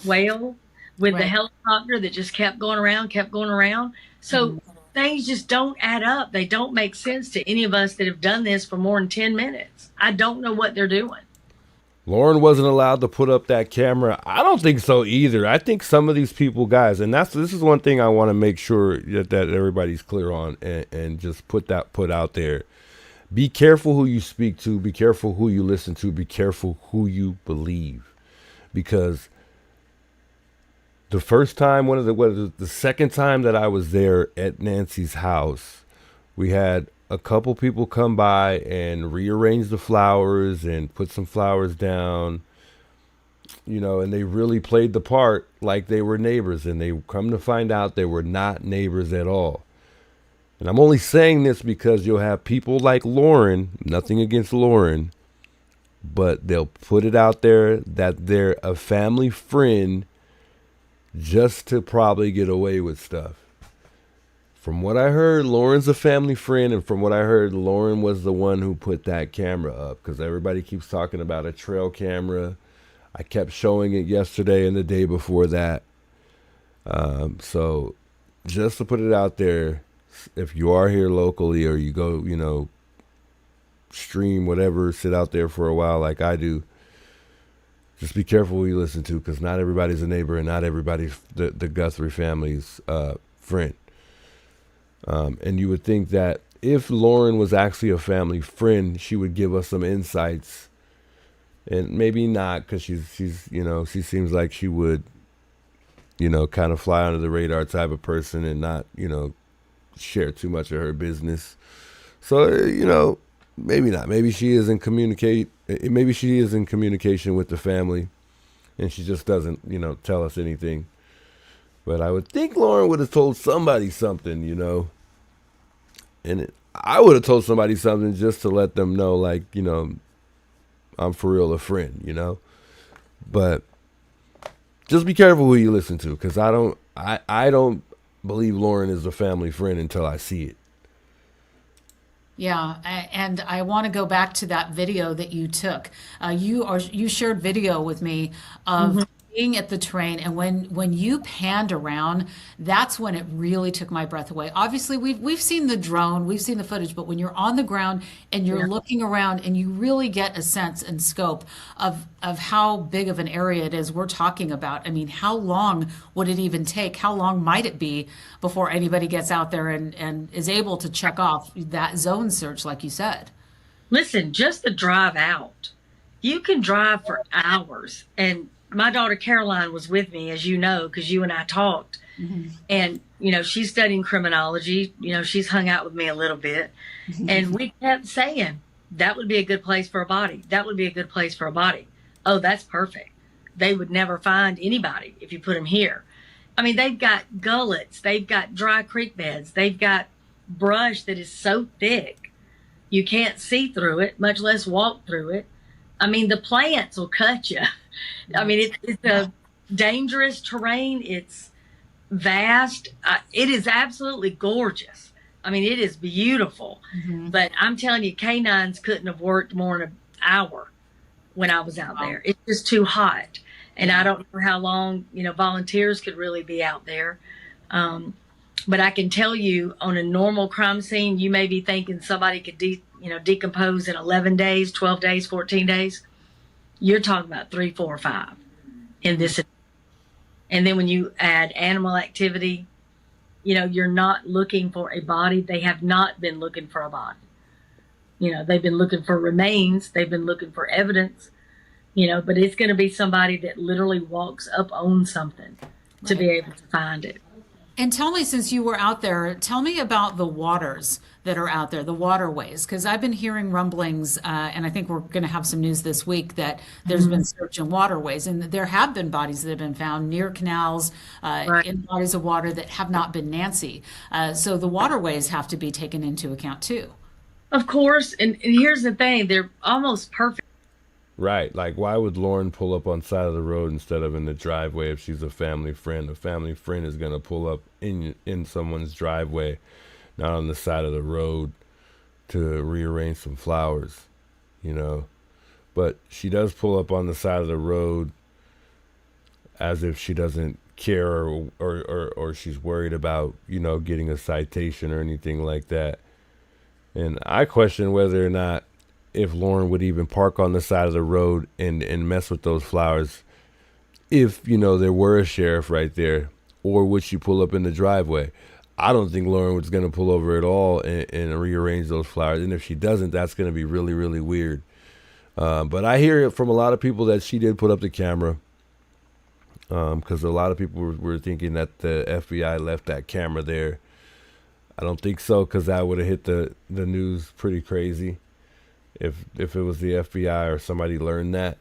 [SPEAKER 10] whale with the helicopter that just kept going around. So things just don't add up. They don't make sense to any of us that have done this for more than 10 minutes. I don't know what they're doing.
[SPEAKER 1] Lauren wasn't allowed to put up that camera. I don't think so either. I think some of these people, guys, and this is one thing I want to make sure that everybody's clear on and just put out there. Be careful who you speak to. Be careful who you listen to. Be careful who you believe. Because the first time, the second time that I was there at Nancy's house, we had a couple people come by and rearrange the flowers and put some flowers down, and they really played the part like they were neighbors, and they come to find out they were not neighbors at all. And I'm only saying this because you'll have people like Lauren, nothing against Lauren, but they'll put it out there that they're a family friend just to probably get away with stuff. From what I heard, Lauren's a family friend, and from what I heard, Lauren was the one who put that camera up, because everybody keeps talking about a trail camera. I kept showing it yesterday and the day before that. So just to put it out there, if you are here locally or you go, stream whatever, sit out there for a while like I do, just be careful who you listen to, because not everybody's a neighbor and not everybody's the Guthrie family's friend. And you would think that if Lauren was actually a family friend, she would give us some insights, and maybe not, because she's you know, she seems like she would, you know, kind of fly under the radar type of person and not, you know, share too much of her business. So, you know, maybe not. Maybe she is in maybe she is in communication with the family, and she just doesn't, you know, tell us anything. But I would think Lauren would have told somebody something, you know. And I would have told somebody something just to let them know, like, you know, I'm for real a friend, you know. But just be careful who you listen to, because I don't believe Lauren is a family friend until I see it.
[SPEAKER 11] Yeah, and I want to go back to that video that you took. You shared video with me of being at the train, and when you panned around, that's when it really took my breath away. Obviously, we've seen the drone, we've seen the footage, but when you're on the ground and you're looking around and you really get a sense and scope of how big of an area it is we're talking about. I mean, how long would it even take? How long might it be before anybody gets out there and is able to check off that zone search, like you said?
[SPEAKER 10] Listen, just the drive out, you can drive for hours. And my daughter Caroline was with me, as you know, because you and I talked. And, you know, she's studying criminology. You know, she's hung out with me a little bit. And we kept saying, that would be a good place for a body. That would be a good place for a body. Oh, that's perfect. They would never find anybody if you put them here. I mean, they've got gullets. They've got dry creek beds. They've got brush that is so thick you can't see through it, much less walk through it. I mean, the plants will cut you. I mean, it's a dangerous terrain. It's vast. It is absolutely gorgeous. I mean, it is beautiful. But I'm telling you, canines couldn't have worked more than an hour when I was out there. It's just too hot. And I don't know how long, you know, volunteers could really be out there. But I can tell you, on a normal crime scene, you may be thinking somebody could decompose in 11 days, 12 days, 14 days. You're talking about 3, 4, 5 in this. And then when you add animal activity, you know, you're not looking for a body. They have not been looking for a body. You know, they've been looking for remains. They've been looking for evidence, you know, but it's going to be somebody that literally walks up on something to be able to find it.
[SPEAKER 11] And tell me, since you were out there, tell me about the waters that are out there, the waterways, because I've been hearing rumblings, and I think we're going to have some news this week that there's been search in waterways, and there have been bodies that have been found near canals, in bodies of water that have not been Nancy. So the waterways have to be taken into account too.
[SPEAKER 10] Of course, and here's the thing, they're almost perfect.
[SPEAKER 1] Right. Like, why would Lauren pull up on the side of the road instead of in the driveway if she's a family friend? A family friend is going to pull up in someone's driveway, not on the side of the road, to rearrange some flowers, you know. But she does pull up on the side of the road as if she doesn't care or she's worried about, you know, getting a citation or anything like that. And I question whether or not if Lauren would even park on the side of the road and mess with those flowers if, you know, there were a sheriff right there, or would she pull up in the driveway? I don't think Lauren was going to pull over at all and rearrange those flowers. And if she doesn't, that's going to be really, really weird. But I hear from a lot of people that she did put up the camera, because a lot of people were thinking that the FBI left that camera there. I don't think so, because that would have hit the news pretty crazy if it was the FBI or somebody learned that.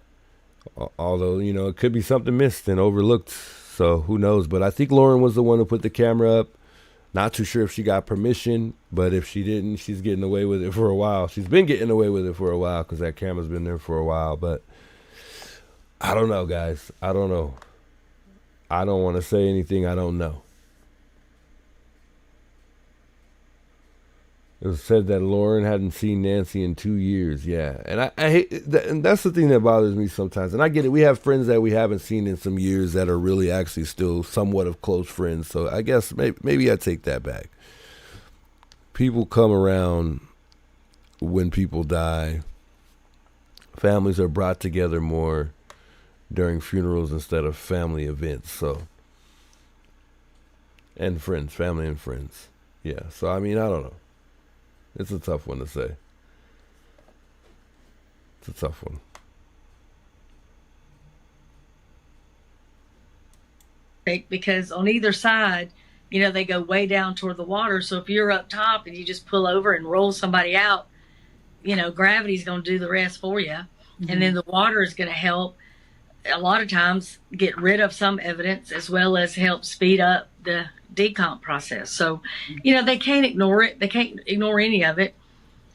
[SPEAKER 1] Although, you know, it could be something missed and overlooked, so who knows. But I think Lauren was the one who put the camera up. Not too sure if she got permission, but if she didn't, she's getting away with it for a while. She's been getting away with it for a while because that camera's been there for a while. But I don't know, guys. I don't know. I don't want to say anything I don't know. It was said that Lauren hadn't seen Nancy in 2 years. Yeah. And I hate that, and that's the thing that bothers me sometimes. And I get it. We have friends that we haven't seen in some years that are really actually still somewhat of close friends. So I guess maybe I take that back. People come around when people die. Families are brought together more during funerals instead of family events. So, and friends, family and friends. Yeah. So, I mean, I don't know. It's a tough one to say. It's a tough one.
[SPEAKER 10] Because on either side, you know, they go way down toward the water. So if you're up top and you just pull over and roll somebody out, you know, gravity's going to do the rest for you. Mm-hmm. And then the water is going to help a lot of times get rid of some evidence as well as help speed up the decomp process. So, you know, they can't ignore it. They can't ignore any of it.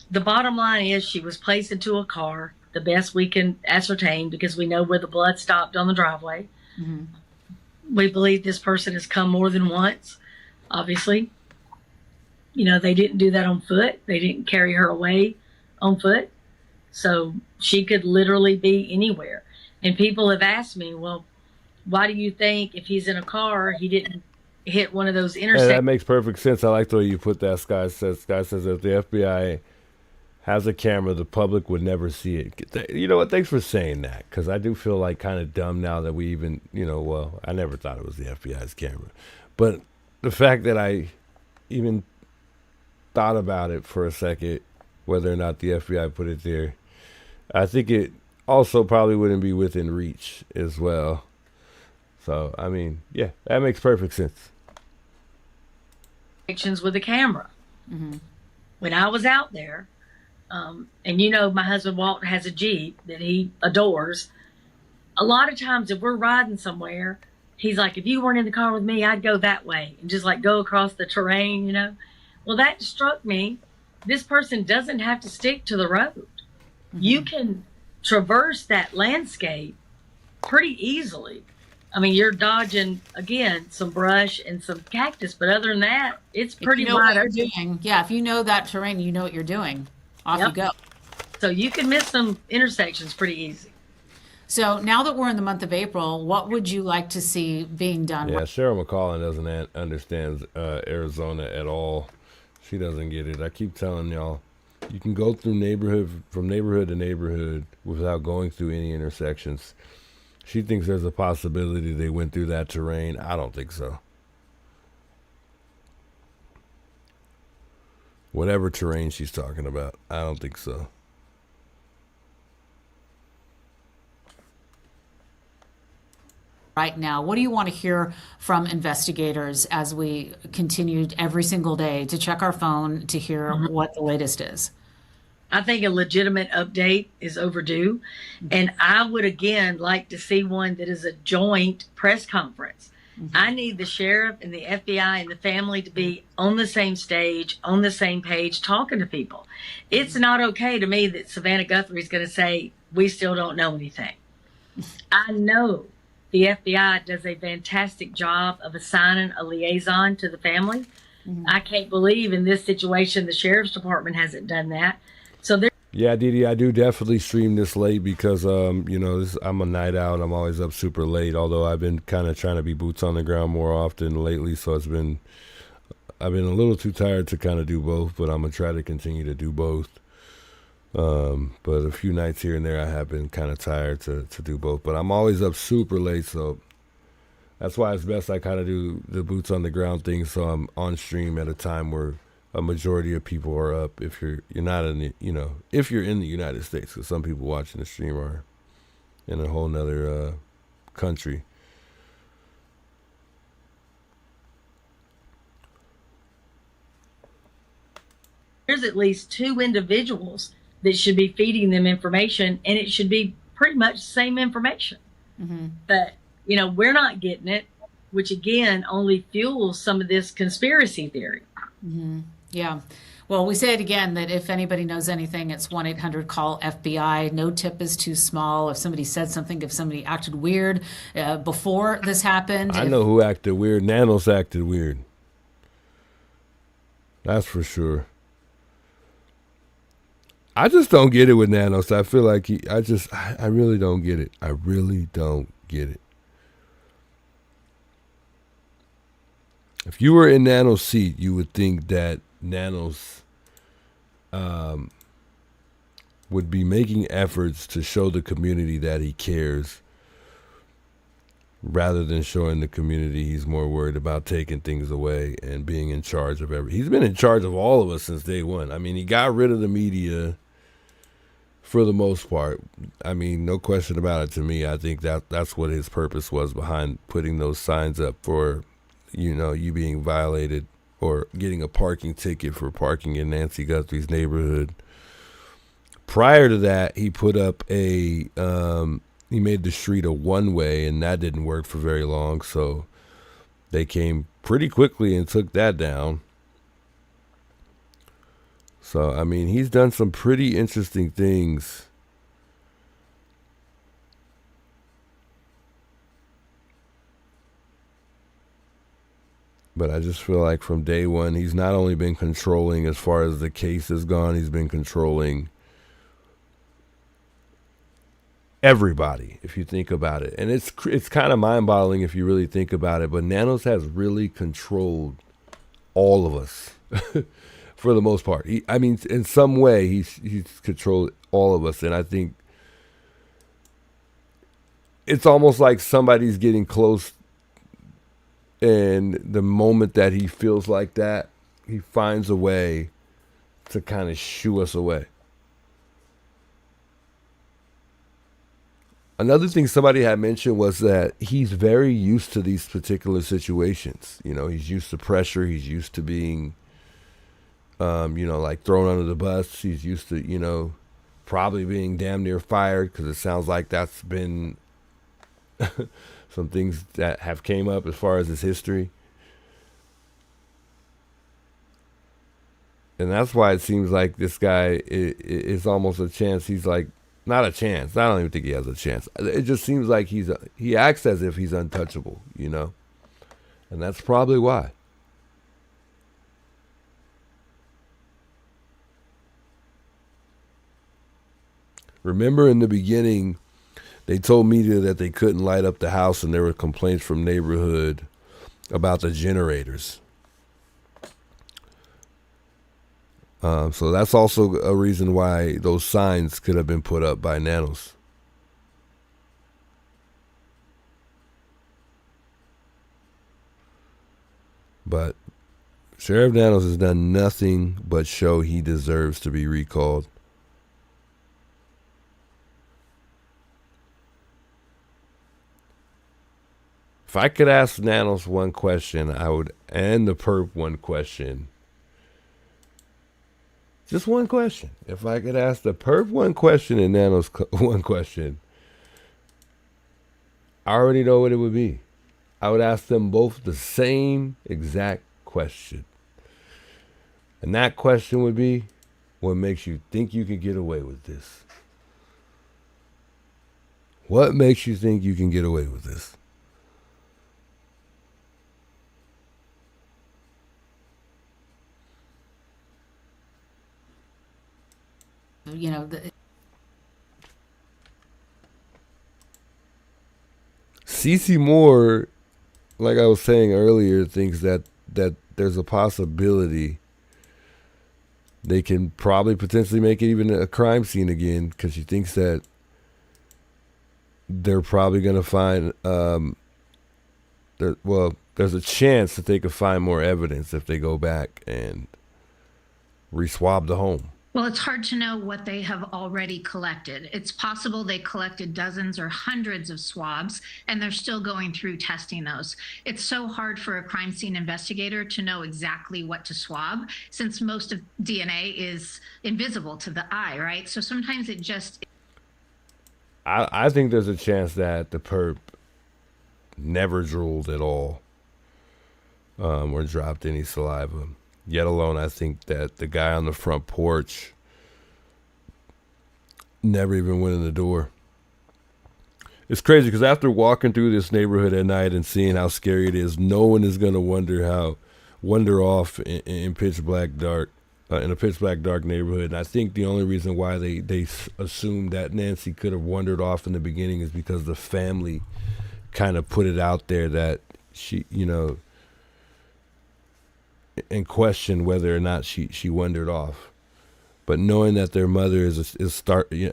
[SPEAKER 10] The bottom line is she was placed into a car, the best we can ascertain, because we know where the blood stopped on the driveway. Mm-hmm. We believe this person has come more than once, obviously. You know, they didn't do that on foot. They didn't carry her away on foot. So she could literally be anywhere. And people have asked me, well, why do you think if he's in a car, he didn't hit one of those intersections?
[SPEAKER 1] That makes perfect sense. I like the way you put that. Sky says if the FBI has a camera, the public would never see it. You know what? Thanks for saying that, because I do feel like kind of dumb now that we even, you know, well, I never thought it was the FBI's camera. But the fact that I even thought about it for a second, whether or not the FBI put it there, I think it also probably wouldn't be within reach as well. So, I mean, yeah, that makes perfect sense.
[SPEAKER 10] With the camera. Mm-hmm. When I was out there, and you know, my husband Walt has a Jeep that he adores. A lot of times if we're riding somewhere, he's like, if you weren't in the car with me, I'd go that way and just like go across the terrain, you know? Well, that struck me. This person doesn't have to stick to the road. Mm-hmm. You can traverse that landscape pretty easily. I mean, you're dodging, again, some brush and some cactus, but other than that, it's pretty wide open.
[SPEAKER 11] Yeah, if you know that terrain, you know what you're doing. Off you go.
[SPEAKER 10] So you can miss some intersections pretty easy.
[SPEAKER 11] So now that we're in the month of April, what would you like to see being done?
[SPEAKER 1] Yeah, Cheryl McCollin doesn't understand Arizona at all. She doesn't get it. I keep telling y'all, you can go through from neighborhood to neighborhood without going through any intersections. She thinks there's a possibility they went through that terrain. I don't think so. Whatever terrain she's talking about, I don't think so.
[SPEAKER 11] Right now, what do you want to hear from investigators as we continue every single day to check our phone to hear what the latest is?
[SPEAKER 10] I think a legitimate update is overdue. And I would, again, like to see one that is a joint press conference. Mm-hmm. I need the sheriff and the FBI and the family to be on the same stage, on the same page, talking to people. It's not okay to me that Savannah Guthrie is going to say, we still don't know anything. I know the FBI does a fantastic job of assigning a liaison to the family. Mm-hmm. I can't believe in this situation the sheriff's department hasn't done that. So there.
[SPEAKER 1] Yeah, Didi, I do definitely stream this late because, you know, I'm a night out. I'm always up super late, although I've been kind of trying to be boots on the ground more often lately. So I've been a little too tired to kind of do both, but I'm going to try to continue to do both. But a few nights here and there, I have been kind of tired to do both. But I'm always up super late, so that's why it's best I kind of do the boots on the ground thing. So I'm on stream at a time where a majority of people are up. If you're not in the, you know, if you're in the United States, because some people watching the stream are in a whole nother country.
[SPEAKER 10] There's at least 2 individuals that should be feeding them information, and it should be pretty much the same information. Mm-hmm. But, you know, we're not getting it, which again only fuels some of this conspiracy theory.
[SPEAKER 11] Mm-hmm. Yeah. Well, we say it again that if anybody knows anything, it's 1-800-CALL-FBI. No tip is too small. If somebody said something, if somebody acted weird before this happened.
[SPEAKER 1] I know who acted weird. Nanos acted weird. That's for sure. I just don't get it with Nanos. I feel like I really don't get it. I really don't get it. If you were in Nano's seat, you would think that Nanos would be making efforts to show the community that he cares. rather than showing the community he's more worried about taking things away and being in charge of he's been in charge of all of us since day one. I mean, he got rid of the media for the most part. I mean, no question about it. To me, I think that's what his purpose was behind putting those signs up for, you being violated or getting a parking ticket for parking in Nancy Guthrie's neighborhood. Prior to that, he put up he made the street a one-way, and that didn't work for very long, so they came pretty quickly and took that down. So, I mean, he's done some pretty interesting things. But I just feel like from day one, he's not only been controlling as far as the case has gone, he's been controlling everybody, if you think about it. And it's kind of mind-boggling if you really think about it, but Nanos has really controlled all of us for the most part. In some way, he's controlled all of us, and I think it's almost like somebody's getting close, and the moment that he feels like that, he finds a way to kind of shoo us away. Another thing somebody had mentioned was that he's very used to these particular situations. He's used to pressure. He's used to being, like thrown under the bus. He's used to, probably being damn near fired, because it sounds like that's been some things that have came up as far as his history. And that's why it seems like this guy is almost a chance. He's like, not a chance. I don't even think he has a chance. It just seems like he acts as if he's untouchable, and that's probably why. Remember in the beginning, they told media that they couldn't light up the house, and there were complaints from neighborhood about the generators. So that's also a reason why those signs could have been put up by Nanos. But Sheriff Nanos has done nothing but show he deserves to be recalled. If I could ask Nanos one question, and the perp one question. Just one question. If I could ask the perp one question and Nanos one question, I already know what it would be. I would ask them both the same exact question. And that question would be, what makes you think you can get away with this? What makes you think you can get away with this? Cece Moore, like I was saying earlier, thinks that there's a possibility they can probably potentially make it even a crime scene again, because she thinks that they're probably going to find there's a chance that they could find more evidence if they go back and re-swab the home.
[SPEAKER 12] Well, it's hard to know what they have already collected. It's possible they collected dozens or hundreds of swabs, and they're still going through testing those. It's so hard for a crime scene investigator to know exactly what to swab, since most of DNA is invisible to the eye, right? So sometimes it just...
[SPEAKER 1] I think there's a chance that the perp never drooled at all, or dropped any saliva. Yet alone, I think that the guy on the front porch never even went in the door. It's crazy, because after walking through this neighborhood at night and seeing how scary it is, no one is going to wander off in pitch black dark, in a pitch black dark neighborhood. And I think the only reason why they assumed that Nancy could have wandered off in the beginning is because the family kind of put it out there that she, and question whether or not she wandered off. But knowing that their mother is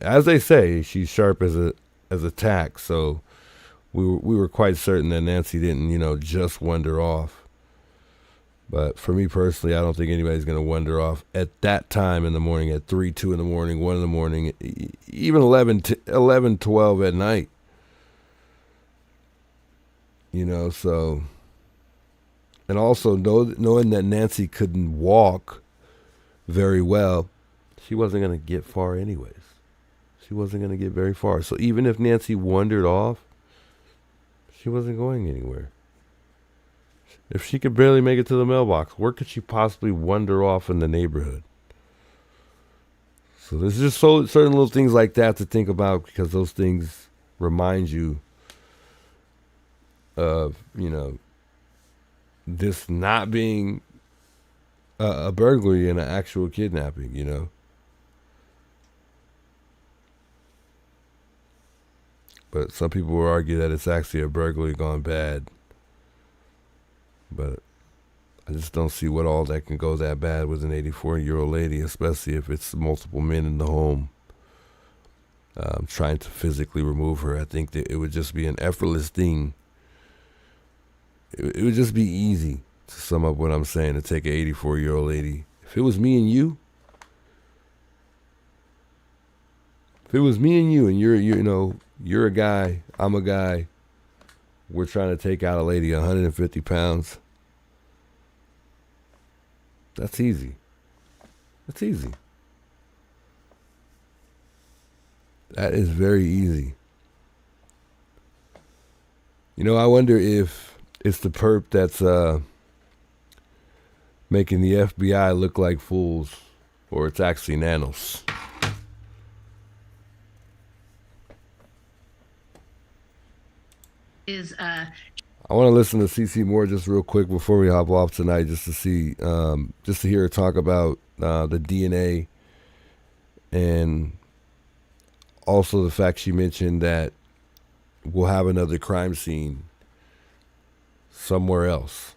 [SPEAKER 1] as they say, she's sharp as a tack. So we were quite certain that Nancy didn't, just wander off. But for me personally, I don't think anybody's going to wander off at that time in the morning, at 3, 2 in the morning, 1 in the morning, even 11, 12 at night. So, and also knowing that Nancy couldn't walk very well, she wasn't going to get far anyways. She wasn't going to get very far. So even if Nancy wandered off, she wasn't going anywhere. If she could barely make it to the mailbox, where could she possibly wander off in the neighborhood? So there's just certain little things like that to think about, because those things remind you of, this not being a burglary and an actual kidnapping, But some people will argue that it's actually a burglary gone bad. But I just don't see what all that can go that bad with an 84-year-old lady, especially if it's multiple men in the home trying to physically remove her. I think that it would just be an effortless thing. It would just be easy, to sum up what I'm saying, to take an 84-year-old lady. If it was me and you, and you're a guy, I'm a guy, we're trying to take out a lady 150 pounds. That's easy. That's easy. That is very easy. I wonder if it's the perp that's making the FBI look like fools, or it's actually nanos.
[SPEAKER 12] I
[SPEAKER 1] want to listen to CC Moore just real quick before we hop off tonight, just to see, just to hear her talk about the DNA, and also the fact she mentioned that we'll have another crime scene somewhere else.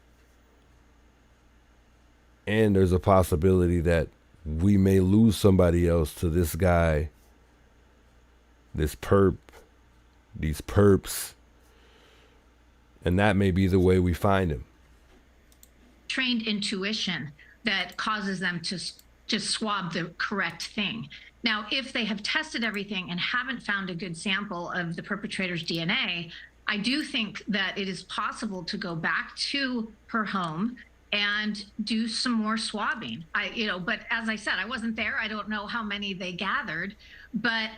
[SPEAKER 1] And there's a possibility that we may lose somebody else to this guy, this perp, these perps. And that may be the way we find him.
[SPEAKER 12] trained intuition that causes them to just swab the correct thing. Now, if they have tested everything and haven't found a good sample of the perpetrator's DNA, I do think that it is possible to go back to her home and do some more swabbing. But as I said, I wasn't there. I don't know how many they gathered, but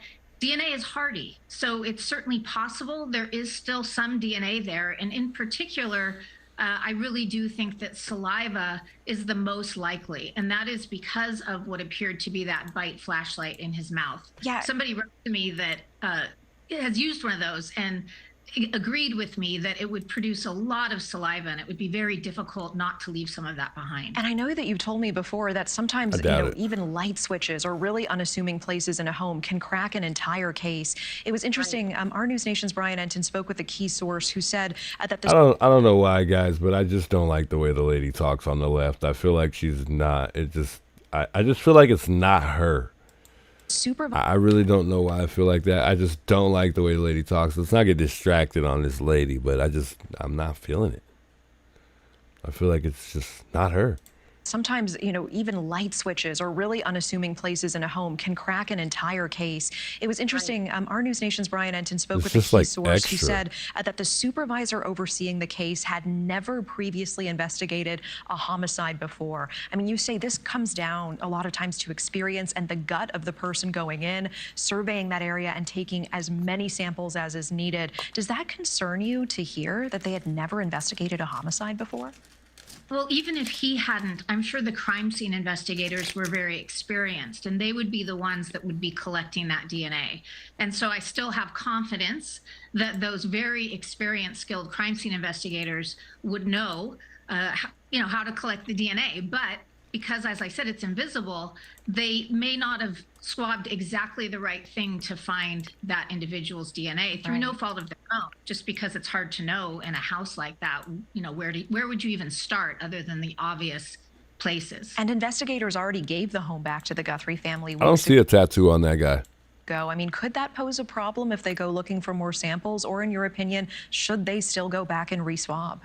[SPEAKER 12] DNA is hardy. So it's certainly possible. There is still some DNA there. And in particular, I really do think that saliva is the most likely. And that is because of what appeared to be that bite flashlight in his mouth.
[SPEAKER 13] Yeah.
[SPEAKER 12] Somebody wrote to me that has used one of those and agreed with me that it would produce a lot of saliva and it would be very difficult not to leave some of that behind.
[SPEAKER 13] And I know that you've told me before that sometimes even light switches or really unassuming places in a home can crack an entire case. It was interesting. Right. Our News Nation's Brian Enton spoke with a key source who said that this.
[SPEAKER 1] I don't know why, guys, but I just don't like the way the lady talks on the left. I feel like she's not. I just feel like it's not her. I really don't know why I feel like that. I just don't like the way the lady talks. Let's not get distracted on this lady, but I'm not feeling it. I feel like it's just not her.
[SPEAKER 13] Sometimes, even light switches or really unassuming places in a home can crack an entire case. It was interesting. Right. Our News Nation's Brian Enton spoke with a key source who said that the supervisor overseeing the case had never previously investigated a homicide before. I mean, you say this comes down a lot of times to experience and the gut of the person going in, surveying that area and taking as many samples as is needed. Does that concern you to hear that they had never investigated a homicide before?
[SPEAKER 12] Well, even if he hadn't, I'm sure the crime scene investigators were very experienced and they would be the ones that would be collecting that DNA. And so I still have confidence that those very experienced, skilled crime scene investigators would know, how to collect the DNA. But because, as I said, it's invisible, they may not have swabbed exactly the right thing to find that individual's DNA through no fault of their own, just because it's hard to know in a house like that, where would you even start other than the obvious places?
[SPEAKER 13] And investigators already gave the home back to the Guthrie family.
[SPEAKER 1] I don't see a tattoo on that guy.
[SPEAKER 13] go? I mean, could that pose a problem if they go looking for more samples? Or in your opinion, should they still go back and re-swab?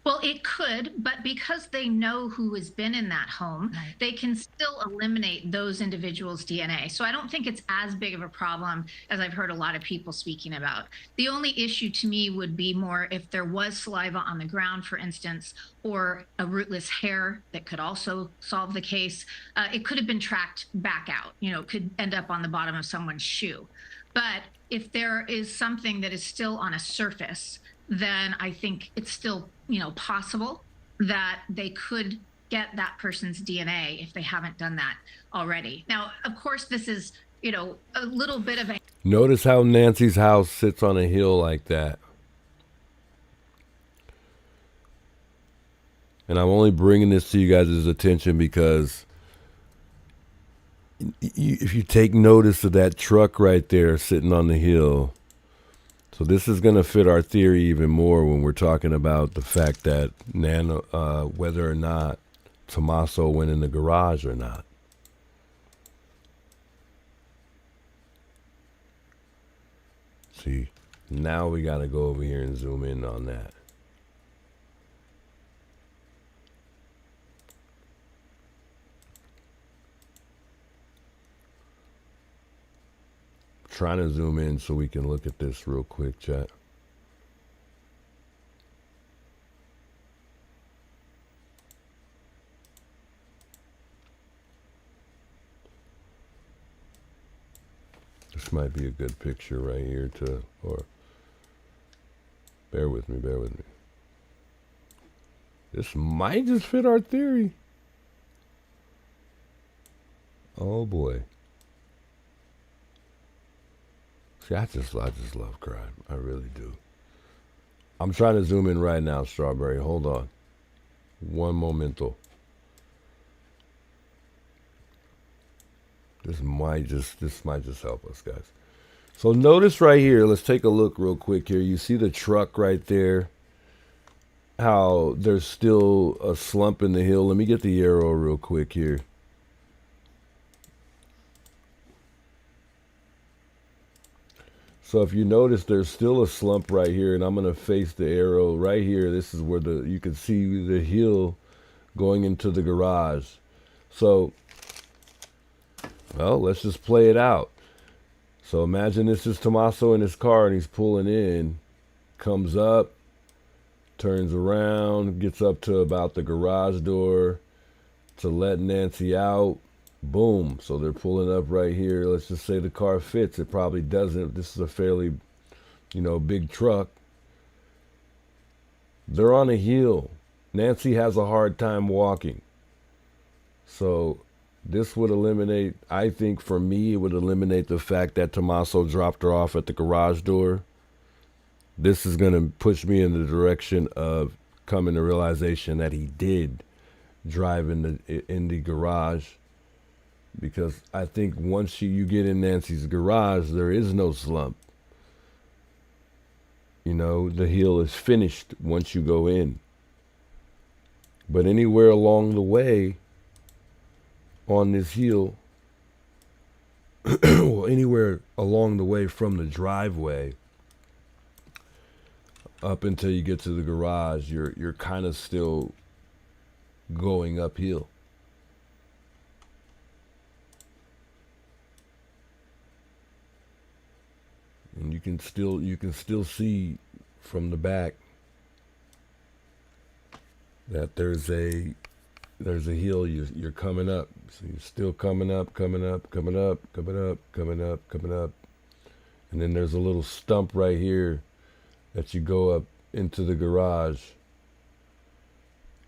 [SPEAKER 12] Well, it could, but because they know who has been in that home, they can still eliminate those individuals' DNA. So I don't think it's as big of a problem as I've heard a lot of people speaking about. The only issue to me would be more if there was saliva on the ground, for instance, or a rootless hair that could also solve the case. It could have been tracked back out, it could end up on the bottom of someone's shoe. But if there is something that is still on a surface, then I think it's still, possible that they could get that person's DNA if they haven't done that already. Now, of course, this is, a little bit of a...
[SPEAKER 1] Notice how Nancy's house sits on a hill like that. And I'm only bringing this to you guys' attention because if you take notice of that truck right there sitting on the hill, so this is going to fit our theory even more when we're talking about the fact that whether or not Tommaso went in the garage or not. See, now we got to go over here and zoom in on that. Trying to zoom in so we can look at this real quick, chat. This might be a good picture right here or bear with me. This might just fit our theory. Oh boy. See, I just love crime. I really do. I'm trying to zoom in right now, Strawberry. Hold on. One momento. This might just help us, guys. So notice right here, let's take a look real quick here. You see the truck right there? How there's still a slump in the hill. Let me get the arrow real quick here. So if you notice, there's still a slump right here, and I'm going to face the arrow right here. This is where you can see the hill going into the garage. So, well, let's just play it out. So imagine this is Tommaso in his car, and he's pulling in, comes up, turns around, gets up to about the garage door to let Nancy out. Boom. So they're pulling up right here. Let's just say the car fits. It probably doesn't. This is a fairly, big truck. They're on a hill. Nancy has a hard time walking. So this would eliminate, I think for me, it would eliminate the fact that Tommaso dropped her off at the garage door. This is going to push me in the direction of coming to realization that he did drive in the garage. Because I think once you get in Nancy's garage, there is no slump. The hill is finished once you go in. But anywhere along the way on this hill, well, anywhere along the way from the driveway up until you get to the garage, you're kind of still going uphill. And you can still see from the back that there's a hill you're coming up. So you're still coming up. And then there's a little stump right here that you go up into the garage.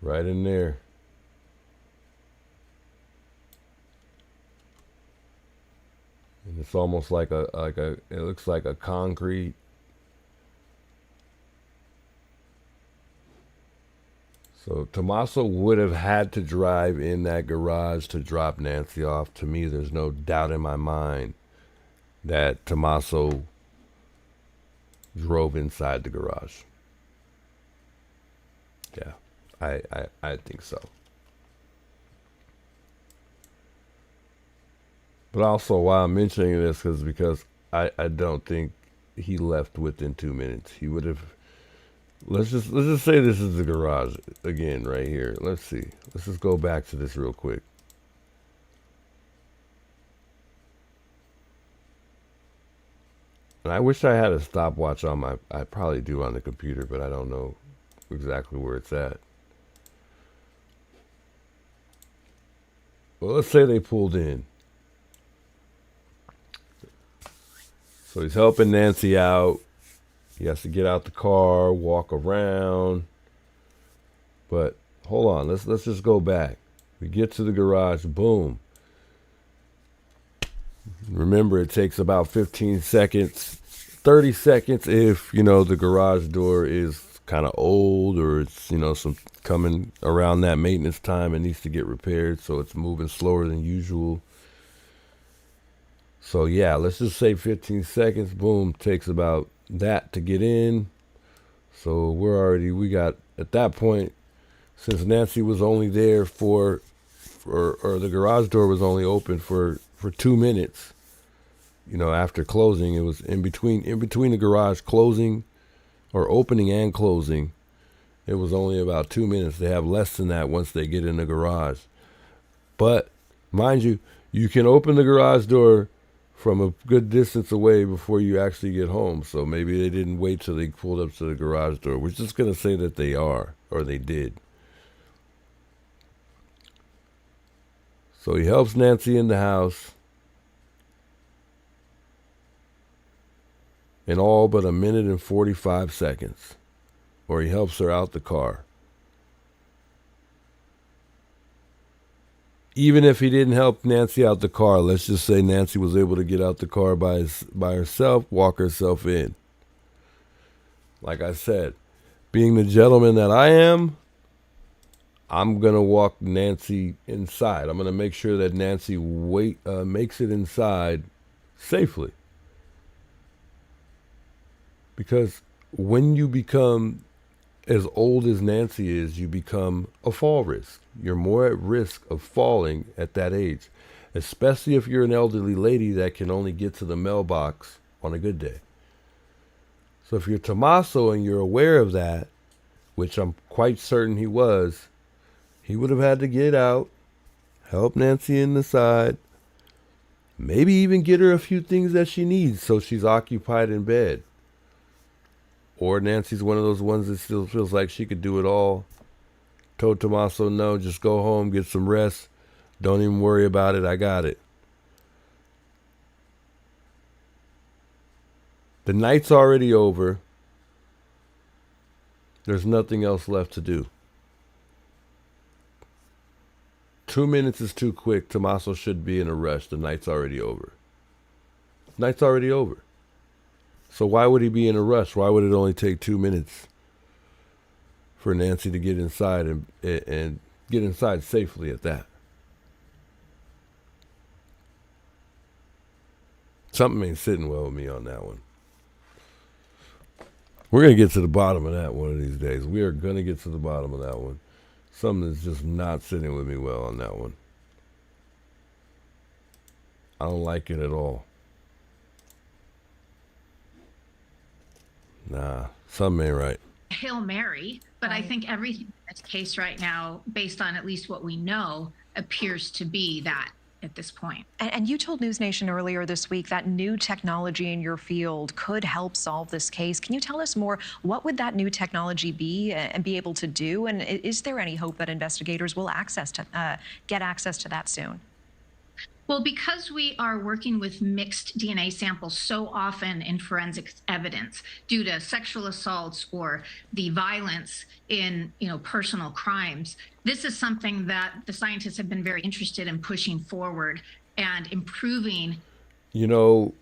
[SPEAKER 1] Right in there. And it's almost like it looks like a concrete. So Tommaso would have had to drive in that garage to drop Nancy off. To me, there's no doubt in my mind that Tommaso drove inside the garage. Yeah, I think so. But also, why I'm mentioning this is because I don't think he left within 2 minutes. He would have. Let's just say this is the garage again right here. Let's see. Let's just go back to this real quick. And I wish I had a stopwatch on my. I probably do on the computer, but I don't know exactly where it's at. Well, let's say they pulled in. So he's helping Nancy out. He has to get out the car, walk around. But hold on, let's just go back. We get to the garage, boom. Remember, it takes about 15 seconds, 30 seconds if, the garage door is kind of old or it's, some coming around that maintenance time and needs to get repaired, so it's moving slower than usual. So yeah, let's just say 15 seconds, boom, takes about that to get in. So we got, at that point, since Nancy was only there or the garage door was only open for 2 minutes, after closing, it was in between the garage closing or opening and closing, it was only about 2 minutes. They have less than that once they get in the garage. But mind you, you can open the garage door from a good distance away before you actually get home. So maybe they didn't wait till they pulled up to the garage door. We're just going to say that they are, or they did. So he helps Nancy in the house in all but 1 minute and 45 seconds. Or he helps her out the car. Even if he didn't help Nancy out the car, let's just say Nancy was able to get out the car by herself, walk herself in. Like I said, being the gentleman that I am, I'm going to walk Nancy inside. I'm going to make sure that Nancy makes it inside safely. Because when you become as old as Nancy is, you become a fall risk. You're more at risk of falling at that age, especially if you're an elderly lady that can only get to the mailbox on a good day. So if you're Tommaso and you're aware of that, which I'm quite certain he was, he would have had to get out, help Nancy in the side, maybe even get her a few things that she needs so she's occupied in bed. Or Nancy's one of those ones that still feels like she could do it all. Told Tommaso, no, just go home, get some rest. Don't even worry about it. I got it. The night's already over. There's nothing else left to do. 2 minutes is too quick. Tommaso should be in a rush. The night's already over. Night's already over. So why would he be in a rush? Why would it only take 2 minutes for Nancy to get inside and get inside safely at that? Something ain't sitting well with me on that one. We're going to get to the bottom of that one of these days. We are going to get to the bottom of that one. Something is just not sitting with me well on that one. I don't like it at all. Nah, something ain't right.
[SPEAKER 12] Hail Mary, but I think everything in this case right now, based on at least what we know, appears to be that at this point.
[SPEAKER 13] And you told News Nation earlier this week that new technology in your field could help solve this case. Can you tell us more? What would that new technology be and be able to do? And is there any hope that investigators will get access to that soon?
[SPEAKER 12] Well, because we are working with mixed DNA samples so often in forensic evidence due to sexual assaults or the violence in, personal crimes, this is something that the scientists have been very interested in pushing forward and improving.
[SPEAKER 1] Well,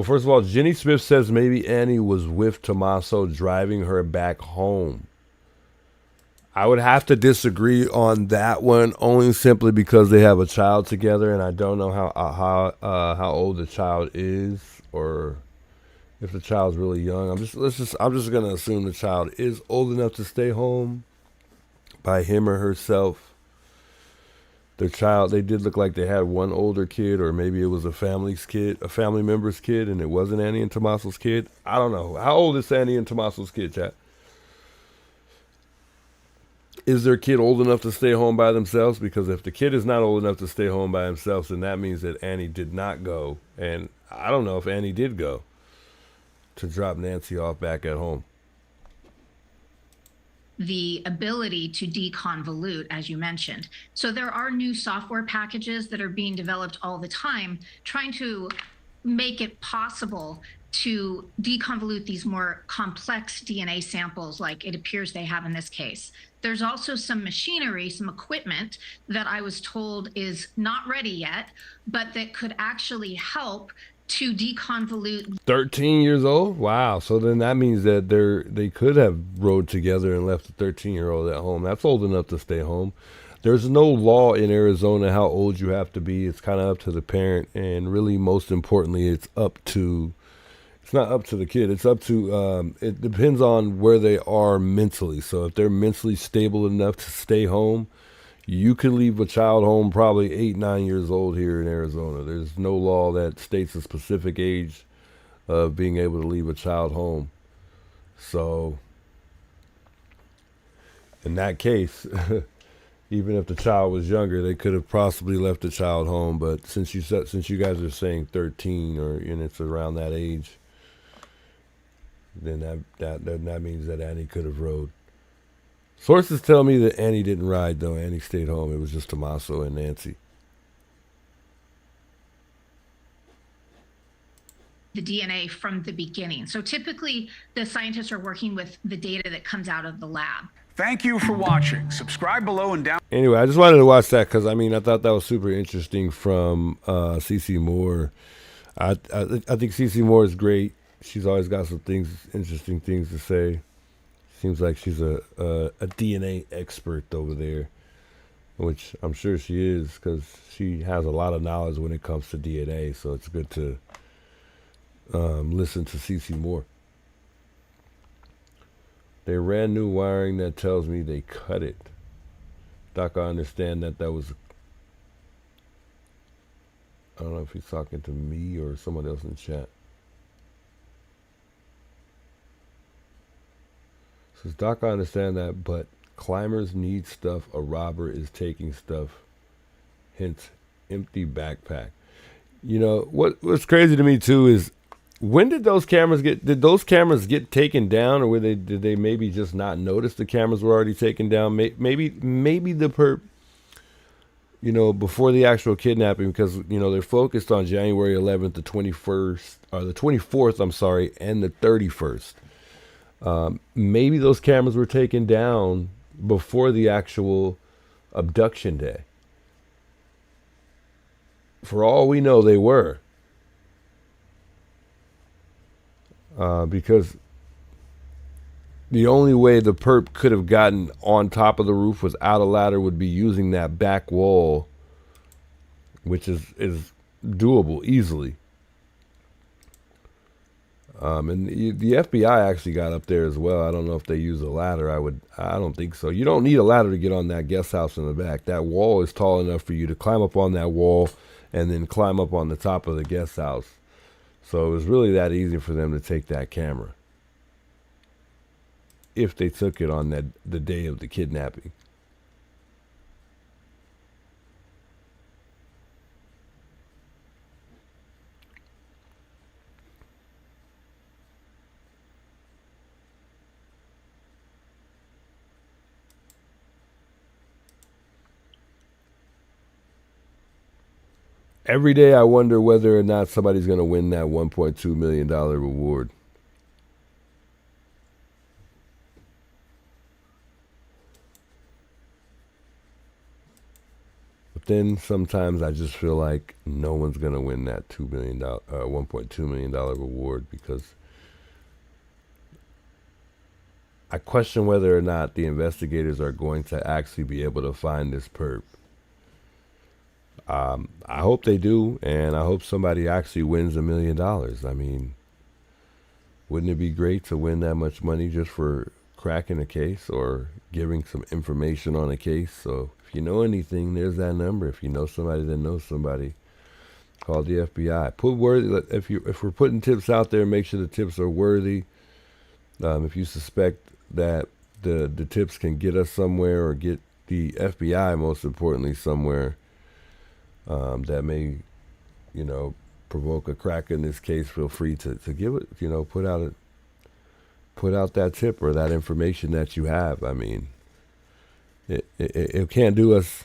[SPEAKER 1] first of all, Jenny Smith says maybe Annie was with Tommaso driving her back home. I would have to disagree on that one, only simply because they have a child together, and I don't know how old the child is, or if the child's really young. I'm just gonna assume the child is old enough to stay home by him or herself. their child, they did look like they had one older kid, or maybe it was a family member's kid, and it wasn't Annie and Tommaso's kid. I don't know. How old is Annie and Tommaso's kid, chat? Is their kid old enough to stay home by themselves? Because if the kid is not old enough to stay home by themselves, then that means that Annie did not go. And I don't know if Annie did go to drop Nancy off back at home.
[SPEAKER 12] The ability to deconvolute, as you mentioned. So there are new software packages that are being developed all the time, trying to make it possible to deconvolute these more complex DNA samples like it appears they have in this case. There's also some machinery, some equipment that I was told is not ready yet, but that could actually help to deconvolute.
[SPEAKER 1] 13 years old? Wow. So then that means that they could have rode together and left the 13-year-old at home. That's old enough to stay home. There's no law in Arizona how old you have to be. It's kind of up to the parent. And really, most importantly, it's not up to the kid. It's up to, it depends on where they are mentally. So if they're mentally stable enough to stay home, you can leave a child home probably 8, 9 years old here in Arizona. There's no law that states a specific age of being able to leave a child home. So in that case, even if the child was younger, they could have possibly left the child home. But since you guys are saying 13 and it's around that age, then that means that Annie could have rode. Sources tell me that Annie didn't ride, though. Annie stayed home. It was just Tommaso and Nancy.
[SPEAKER 12] The DNA from the beginning. So typically, the scientists are working with the data that comes out of the lab.
[SPEAKER 14] Thank you for watching. Subscribe below and down.
[SPEAKER 1] Anyway, I just wanted to watch that because, I thought that was super interesting from CeCe Moore. I think CeCe Moore is great. She's always got some interesting things to say. Seems like she's a DNA expert over there, which I'm sure she is because she has a lot of knowledge when it comes to DNA. So it's good to listen to CeCe Moore. They ran new wiring that tells me they cut it. Doc, I understand that was... I don't know if he's talking to me or someone else in the chat. Says, Doc, I understand that, but climbers need stuff. A robber is taking stuff. Hence, empty backpack. You know, what's crazy to me, too, is when did those cameras get taken down, or did they maybe just not notice the cameras were already taken down? Maybe the perp, before the actual kidnapping, because, they're focused on January 11th, the 21st, or the 24th, I'm sorry, and the 31st. Maybe those cameras were taken down before the actual abduction day. For all we know, they were. Because the only way the perp could have gotten on top of the roof without a ladder would be using that back wall, which is doable easily. And the FBI actually got up there as well. I don't know if they use a ladder. I don't think so. You don't need a ladder to get on that guest house in the back. That wall is tall enough for you to climb up on that wall and then climb up on the top of the guest house. So it was really that easy for them to take that camera, if they took it on the day of the kidnapping. Every day I wonder whether or not somebody's going to win that $1.2 million reward. But then sometimes I just feel like no one's going to win that $1.2 million reward, because I question whether or not the investigators are going to actually be able to find this perp. I hope they do, and I hope somebody actually wins $1 million. I mean, wouldn't it be great to win that much money just for cracking a case or giving some information on a case. So if you know anything, there's that number. If you know somebody that knows somebody, call the FBI. Put worthy. If we're putting tips out there, make sure the tips are worthy. If you suspect that the tips can get us somewhere or get the FBI, most importantly, somewhere that may, provoke a crack in this case, feel free to give it. Put out that tip or that information that you have. I mean, it can't do us.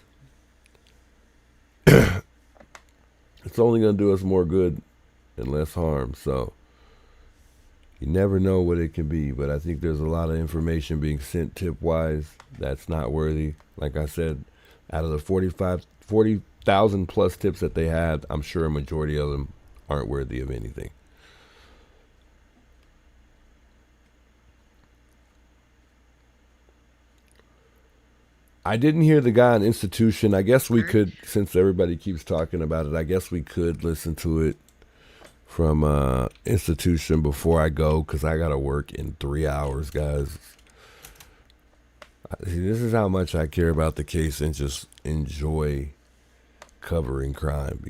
[SPEAKER 1] It's only going to do us more good and less harm. So you never know what it can be. But I think there's a lot of information being sent tip-wise that's not worthy. Like I said, out of the 40,000 plus tips that they had, I'm sure a majority of them aren't worthy of anything. I didn't hear the guy on Institution. I guess we could, since everybody keeps talking about it, I guess we could listen to it from Institution before I go, because I got to work in 3 hours, guys. See, this is how much I care about the case and just enjoy covering crime,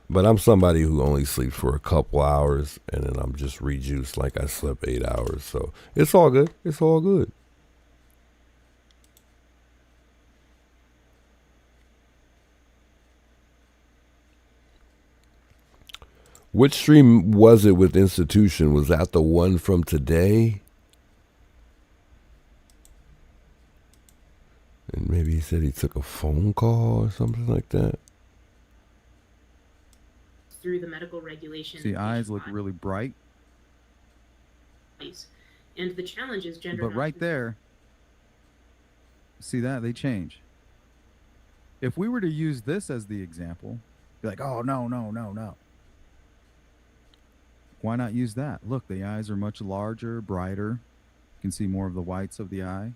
[SPEAKER 1] but I'm somebody who only sleeps for a couple hours, and then I'm just rejuiced like I slept 8 hours. So it's all good. It's all good. Which stream was it with Institution? Was that the one from today? And maybe he said he took a phone call or something like that.
[SPEAKER 15] Through the medical regulations.
[SPEAKER 16] The eyes look really bright.
[SPEAKER 15] And the challenge is gender.
[SPEAKER 16] But right there, see that? They change. If we were to use this as the example, be like, oh, no, no, no, no. Why not use that? Look, the eyes are much larger, brighter. You can see more of the whites of the eye.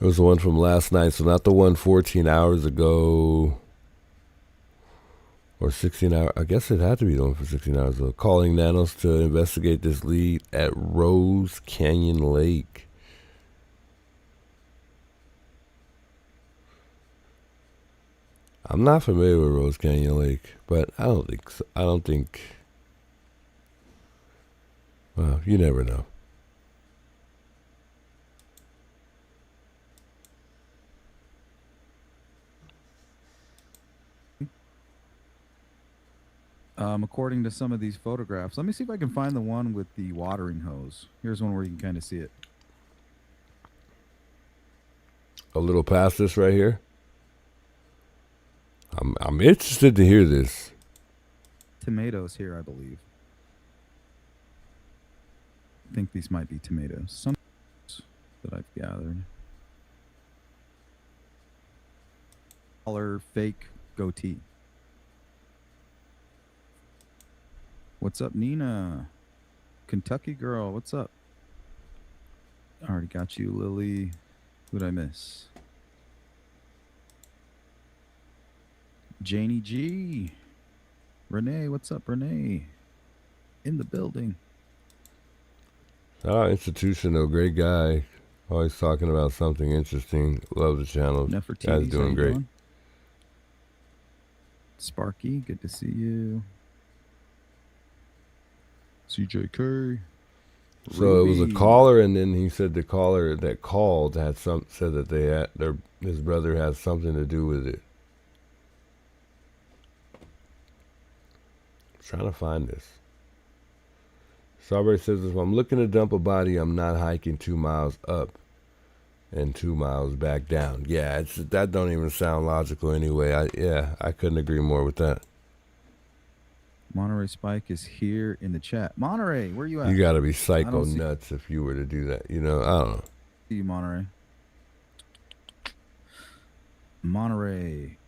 [SPEAKER 1] It was the one from last night, so not the one 14 hours ago or 16 hours. I guess it had to be the one for 16 hours ago. Calling Nanos to investigate this lead at Rose Canyon Lake. I'm not familiar with Rose Canyon Lake, but I don't think so. Well, you never know.
[SPEAKER 16] According to some of these photographs, let me see if I can find the one with the watering hose. Here's one where you can kind of see it.
[SPEAKER 1] A little past this right here. I'm interested to hear this.
[SPEAKER 16] Tomatoes here, I believe. I think these might be tomatoes. Some that I've gathered. Color fake goatee. What's up, Nina? Kentucky girl, what's up? I already got you, Lily. Who'd I miss? Janie G. Renee, what's up, Renee? In the building.
[SPEAKER 1] Institution, though, great guy. Always talking about something interesting. Love the channel. Guys doing great.
[SPEAKER 16] Doing? Sparky, good to see you. CJK.
[SPEAKER 1] So it was a caller, and then he said the caller that called had said that his brother had something to do with it. I'm trying to find this. Strawberry says, if I'm looking to dump a body, I'm not hiking 2 miles up and 2 miles back down. Yeah, that don't even sound logical anyway. I couldn't agree more with that.
[SPEAKER 16] Monterey Spike is here in the chat. Monterey, where you at?
[SPEAKER 1] You got to be psycho nuts if you were to do that. I don't know.
[SPEAKER 16] See you, Monterey.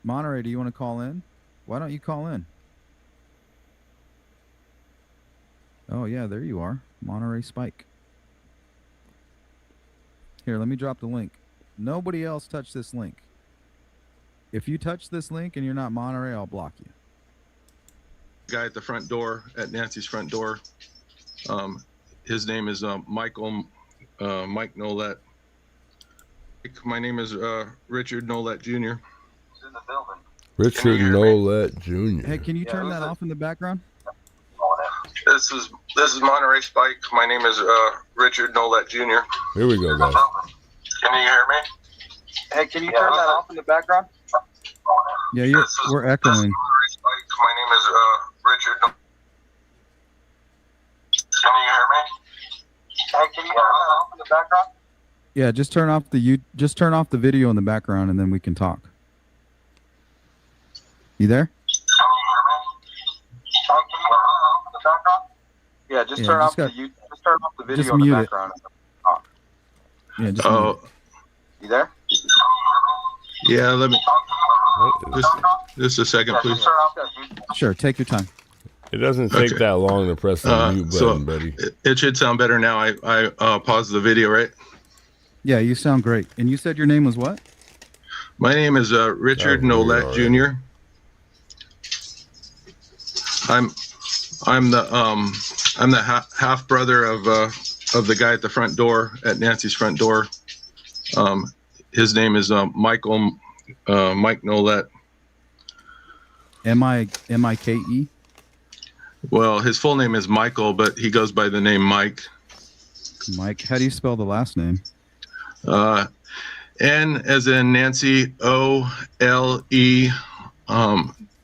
[SPEAKER 16] Monterey, do you want to call in? Why don't you call in? Oh, yeah, there you are. Monterey Spike. Here, let me drop the link. Nobody else touch this link. If you touch this link and you're not Monterey, I'll block you.
[SPEAKER 17] guy at the front door, at Nancy's front door. His name is Mike Nolette. My name is Richard Nolette Jr.
[SPEAKER 1] Richard Nolette Jr.
[SPEAKER 16] Hey, can you turn that off in the background?
[SPEAKER 17] This is Monterey Spike. My name is Richard Nolette Jr.
[SPEAKER 1] Here we go, guys.
[SPEAKER 17] Can you hear me?
[SPEAKER 18] Hey, can you turn that off in the background?
[SPEAKER 16] Yeah, we're echoing.
[SPEAKER 17] My name is Richard. Can you hear me?
[SPEAKER 18] Hey, can you turn that off in the background?
[SPEAKER 16] Yeah, just turn off the video in the background, and then we can talk. You there?
[SPEAKER 18] Yeah, just turn off the video in the background.
[SPEAKER 16] Yeah, just mute it.
[SPEAKER 18] You there?
[SPEAKER 17] Yeah, let me. Just a second, please.
[SPEAKER 16] Sure, take your time.
[SPEAKER 1] It doesn't take that long to press the mute button, buddy.
[SPEAKER 17] It should sound better now. I paused the video, right?
[SPEAKER 16] Yeah, you sound great. And you said your name was what?
[SPEAKER 17] My name is Richard Nolette Jr. I'm the half brother of the guy at the front door, at Nancy's front door. His name is Mike Nolette.
[SPEAKER 16] M-I-K-E?
[SPEAKER 17] Well, his full name is Michael, but he goes by the name Mike.
[SPEAKER 16] Mike, how do you spell the last name?
[SPEAKER 17] N as in Nancy, O-L-E,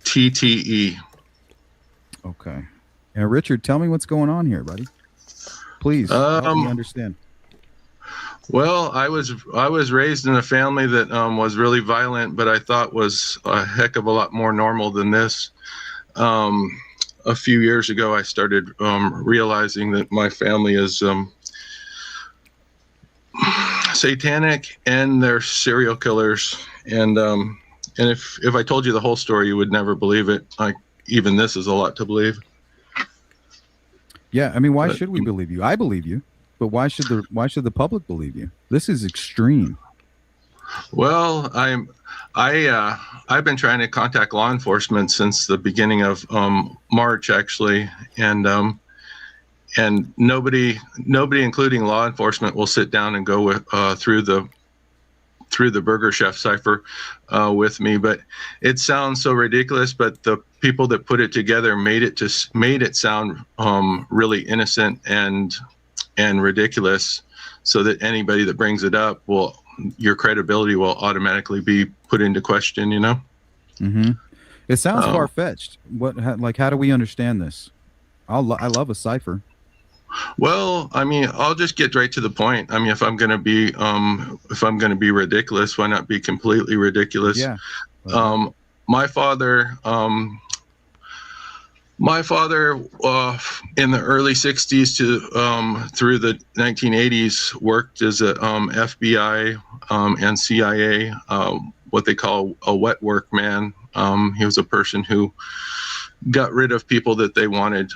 [SPEAKER 17] T-T-E.
[SPEAKER 16] Okay. Yeah, Richard, tell me what's going on here, buddy. Please, help me understand.
[SPEAKER 17] Well, I was raised in a family that was really violent, but I thought was a heck of a lot more normal than this. A few years ago, I started realizing that my family is satanic and they're serial killers. And if I told you the whole story, you would never believe it. Even this is a lot to believe.
[SPEAKER 16] Yeah, I mean, why should we believe you? I believe you, but why should the public believe you? This is extreme.
[SPEAKER 17] Well, I've been trying to contact law enforcement since the beginning of March, actually, and nobody, including law enforcement, will sit down and go with, through the Burger Chef cipher with me. But it sounds so ridiculous. But the people that put it together made it sound really innocent and ridiculous, so that anybody that brings it up your credibility will automatically be put into question. You know.
[SPEAKER 16] Mm-hmm. It sounds far-fetched. How do we understand this? I love a cipher.
[SPEAKER 17] Well, I mean, I'll just get right to the point. I mean, if I'm going to be ridiculous, why not be completely ridiculous?
[SPEAKER 16] Yeah.
[SPEAKER 17] My father in the early 60s through the 1980s worked as a FBI and CIA, what they call a wet work man. He was a person who got rid of people that they wanted.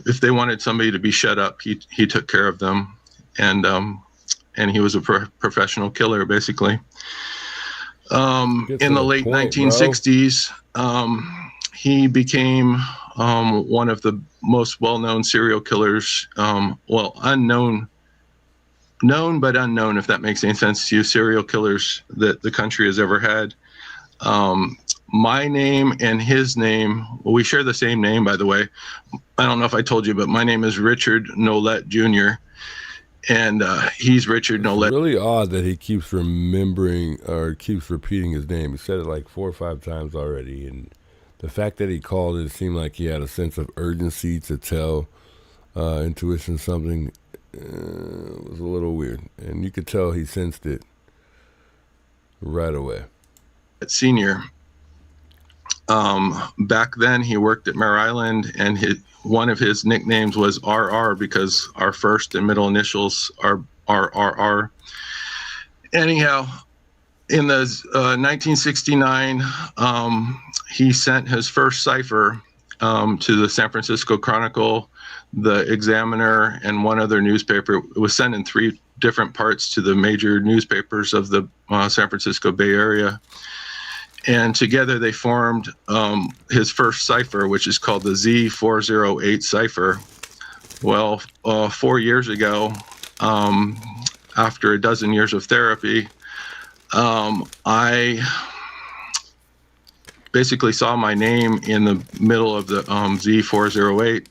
[SPEAKER 17] If they wanted somebody to be shut up, he took care of them, and he was a professional killer, basically. In the late 1960s, he became one of the most well-known serial killers. Known but unknown, if that makes any sense to you, serial killers that the country has ever had. My name and his name, we share the same name, by the way. I don't know if I told you, but my name is Richard Nolette Jr. And he's Richard Nolette.
[SPEAKER 1] It's really odd that he keeps remembering or keeps repeating his name. He said it like 4 or 5 times already. And the fact that he called it seemed like he had a sense of urgency to tell intuition something. Was a little weird. And you could tell he sensed it right away.
[SPEAKER 17] Senior. Back then he worked at Mare Island, and one of his nicknames was RR because our first and middle initials are RR. Anyhow, in the 1969, he sent his first cipher to the San Francisco Chronicle, the Examiner, and one other newspaper. It was sent in 3 different parts to the major newspapers of the San Francisco Bay Area. and together they formed his first cipher, which is called the Z408 cipher. Well, 4 years ago, after a dozen years of therapy, I basically saw my name in the middle of the Z408.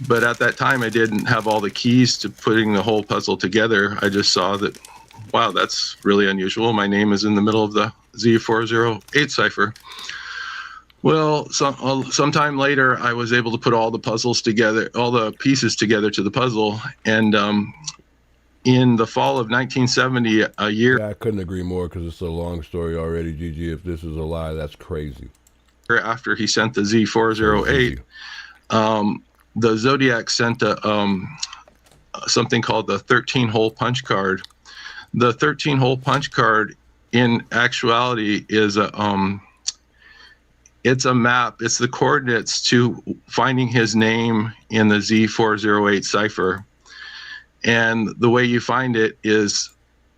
[SPEAKER 17] But at that time, I didn't have all the keys to putting the whole puzzle together. I just saw that, wow, that's really unusual. My name is in the middle of the Z408 cipher. Well, sometime later, I was able to put all the puzzles together, all the pieces together to the puzzle. And in the fall of 1970, a year...
[SPEAKER 1] Yeah, I couldn't agree more, because it's a long story already, Gigi. If this is a lie, that's crazy.
[SPEAKER 17] After he sent the Z408, the Zodiac sent something called the 13-hole punch card. The 13-hole punch card, in actuality, is it's a map. It's the coordinates to finding his name in the Z408 cipher. And the way you find it is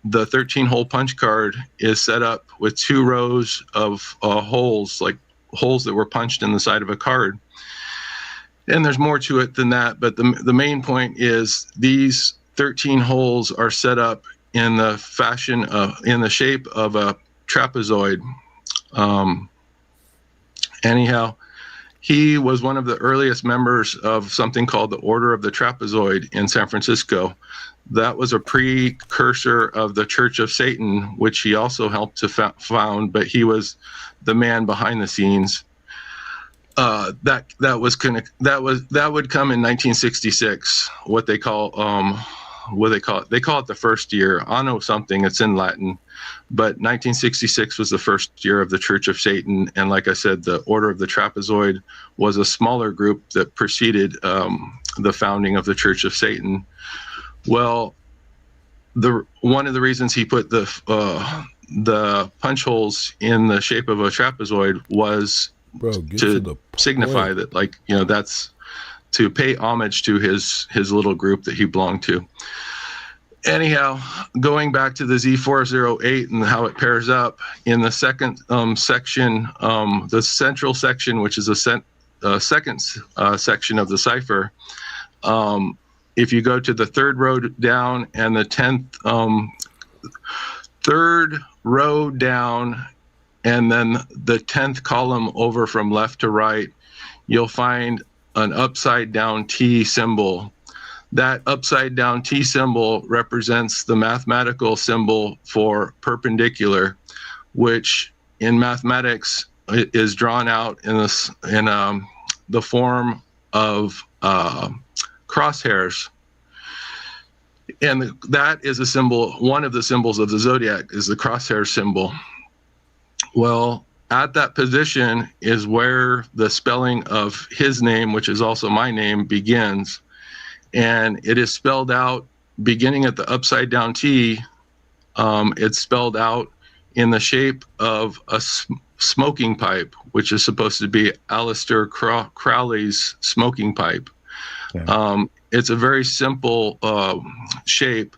[SPEAKER 17] the 13-hole punch card is set up with 2 rows of holes, like holes that were punched in the side of a card. And there's more to it than that, but the main point is these 13 holes are set up in the fashion in the shape of a trapezoid. Anyhow, he was one of the earliest members of something called the Order of the Trapezoid in San Francisco. That was a precursor of the Church of Satan, which he also helped to found, but he was the man behind the scenes. That would come in 1966. They call it the first year. Anno something. It's in Latin, but 1966 was the first year of the Church of Satan. And like I said, the Order of the Trapezoid was a smaller group that preceded the founding of the Church of Satan. Well, one of the reasons he put the punch holes in the shape of a trapezoid was to signify that, like, you know, that's to pay homage to his little group that he belonged to. Anyhow, going back to the Z408 and how it pairs up in the second section, the central section, which is a second section of the cipher. If you go to the third row down and the 10th, third row down, and then the 10th column over from left to right, you'll find an upside down T symbol. That upside down T symbol represents the mathematical symbol for perpendicular, which in mathematics is drawn out in the form of crosshairs. And that is a symbol, one of the symbols of the zodiac is the crosshair symbol. Well, at that position is where the spelling of his name, which is also my name, begins. And it is spelled out beginning at the upside down T. It's spelled out in the shape of a smoking pipe, which is supposed to be Aleister Crowley's smoking pipe. Okay. It's a very simple shape.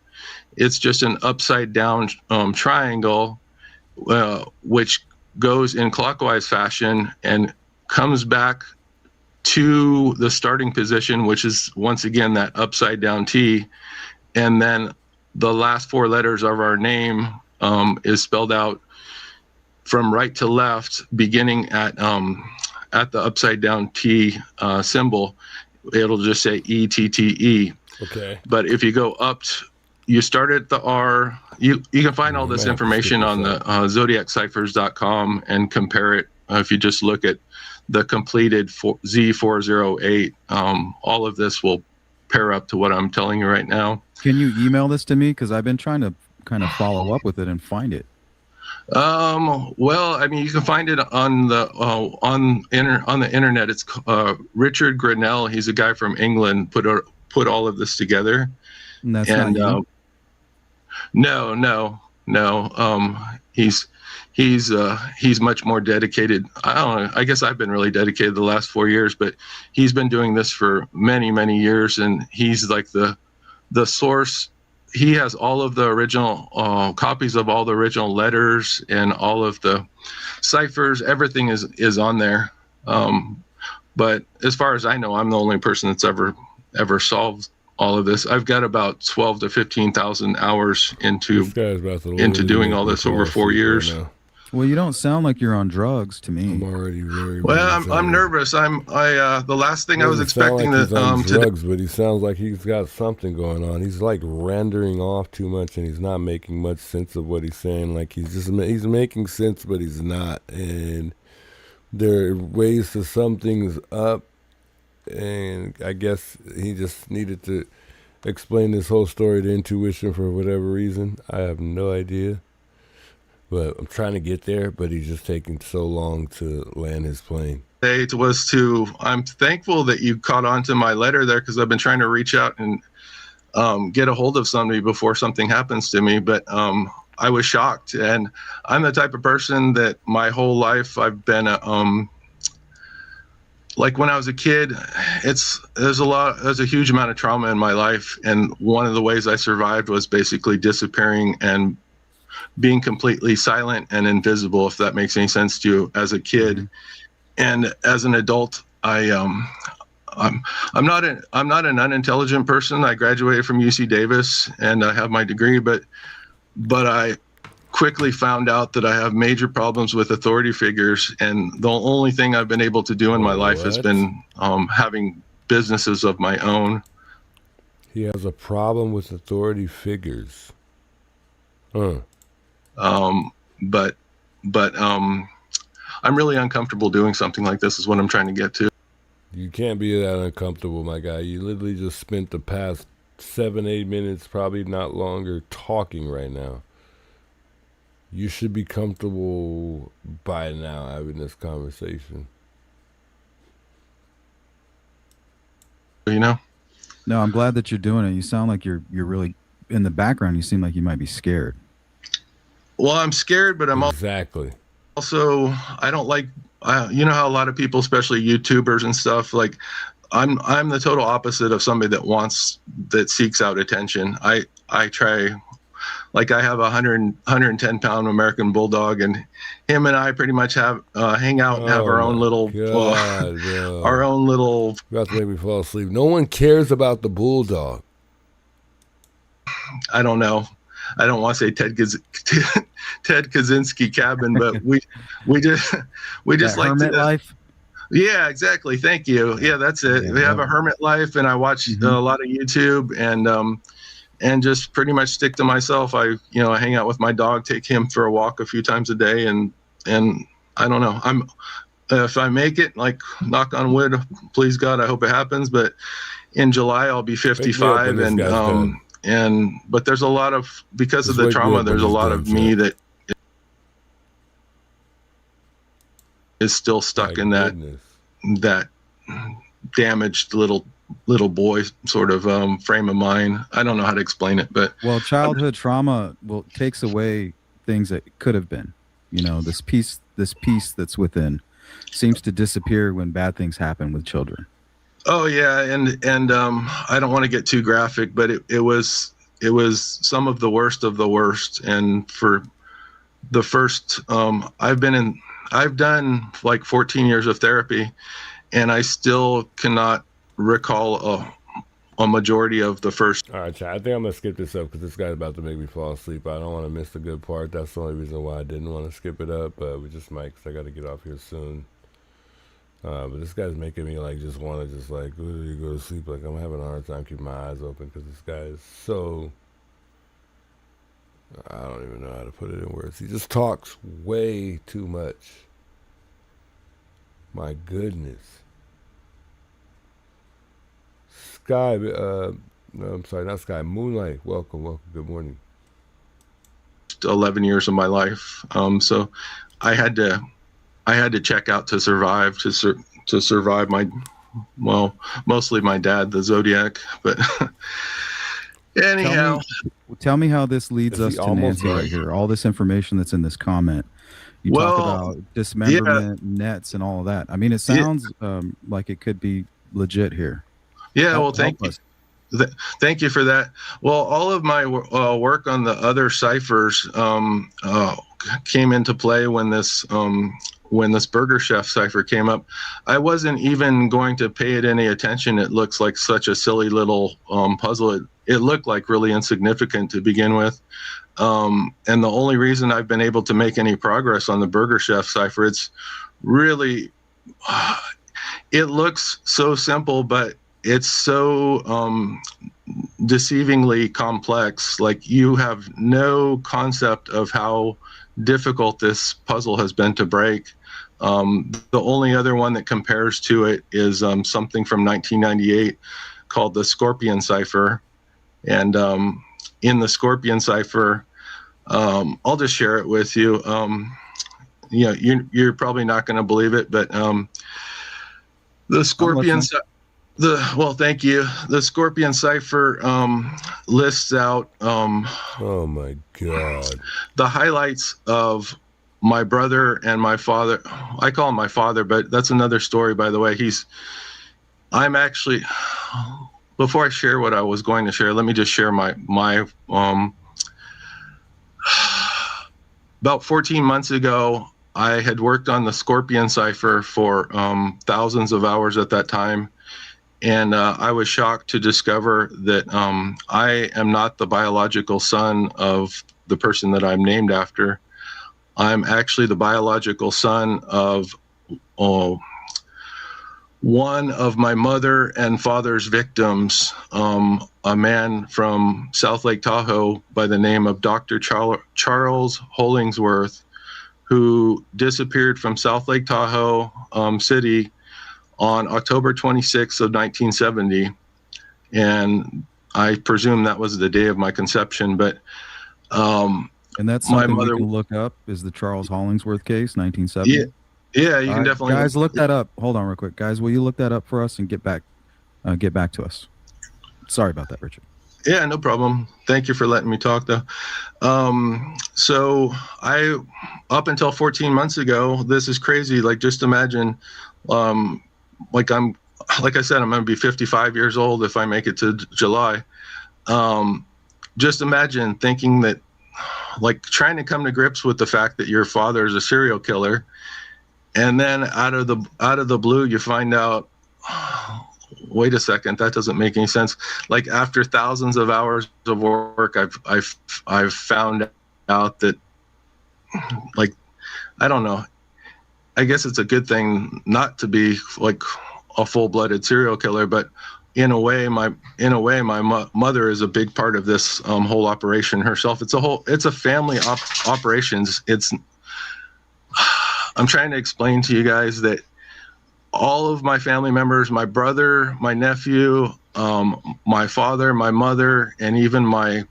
[SPEAKER 17] It's just an upside down triangle, which goes in clockwise fashion and comes back to the starting position, which is once again that upside down T. And then the last 4 letters of our name is spelled out from right to left, beginning at the upside down T symbol. It'll just say ETTE.
[SPEAKER 1] Okay.
[SPEAKER 17] But if you go up, you start at the R. You can find all this information on the zodiacciphers.com and compare it. If you just look at the completed Z408, all of this will pair up to what I'm telling you right now.
[SPEAKER 16] Can you email this to me? Because I've been trying to kind of follow up with it and find it.
[SPEAKER 17] Well, I mean, you can find it on the internet. It's Richard Grinnell. He's a guy from England. Put all of this together.
[SPEAKER 16] And that's not you?
[SPEAKER 17] No. He's much more dedicated. I don't know. I guess I've been really dedicated the last 4 years, but he's been doing this for many, many years, and he's like the source. he has all of the original copies of all the original letters and all of the ciphers. Everything is on there. But as far as I know, I'm the only person that's ever solved all of this. I've got about 12 to 15,000 hours into doing all this over 4 years.
[SPEAKER 1] Right.
[SPEAKER 16] Well, you don't sound like you're on drugs to me.
[SPEAKER 1] I'm already very
[SPEAKER 17] well. I'm nervous. The last thing I was expecting
[SPEAKER 1] like he's on
[SPEAKER 17] to
[SPEAKER 1] drugs, but he sounds like he's got something going on. He's like rendering off too much, and he's not making much sense of what he's saying. Like he's making sense, but he's not. And there are ways to sum things up, and I guess he just needed to explain this whole story to intuition for whatever reason. I have no idea. But I'm trying to get there, but he's just taking so long to land his plane.
[SPEAKER 17] I'm thankful that you caught on to my letter there, because I've been trying to reach out and get a hold of somebody before something happens to me. But I was shocked, and I'm the type of person that my whole life I've been like when I was a kid, there's a huge amount of trauma in my life, and one of the ways I survived was basically disappearing and being completely silent and invisible, if that makes any sense to you, as a kid. And as an adult, I'm not an unintelligent person. I graduated from UC Davis and I have my degree, but I quickly found out that I have major problems with authority figures, and the only thing I've been able to do in my life has been having businesses of my own.
[SPEAKER 1] He has a problem with authority figures.
[SPEAKER 17] But I'm really uncomfortable doing something like this, is what I'm trying to get to.
[SPEAKER 1] You can't be that uncomfortable, my guy. You literally just spent the past 7-8 minutes, probably not longer, talking right now. You should be comfortable by now having this conversation.
[SPEAKER 17] You know?
[SPEAKER 16] No, I'm glad that you're doing it. You sound like you're really in the background. You seem like you might be scared.
[SPEAKER 17] Well, I'm scared, but I'm also, I don't like, you know how a lot of people, especially YouTubers and stuff, like I'm the total opposite of somebody that seeks out attention. I try, like I have a 110 pound American Bulldog, and him and I pretty much hang out and have our own little, our own little.
[SPEAKER 1] You're about to make me fall asleep. No one cares about the Bulldog.
[SPEAKER 17] I don't know. I don't want to say Ted Kaczynski cabin, but we just like
[SPEAKER 16] hermit life.
[SPEAKER 17] Yeah, exactly. Thank you. Yeah, that's it. We have a hermit life, and I watch a lot of YouTube, and just pretty much stick to myself. I hang out with my dog, take him for a walk a few times a day, and I don't know. If I make it, like knock on wood, please God, I hope it happens. But in July I'll be 55, but there's a lot of, because of the trauma, there's a lot of me that is still stuck in that damaged little boy sort of frame of mind. I don't know how to explain it, but
[SPEAKER 16] childhood trauma takes away things that could have been. This peace that's within seems to disappear when bad things happen with children.
[SPEAKER 17] Oh yeah, and I don't want to get too graphic, but it was some of the worst. And for the first, I've done like 14 years of therapy, and I still cannot recall a majority of the first.
[SPEAKER 1] All right, Chad, I think I'm gonna skip this up because this guy's about to make me fall asleep. I don't want to miss the good part. That's the only reason why I didn't want to skip it up, but we just might, because I got to get off here soon. But this guy's making me just want to literally go to sleep. Like I'm having a hard time keeping my eyes open because this guy is so, I don't even know how to put it in words. He just talks way too much. My goodness. Sky, no, I'm sorry, not Sky. Moonlight, welcome, good morning.
[SPEAKER 17] 11 years of my life. So I had to check out to survive, to survive mostly my dad, the Zodiac, but anyhow.
[SPEAKER 16] Tell me how this leads us to Nancy right here. All this information that's in this comment. You talk about dismemberment, nets, and all of that. I mean, it sounds like it could be legit here.
[SPEAKER 17] Yeah, thank you. Thank you for that. Well, all of my work on the other ciphers came into play when this Burger Chef cipher came up. I wasn't even going to pay it any attention. It looks like such a silly little puzzle. It looked like really insignificant to begin with. And the only reason I've been able to make any progress on the Burger Chef cipher, it's really, it looks so simple, but it's so deceivingly complex. Like, you have no concept of how difficult this puzzle has been to break. The only other one that compares to it is something from 1998 called the Scorpion cipher. And in the Scorpion cipher, I'll just share it with you. You're probably not going to believe it, but the Scorpion well, thank you. The Scorpion cipher lists out
[SPEAKER 1] oh my God,
[SPEAKER 17] the highlights of my brother and my father. I call him my father, but that's another story, by the way. I'm actually, before I share what I was going to share, let me just share my about 14 months ago, I had worked on the Scorpion cipher for thousands of hours at that time. And I was shocked to discover that I am not the biological son of the person that I'm named after. I'm actually the biological son of one of my mother and father's victims, a man from South Lake Tahoe by the name of Dr. Charles Hollingsworth, who disappeared from South Lake Tahoe City on October 26th of 1970. And I presume that was the day of my conception, but
[SPEAKER 16] and that's something my mother, we can look up, is the Charles Hollingsworth case, 1970.
[SPEAKER 17] Yeah, you can definitely.
[SPEAKER 16] Guys, look that up. Hold on real quick. Guys, will you look that up for us and get back to us? Sorry about that, Richard.
[SPEAKER 17] Yeah, no problem. Thank you for letting me talk, though. So up until 14 months ago, this is crazy. Like, just imagine, like I said, I'm going to be 55 years old if I make it to July. Just imagine thinking that, like, trying to come to grips with the fact that your father is a serial killer, and then out of the blue, you find out, wait a second, that doesn't make any sense. Like, after thousands of hours of work, I've found out that, like, I don't know. I guess it's a good thing not to be like a full-blooded serial killer, but in a way, my mother is a big part of this whole operation herself. It's a family operations. I'm trying to explain to you guys that all of my family members, my brother, my nephew, my father, my mother, and even my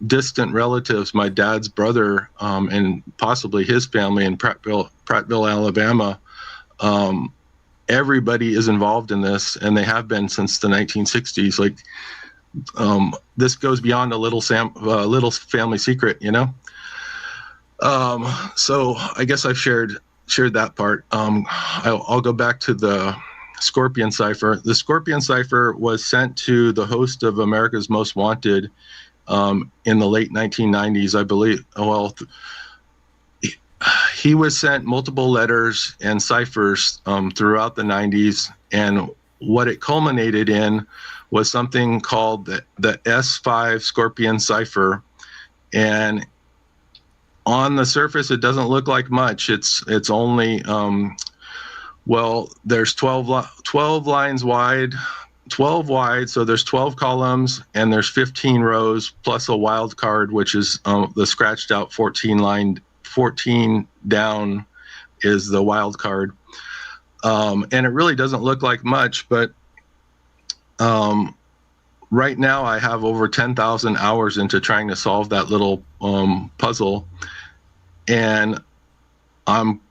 [SPEAKER 17] distant relatives, my dad's brother, and possibly his family in Prattville, Alabama, everybody is involved in this, and they have been since the 1960s. Like, this goes beyond a little family secret, you know? So I guess I've shared that part. I'll go back to the Scorpion cipher. The Scorpion cipher was sent to the host of America's Most Wanted in the late 1990s, I believe. Well, he was sent multiple letters and ciphers throughout the 90s, and what it culminated in was something called the S5 Scorpion cipher. And on the surface, it doesn't look like much. It's only, well, there's 12 lines wide, 12 wide, so there's 12 columns, and there's 15 rows, plus a wild card, which is the scratched out 14 down is the wild card. And it really doesn't look like much, but right now I have over 10,000 hours into trying to solve that little puzzle, and I'm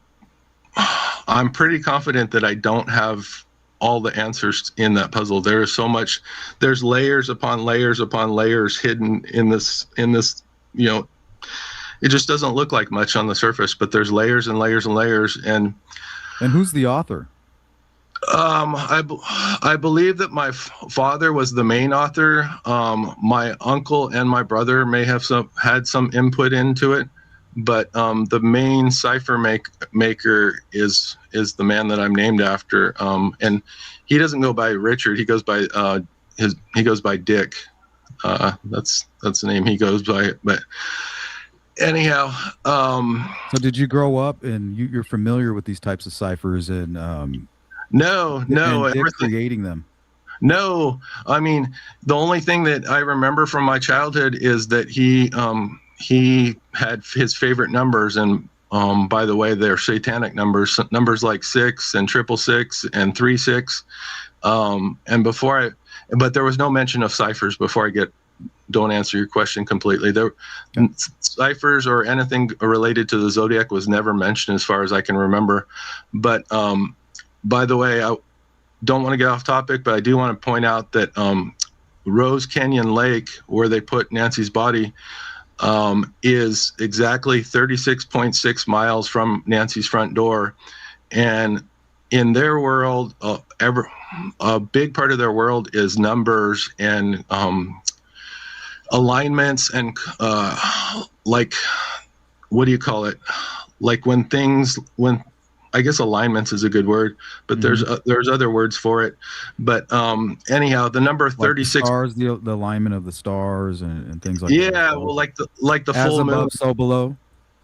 [SPEAKER 17] pretty confident that I don't have all the answers in that puzzle. There is so much, there's layers upon layers upon layers hidden in this, you know, it just doesn't look like much on the surface, but there's layers and layers and layers. And
[SPEAKER 16] who's the author?
[SPEAKER 17] I believe that my father was the main author. My uncle and my brother may have had some input into it, but the main cipher maker is the man that I'm named after. And he doesn't go by Richard. He goes by he goes by Dick. That's the name he goes by. But anyhow,
[SPEAKER 16] so did you grow up and you're familiar with these types of ciphers and
[SPEAKER 17] no,
[SPEAKER 16] and Dick creating them?
[SPEAKER 17] No, I mean, the only thing that I remember from my childhood is that he had his favorite numbers, and by the way, they're satanic numbers like 6 and 666 and 36. But there was no mention of ciphers before don't answer your question completely. Ciphers or anything related to the Zodiac was never mentioned as far as I can remember. But by the way, I don't want to get off topic, but I do want to point out that Rose Canyon Lake, where they put Nancy's body, is exactly 36.6 miles from Nancy's front door. And in their world, a big part of their world is numbers and alignments and like, what do you call it? Like when I guess alignments is a good word, but there's other words for it. But anyhow, the number 36
[SPEAKER 16] like stars, the alignment of the stars and things like that.
[SPEAKER 17] Yeah, well, like the
[SPEAKER 16] As
[SPEAKER 17] full
[SPEAKER 16] above,
[SPEAKER 17] moon.
[SPEAKER 16] so below.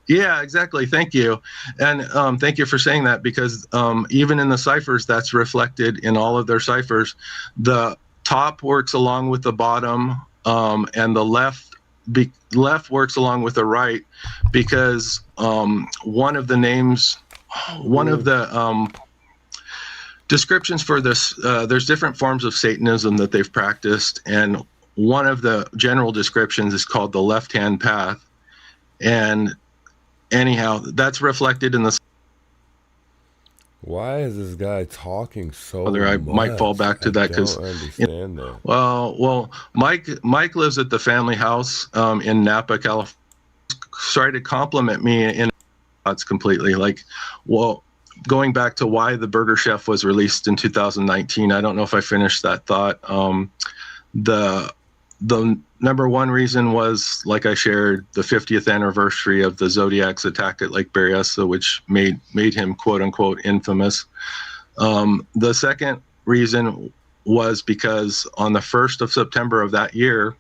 [SPEAKER 17] Yeah, exactly. Thank you. And thank you for saying that, because even in the ciphers, that's reflected in all of their ciphers. The top works along with the bottom, and the left works along with the right, because one of the descriptions for this, there's different forms of Satanism that they've practiced, and one of the general descriptions is called the left-hand path. And anyhow, that's reflected in the.
[SPEAKER 1] Why is this guy talking so
[SPEAKER 17] I
[SPEAKER 1] much?
[SPEAKER 17] might fall back to that because.
[SPEAKER 1] I don't understand that.
[SPEAKER 17] Well, Mike lives at the family house in Napa, California. Sorry to compliment me in thoughts completely. Like, well, going back to why The Burger Chef was released in 2019, I don't know if I finished that thought. The number one reason was, like I shared, the 50th anniversary of the Zodiac's attack at Lake Berryessa, which made him quote unquote infamous. The second reason was because on the 1st of September of that year,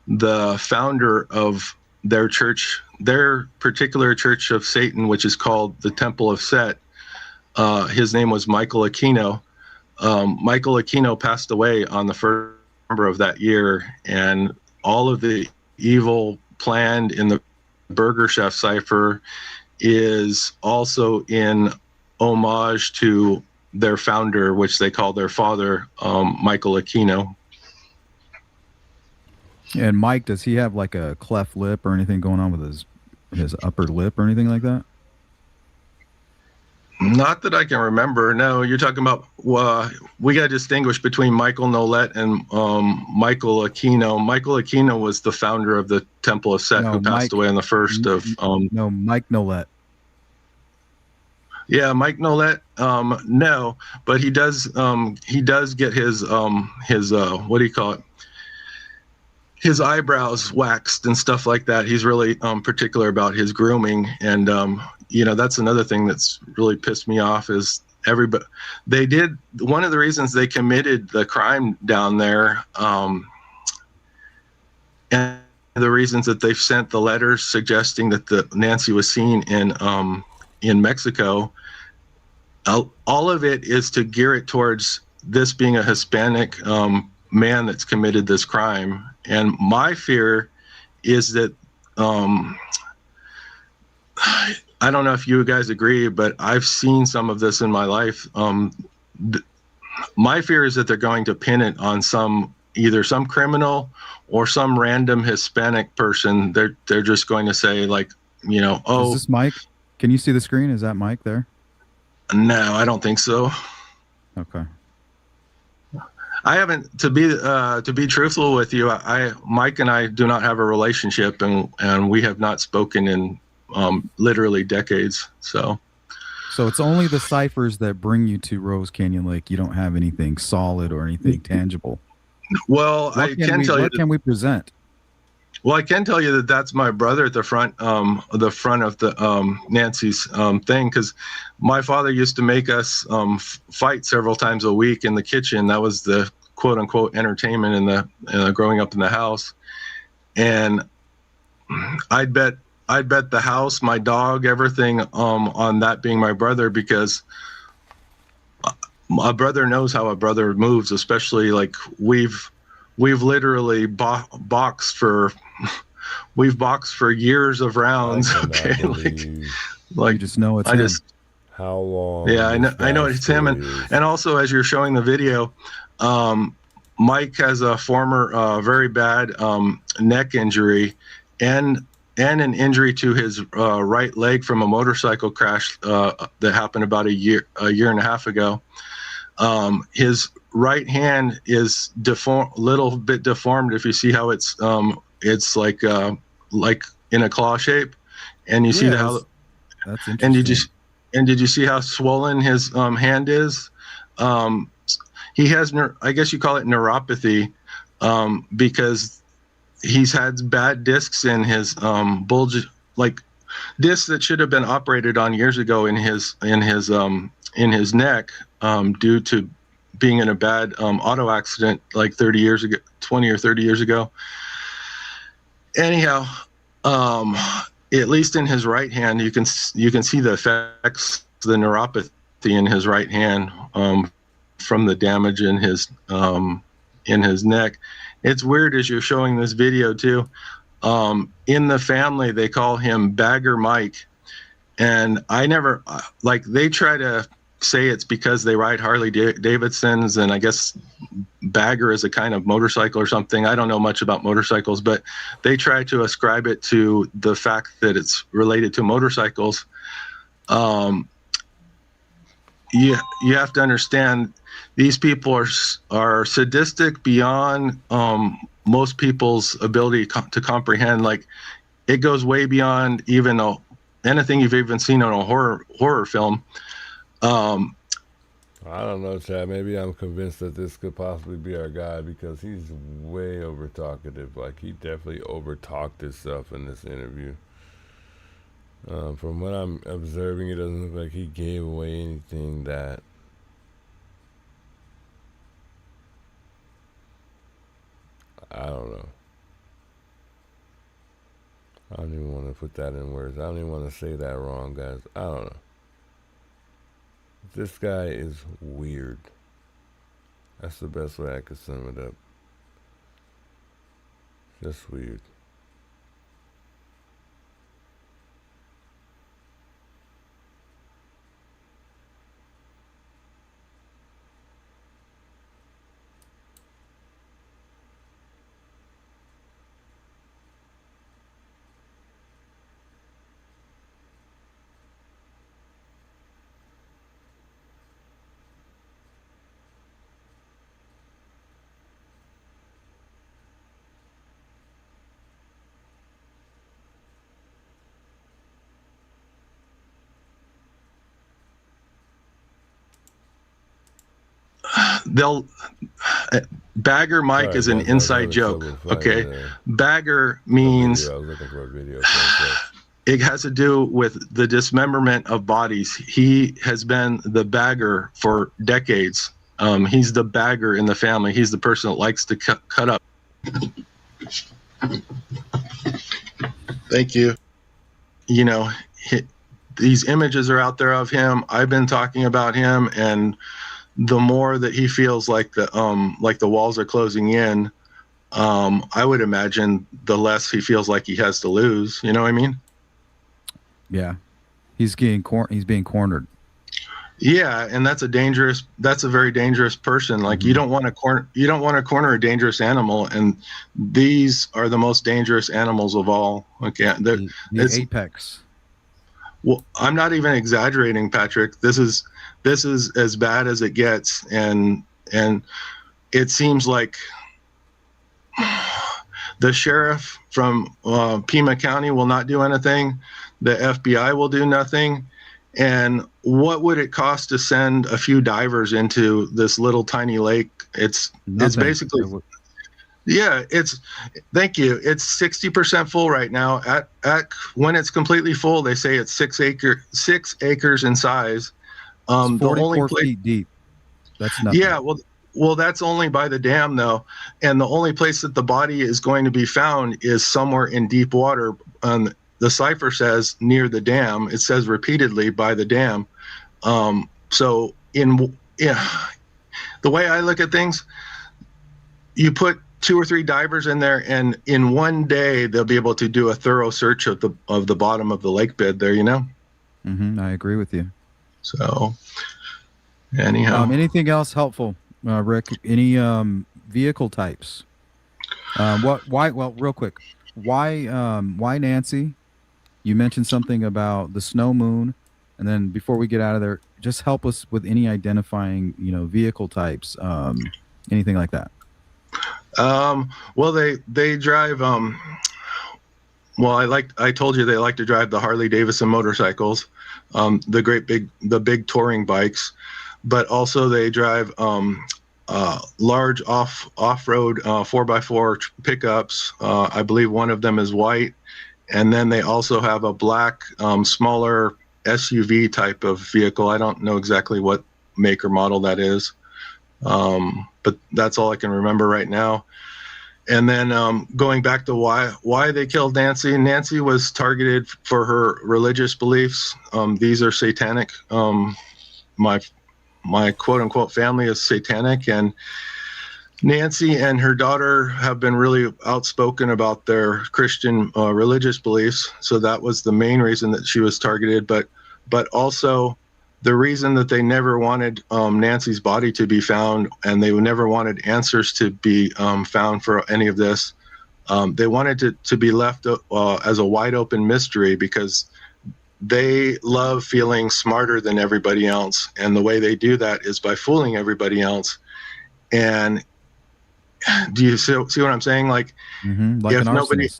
[SPEAKER 17] the founder of their church, their particular church of Satan, which is called the Temple of Set, his name was Michael Aquino. Michael Aquino passed away on the 1st of that year, and all of the evil planned in the Burger Chef cipher is also in homage to their founder, which they call their father, Michael Aquino.
[SPEAKER 16] And Mike, does he have like a cleft lip or anything going on with his upper lip or anything like that?
[SPEAKER 17] Not that I can remember. No, you're talking about, we got to distinguish between Michael Nolette and Michael Aquino. Michael Aquino was the founder of the Temple of Set, who passed away on the 1st of...
[SPEAKER 16] No, Mike Nolette.
[SPEAKER 17] Yeah, Mike Nolette, no, but he does get his what do you call it? His eyebrows waxed and stuff like that. He's really particular about his grooming, and that's another thing that's really pissed me off is everybody. They did one of the reasons they committed the crime down there, and the reasons that they've sent the letters suggesting that the Nancy was seen in Mexico. All of it is to gear it towards this being a Hispanic man that's committed this crime. And my fear is that, I don't know if you guys agree, but I've seen some of this in my life. My fear is that they're going to pin it on either some criminal or some random Hispanic person. They're just going to say, like, oh.
[SPEAKER 16] Is this Mike? Can you see the screen? Is that Mike there?
[SPEAKER 17] No, I don't think so.
[SPEAKER 16] Okay.
[SPEAKER 17] I haven't, to be truthful with you, Mike and I do not have a relationship, and we have not spoken in literally decades. So
[SPEAKER 16] So it's only the ciphers that bring you to Rose Canyon Lake. You don't have anything solid or anything tangible.
[SPEAKER 17] Well,
[SPEAKER 16] What can we present?
[SPEAKER 17] Well, I can tell you that that's my brother at the front of the Nancy's thing, because my father used to make us fight several times a week in the kitchen. That was the quote unquote entertainment in the growing up in the house. And I'd bet the house, my dog, everything on that being my brother, because a brother knows how a brother moves, especially like we've literally boxed for years of rounds. Okay, like
[SPEAKER 16] you just know it's him.
[SPEAKER 1] How long?
[SPEAKER 17] Yeah, I know it's him, and also as you're showing the video, Mike has a former very bad neck injury and an injury to his right leg from a motorcycle crash that happened about a year and a half ago. His right hand is little bit deformed. If you see how it's like in a claw shape, and you see how
[SPEAKER 16] that's interesting.
[SPEAKER 17] And did you see how swollen his hand is? He has, I guess you call it neuropathy, because he's had bad discs in his bulge, like discs that should have been operated on years ago in his neck, due to being in a bad auto accident like 20 or 30 years ago. Anyhow, at least in his right hand, you can see the effects, the neuropathy in his right hand from the damage in his neck. It's weird as you're showing this video too. In the family, they call him Bagger Mike, and I never they try to say it's because they ride Harley Davidsons, and I guess bagger is a kind of motorcycle or something. I don't know much about motorcycles, but they try to ascribe it to the fact that it's related to motorcycles. You have to understand, these people are sadistic beyond most people's ability to comprehend. Like, it goes way beyond even anything you've even seen on a horror film.
[SPEAKER 1] I don't know, Chad. Maybe I'm convinced that this could possibly be our guy, because he's way over talkative. Like, he definitely over talked himself in this interview. From what I'm observing, it doesn't look like he gave away anything that I don't know. I don't even want to put that in words. I don't even want to say that wrong, guys. I don't know. This guy is weird. That's the best way I could sum it up. Just weird.
[SPEAKER 17] Bagger Mike is an inside joke. Okay, bagger means it has to do with the dismemberment of bodies. He has been the bagger for decades. He's the bagger in the family. He's the person that likes to cut up. Thank you. You know, these images are out there of him. I've been talking about him, and the more that he feels like the walls are closing in, I would imagine the less he feels like he has to lose. You know what I mean?
[SPEAKER 16] Yeah, he's being cornered.
[SPEAKER 17] Yeah, and that's a very dangerous person. Like, you don't want to corner a dangerous animal, and these are the most dangerous animals of all. Okay,
[SPEAKER 16] the apex.
[SPEAKER 17] Well, I'm not even exaggerating, Patrick. This is as bad as it gets, and it seems like the sheriff from Pima County will not do anything. The FBI will do nothing, And what would it cost to send a few divers into this little tiny lake? It's basically, yeah, thank you. It's 60% full right now. At when it's completely full, they say it's 6 acres in size.
[SPEAKER 16] It's 44
[SPEAKER 17] the only place,
[SPEAKER 16] feet deep. That's nothing.
[SPEAKER 17] Yeah, well, that's only by the dam though, and the only place that the body is going to be found is somewhere in deep water. The cipher says near the dam. It says repeatedly by the dam. So the way I look at things, you put 2 or 3 divers in there, and in one day they'll be able to do a thorough search of the bottom of the lake bed there.
[SPEAKER 16] I agree with you.
[SPEAKER 17] So, anyhow,
[SPEAKER 16] anything else helpful, Rick? Any vehicle types? Why? Well, real quick, why Nancy? You mentioned something about the snow moon, and then before we get out of there, just help us with any identifying, vehicle types, anything like that.
[SPEAKER 17] Well, they drive. Well, I told you they like to drive the Harley Davidson motorcycles, the big touring bikes, but also they drive large off-road 4x4 pickups. I believe one of them is white, and then they also have a black smaller SUV type of vehicle. I don't know exactly what make or model that is, but that's all I can remember right now. And then going back to why they killed Nancy. Nancy was targeted for her religious beliefs. These are satanic. My quote unquote family is satanic, and Nancy and her daughter have been really outspoken about their Christian religious beliefs. So that was the main reason that she was targeted. But also the reason that they never wanted Nancy's body to be found, and they never wanted answers to be found for any of this. They wanted it to be left as a wide open mystery, because they love feeling smarter than everybody else. And the way they do that is by fooling everybody else. And do you see what I'm saying? Like if nobody,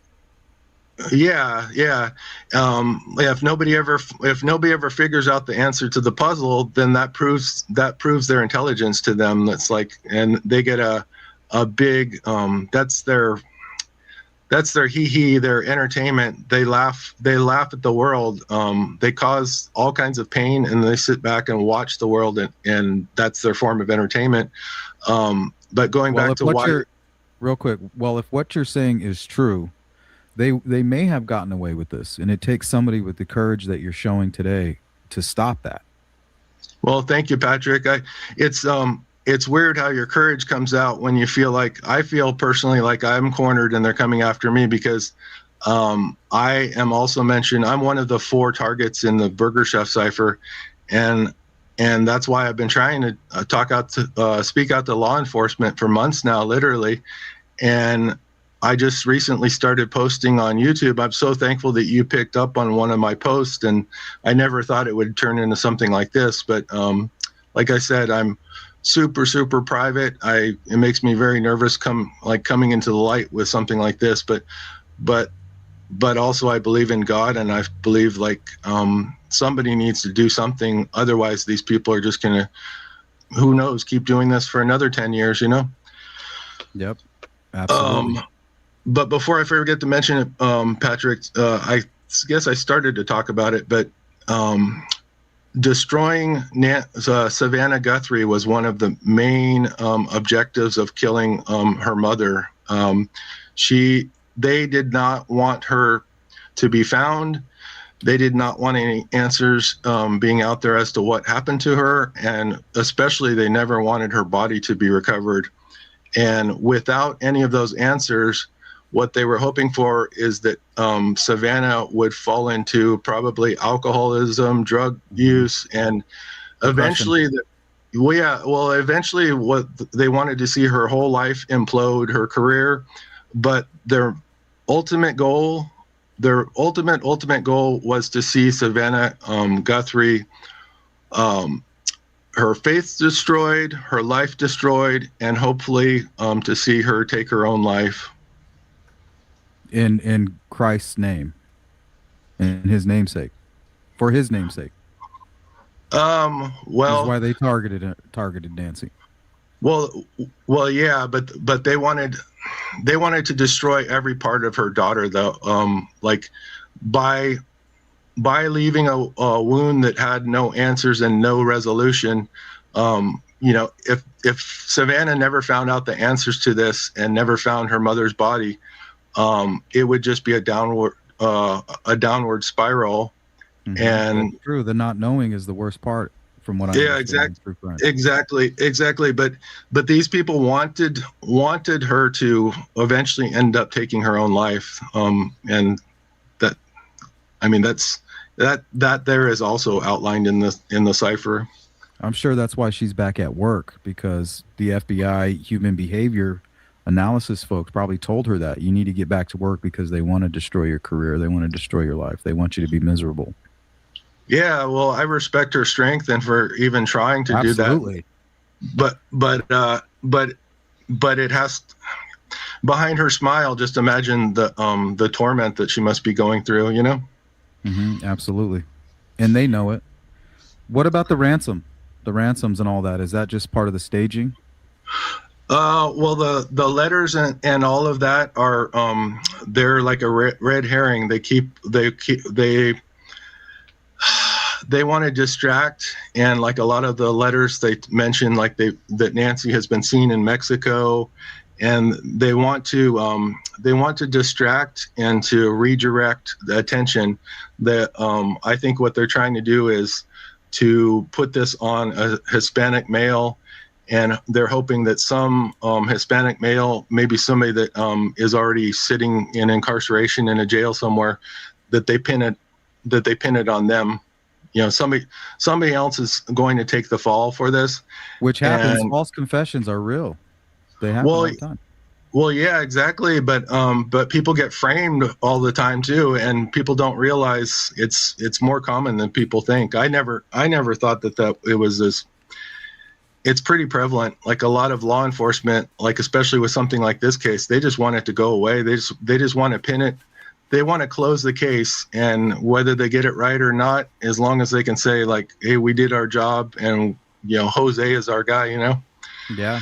[SPEAKER 17] yeah. If nobody ever figures out the answer to the puzzle, then that proves their intelligence to them. That's like, and they get a big, that's their hee-hee, their entertainment. They laugh at the world. They cause all kinds of pain, and they sit back and watch the world, and that's their form of entertainment. But going back to why,
[SPEAKER 16] real quick, if what you're saying is true, they may have gotten away with this, and it takes somebody with the courage that you're showing today to stop that.
[SPEAKER 17] Well, thank you, Patrick. It's weird how your courage comes out when you feel like, I feel personally like I'm cornered and they're coming after me, because I am also mentioned. I'm one of the 4 targets in the Burger Chef cipher, and that's why I've been trying to speak out to law enforcement for months now, literally. And I just recently started posting on YouTube. I'm so thankful that you picked up on one of my posts, and I never thought it would turn into something like this. But like I said, I'm super, super private. It makes me very nervous coming into the light with something like this. But also I believe in God, and I believe somebody needs to do something. Otherwise, these people are just gonna, who knows, keep doing this for another 10 years.
[SPEAKER 16] Yep, absolutely.
[SPEAKER 17] But before I forget to mention it, Patrick, I guess I started to talk about it, but destroying Savannah Guthrie was one of the main objectives of killing her mother. They did not want her to be found. They did not want any answers being out there as to what happened to her, and especially they never wanted her body to be recovered. And without any of those answers, what they were hoping for is that Savannah would fall into probably alcoholism, drug use, and eventually eventually what they wanted to see her whole life implode, her career. But their ultimate goal was to see Savannah Guthrie, her faith destroyed, her life destroyed, and hopefully to see her take her own life.
[SPEAKER 16] In Christ's name, in his namesake, for his namesake.
[SPEAKER 17] Well,
[SPEAKER 16] is why they targeted Nancy.
[SPEAKER 17] Well, yeah, but they wanted to destroy every part of her daughter, though. Like by leaving a wound that had no answers and no resolution. If Savannah never found out the answers to this and never found her mother's body, it would just be a downward spiral.
[SPEAKER 16] Mm-hmm.
[SPEAKER 17] And
[SPEAKER 16] that's true. The not knowing is the worst part, from what I understand.
[SPEAKER 17] Exactly. But these people wanted her to eventually end up taking her own life. And that, I mean, that there is also outlined in the cipher.
[SPEAKER 16] I'm sure that's why she's back at work, because the FBI human behavior analysis folks probably told her that you need to get back to work because they want to destroy your career. They want to destroy your life. They want you to be miserable.
[SPEAKER 17] Yeah, well, I respect her strength and for even trying to do that. But it has, behind her smile, just imagine the torment that she must be going through, you know?
[SPEAKER 16] Mm-hmm, absolutely. And they know it. What about the ransom? The ransoms and all that, is that just part of the staging?
[SPEAKER 17] Well, the letters and all of that are they're like a red herring. They want to distract, and like a lot of the letters they mention, like that Nancy has been seen in Mexico, and they want to distract and to redirect the attention. That I think what they're trying to do is to put this on a Hispanic male, and they're hoping that some Hispanic male, maybe somebody that is already sitting in incarceration in a jail somewhere, that they pin it on them. You know, somebody else is going to take the fall for this.
[SPEAKER 16] Which happens. False confessions are real. They happen all the time.
[SPEAKER 17] Well, yeah, exactly. But people get framed all the time too, and people don't realize it's more common than people think. I never thought that it was this. It's pretty prevalent. Like a lot of law enforcement, like especially with something like this case, they just want it to go away. They just want to pin it. They want to close the case, and whether they get it right or not, as long as they can say like, "Hey, we did our job," and Jose is our guy.
[SPEAKER 16] Yeah,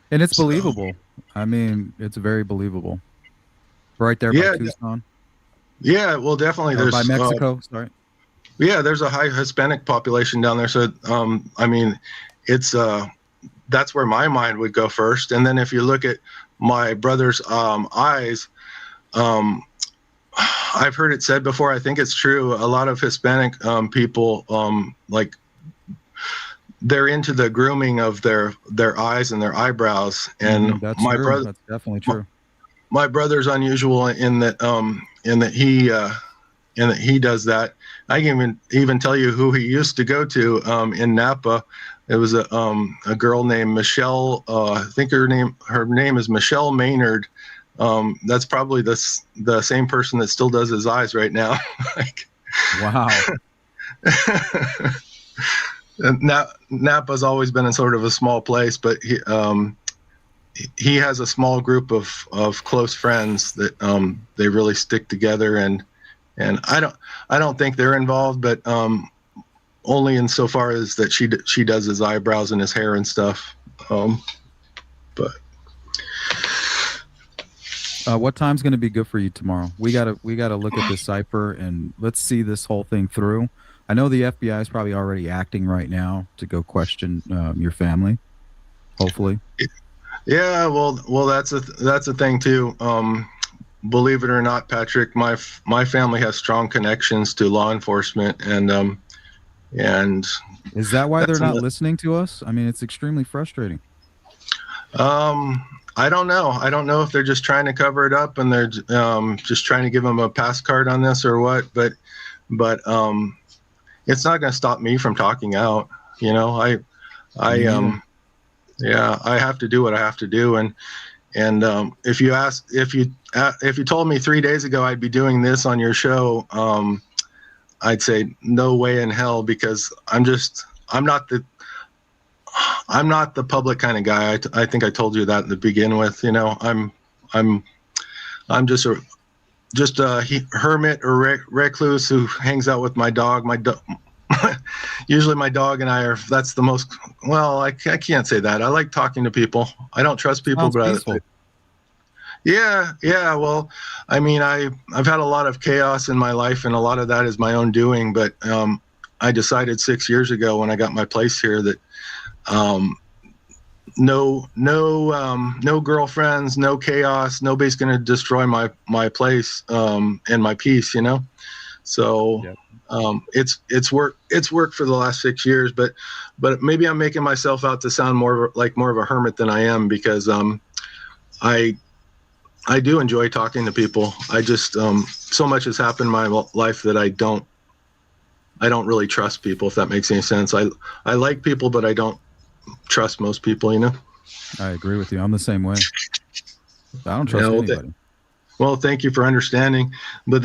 [SPEAKER 16] and it's believable. I mean, it's very believable. Right there by Tucson.
[SPEAKER 17] Yeah, well, definitely. There's
[SPEAKER 16] by Mexico. Sorry.
[SPEAKER 17] Yeah, there's a high Hispanic population down there, so I mean, it's that's where my mind would go first, and then if you look at my brother's eyes. I've heard it said before. I think it's true. A lot of Hispanic people, like they're into the grooming of their eyes and their eyebrows. And
[SPEAKER 16] that's true. That's definitely true.
[SPEAKER 17] My brother's unusual in that he does that. I can even tell you who he used to go to in Napa. It was a girl named Michelle. I think her name is Michelle Maynard. That's probably the same person that still does his eyes right now.
[SPEAKER 16] Wow.
[SPEAKER 17] Napa's always been in sort of a small place, but he has a small group of close friends that they really stick together, and I don't think they're involved, but only insofar as that she does his eyebrows and his hair and stuff. But.
[SPEAKER 16] What time's going to be good for you tomorrow? We gotta look at this cipher and let's see this whole thing through. I know the FBI is probably already acting right now to go question your family. Hopefully.
[SPEAKER 17] Yeah, well, that's a thing too. Believe it or not, Patrick, my family has strong connections to law enforcement, and
[SPEAKER 16] is that why they're not listening to us? I mean, it's extremely frustrating.
[SPEAKER 17] I don't know. I don't know if they're just trying to cover it up and they're just trying to give them a pass card on this or what. But it's not going to stop me from talking out. I have to do what I have to do. And if you told me 3 days ago I'd be doing this on your show, I'd say no way in hell, because I'm not the public kind of guy. I think I told you that to begin with. I'm just a hermit or recluse who hangs out with my dog. usually my dog and I are, that's the most, well, I can't say that. I like talking to people. I don't trust people, but
[SPEAKER 16] peaceful.
[SPEAKER 17] Yeah. Well, I mean, I've had a lot of chaos in my life, and a lot of that is my own doing. But I decided 6 years ago when I got my place here that no girlfriends, no chaos, nobody's going to destroy my place and my peace, you know. So
[SPEAKER 16] Yep.
[SPEAKER 17] it's worked for the last 6 years, but maybe I'm making myself out to sound more of a hermit than I am, because I do enjoy talking to people. I just so much has happened in my life that I don't really trust people, if that makes any sense. I like people, but I don't trust most people, you know.
[SPEAKER 16] I agree with you. I'm the same way. I don't trust anybody.
[SPEAKER 17] Well, thank you for understanding. But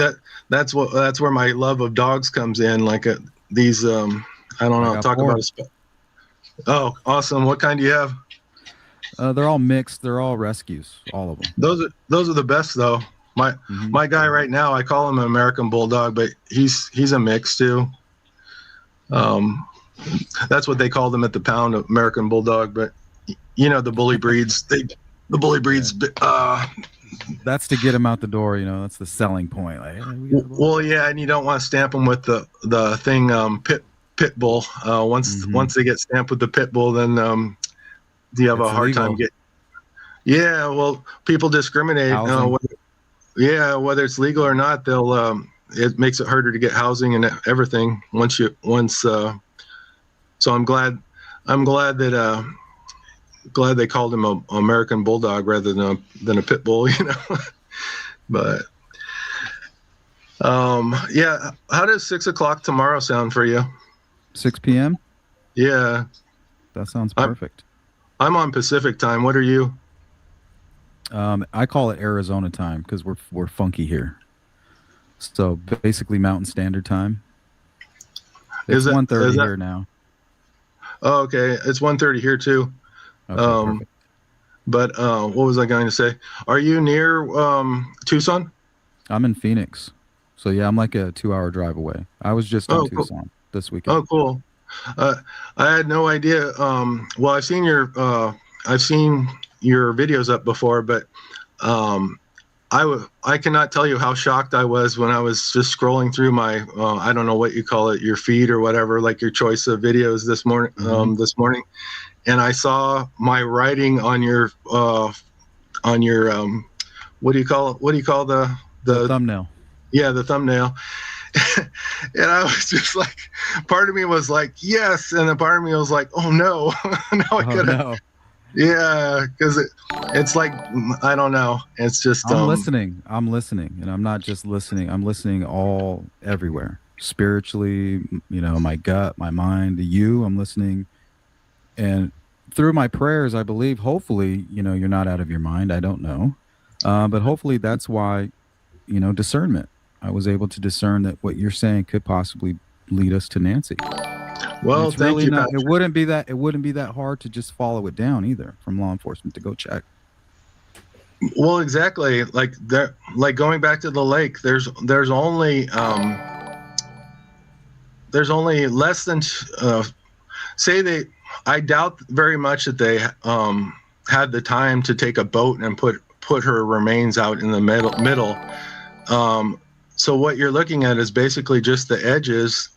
[SPEAKER 17] that's where my love of dogs comes in. Like these, I don't know. Talk about a Oh, awesome! What kind do you have?
[SPEAKER 16] They're all mixed. They're all rescues. All of them.
[SPEAKER 17] Those are the best, though. My guy right now, I call him an American Bulldog, but he's a mix too. That's what they call them at the pound, American Bulldog. But you know, the bully breeds.
[SPEAKER 16] That's to get them out the door. You know, that's the selling point. Like,
[SPEAKER 17] well, yeah, and you don't want to stamp them with the thing pit bull. Once they get stamped with the pit bull, then you have a hard time getting. Yeah, well, people discriminate. Whether it's legal or not, they'll. It makes it harder to get housing and everything So I'm glad that glad they called him a American Bulldog rather than a pit bull, you know. But yeah, how does 6 o'clock tomorrow sound for you?
[SPEAKER 16] 6 p.m.
[SPEAKER 17] Yeah,
[SPEAKER 16] that sounds perfect.
[SPEAKER 17] I'm on Pacific time. What are you?
[SPEAKER 16] I call it Arizona time because we're funky here. So basically Mountain Standard Time. It's 1:30 here now.
[SPEAKER 17] Oh, okay. It's 1:30 here too.
[SPEAKER 16] Okay,
[SPEAKER 17] but what was I going to say? Are you near Tucson?
[SPEAKER 16] I'm in Phoenix. So yeah, I'm like a 2-hour drive away. I was just in Tucson this weekend.
[SPEAKER 17] Oh, cool. I had no idea. Well, I've seen your videos up before, but I cannot tell you how shocked I was when I was just scrolling through my I don't know what you call it, your feed or whatever, like your choice of videos this morning. And I saw my writing on your what do you call the
[SPEAKER 16] thumbnail?
[SPEAKER 17] Yeah, the thumbnail. And I was just like, part of me was like, yes, and a part of me was like, oh no, now I could have.
[SPEAKER 16] No.
[SPEAKER 17] Yeah, because it's like, I don't know. It's just
[SPEAKER 16] I'm listening, and I'm not just listening. I'm listening everywhere, spiritually. You know, my gut, my mind, I'm listening, and through my prayers, I believe. Hopefully, you know, you're not out of your mind. I don't know, but hopefully that's why, you know, discernment. I was able to discern that what you're saying could possibly lead us to Nancy.
[SPEAKER 17] Well, thank you.
[SPEAKER 16] It wouldn't be that hard to just follow it down either from law enforcement to go check.
[SPEAKER 17] Well, exactly. Like going back to the lake, there's only less than I doubt very much that they had the time to take a boat and put her remains out in the middle. So what you're looking at is basically just the edges.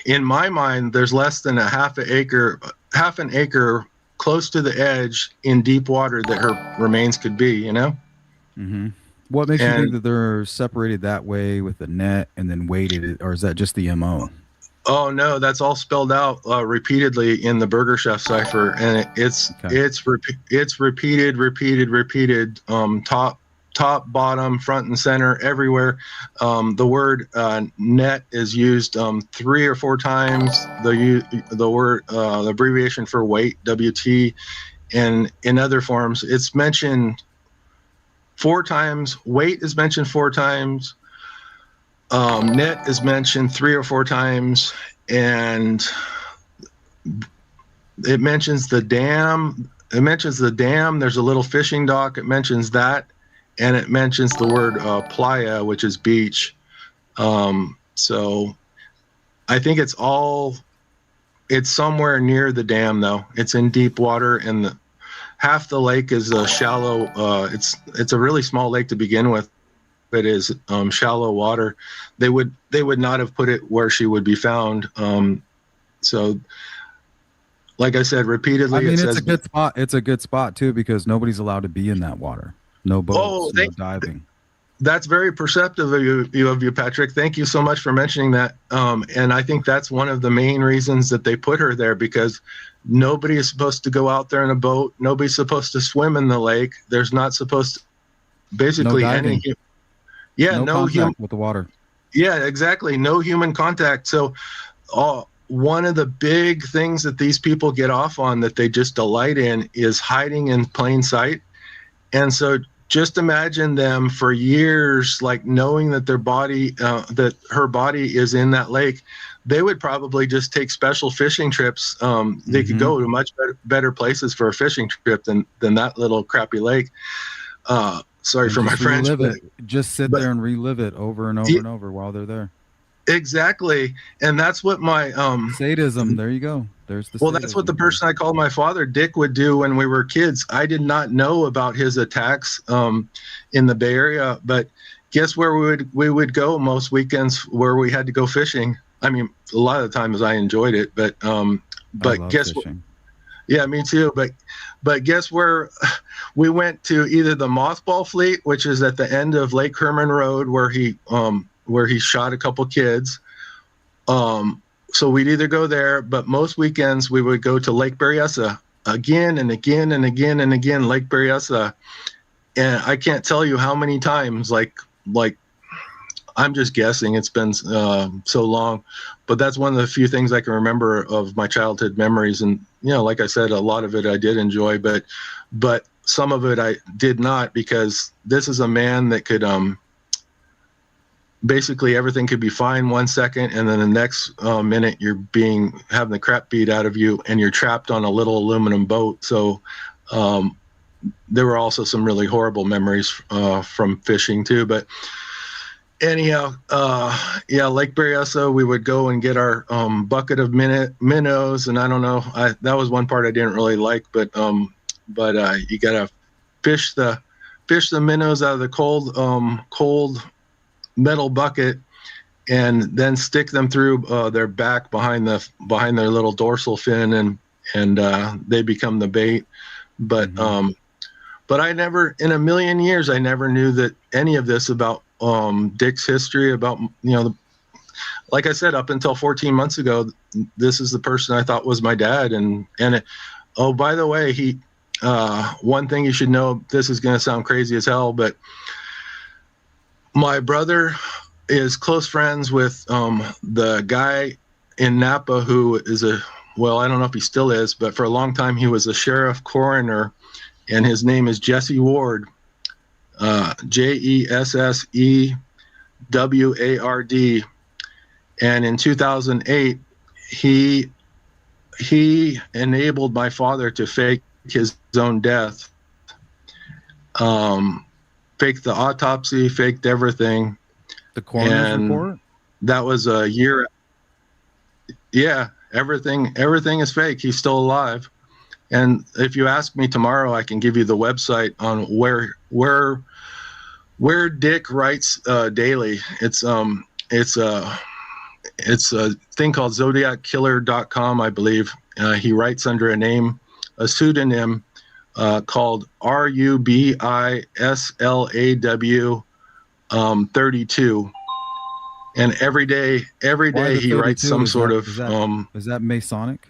[SPEAKER 17] In my mind, there's less than half an acre close to the edge in deep water that her remains could be, you know?
[SPEAKER 16] Mm-hmm. What makes you think that they're separated that way with the net and then weighted, or is that just the MO?
[SPEAKER 17] Oh no, that's all spelled out repeatedly in the Burger Chef cipher, and it's repeated, top, bottom, front, and center, everywhere. The word net is used 3 or 4 times. The word the abbreviation for weight, WT, and in other forms, it's mentioned 4 times. Weight is mentioned 4 times. Net is mentioned 3 or 4 times, and it mentions the dam. There's a little fishing dock. It mentions that. And it mentions the word playa, which is beach. So I think it's all It's somewhere near the dam, though. It's in deep water, and half the lake is a shallow. It's a really small lake to begin with. It is shallow water. They would not have put it where she would be found. So, like I said repeatedly,
[SPEAKER 16] I mean,
[SPEAKER 17] it
[SPEAKER 16] it's
[SPEAKER 17] says
[SPEAKER 16] a good spot. It's a good spot too, because nobody's allowed to be in that water. No boats, no diving.
[SPEAKER 17] That's very perceptive of you, Patrick. Thank you so much for mentioning that. And I think that's one of the main reasons that they put her there, because nobody is supposed to go out there in a boat. Nobody's supposed to swim in the lake. There's not supposed to basically any. Yeah,
[SPEAKER 16] no contact with the water.
[SPEAKER 17] Yeah, exactly. No human contact. So one of the big things that these people get off on that they just delight in is hiding in plain sight. And so just imagine them for years, like knowing that their body, that her body is in that lake. They would probably just take special fishing trips. They could go to much better places for a fishing trip than that little crappy lake. Sorry for my French.
[SPEAKER 16] Just sit there and relive it over and over and over while they're there.
[SPEAKER 17] Exactly. And that's what my
[SPEAKER 16] sadism, there you go. There's the
[SPEAKER 17] that's what the person I called my father, Dick, would do when we were kids. I did not know about his attacks in the Bay Area, but guess where we would go most weekends where we had to go fishing? I mean, a lot of the times I enjoyed it, but guess what? Yeah, me too. But guess where we went to? Either the Mothball Fleet, which is at the end of Lake Herman Road, where he shot a couple kids. So we'd either go there, but most weekends we would go to Lake Berryessa again and again and again and again, Lake Berryessa. And I can't tell you how many times, like I'm just guessing, it's been so long, but that's one of the few things I can remember of my childhood memories. And, like I said, a lot of it I did enjoy, but some of it I did not, because this is a man that could, basically everything could be fine 1 second, and then the next minute you're having the crap beat out of you, and you're trapped on a little aluminum boat. So there were also some really horrible memories from fishing too. But anyhow, Lake Berryessa, we would go and get our bucket of minnows, and I don't know, that was one part I didn't really like, but you gotta fish the minnows out of the cold metal bucket, and then stick them through their back behind their little dorsal fin, and they become the bait. But I never in a million years I never knew that any of this about Dick's history, about like I said, up until 14 months ago, this is the person I thought was my dad. And by the way, he one thing you should know, this is going to sound crazy as hell, but my brother is close friends with the guy in Napa who is I don't know if he still is, but for a long time he was a sheriff coroner, and his name is Jesse Ward, Jesseward. And in 2008, he enabled my father to fake his own death. Faked the autopsy, faked everything.
[SPEAKER 16] The coroner's report?
[SPEAKER 17] That was a year. Yeah, everything is fake. He's still alive. And if you ask me tomorrow, I can give you the website on where Dick writes daily. It's a thing called ZodiacKiller.com, I believe. He writes under a pseudonym called RUBISLAW 32, and every day he writes some sort of.
[SPEAKER 16] Is that Masonic?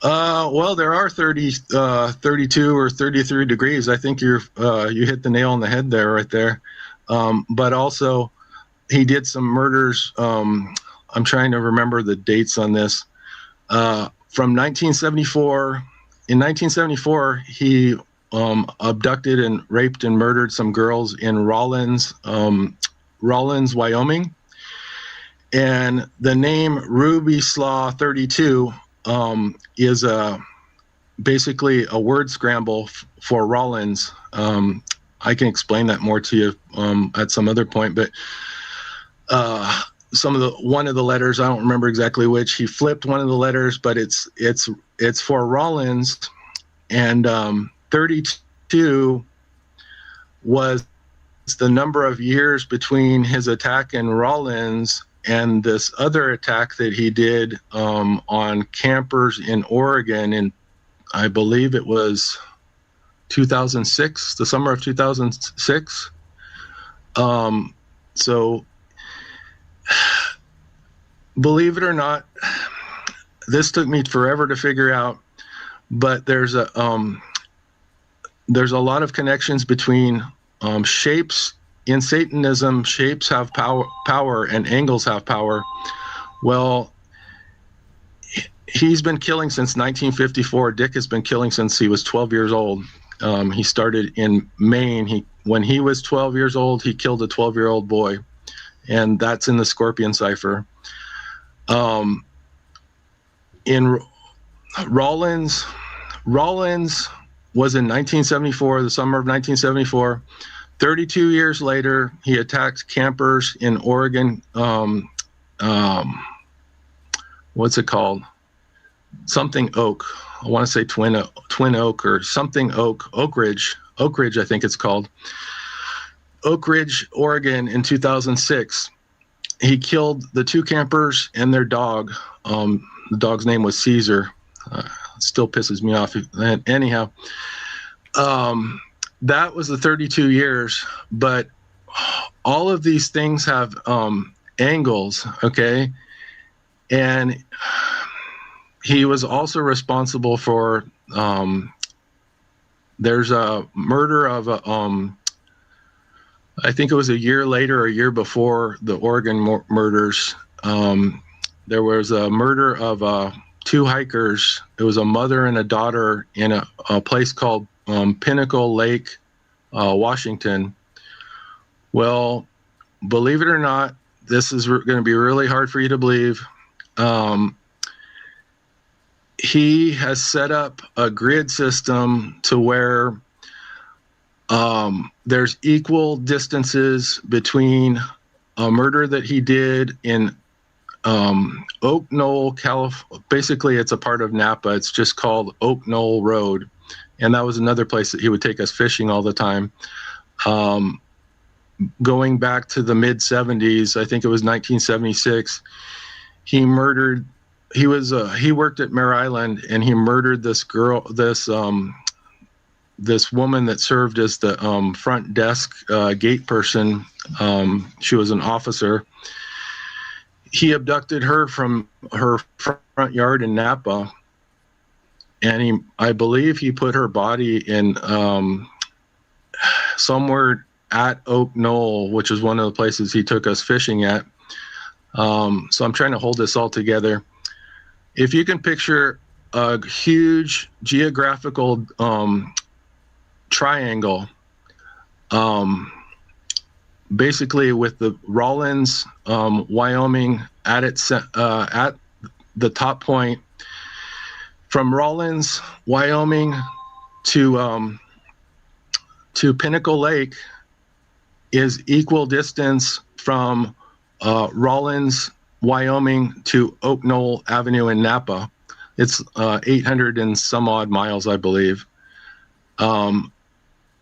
[SPEAKER 17] There are 32 or 33 degrees. I think you hit the nail on the head there, right there. But also, he did some murders. I'm trying to remember the dates on this. From 1974. In 1974, he abducted and raped and murdered some girls in Rawlins, Wyoming. And the name Ruby Slaw 32 is basically a word scramble for Rawlins. I can explain that more to you at some other point. But one of the letters. I don't remember exactly which. He flipped one of the letters, but it's for Rollins, and 32 was the number of years between his attack in Rollins and this other attack that he did on campers in Oregon, and I believe it was 2006, the summer of 2006. So believe it or not, this took me forever to figure out, but there's a lot of connections between shapes. In Satanism, shapes have power and angles have power. Well, he's been killing since 1954. Dick has been killing since he was 12 years old. He started in Maine. When he was 12 years old, he killed a 12-year-old boy, and that's in the Scorpion Cipher. In Rollins was in 1974, the summer of 1974. 32 years later, he attacked campers in Oregon. What's it called? Something Oak. I want to say Twin Oak or something Oak. Oak Ridge, I think it's called. Oak Ridge, Oregon in 2006. He killed the two campers and their dog. The dog's name was Caesar. Still pisses me off. Anyhow, that was the 32 years, but all of these things have angles, okay? And he was also responsible for, there's a murder of I think it was a year later or a year before the Oregon murders. There was a murder of two hikers. It was a mother and a daughter in a place called Pinnacle Lake, Washington. Well, believe it or not, this is going to be really hard for you to believe. He has set up a grid system to where there's equal distances between a murder that he did in Oak Knoll, California. Basically, it's a part of Napa. It's just called Oak Knoll Road. And that was another place that he would take us fishing all the time. Going back to the mid 70s, I think it was 1976, he worked at Mare Island, and he murdered this girl, this woman that served as the front desk gate person. She was an officer. He abducted her from her front yard in Napa, and I believe he put her body in somewhere at Oak Knoll, which is one of the places he took us fishing at. So I'm trying to hold this all together. If you can picture a huge geographical triangle, basically with the Rollins, Wyoming at the top point. From Rollins, Wyoming to Pinnacle Lake is equal distance from Rollins, Wyoming to Oak Knoll Avenue in Napa. It's 800 and some odd miles, I believe. And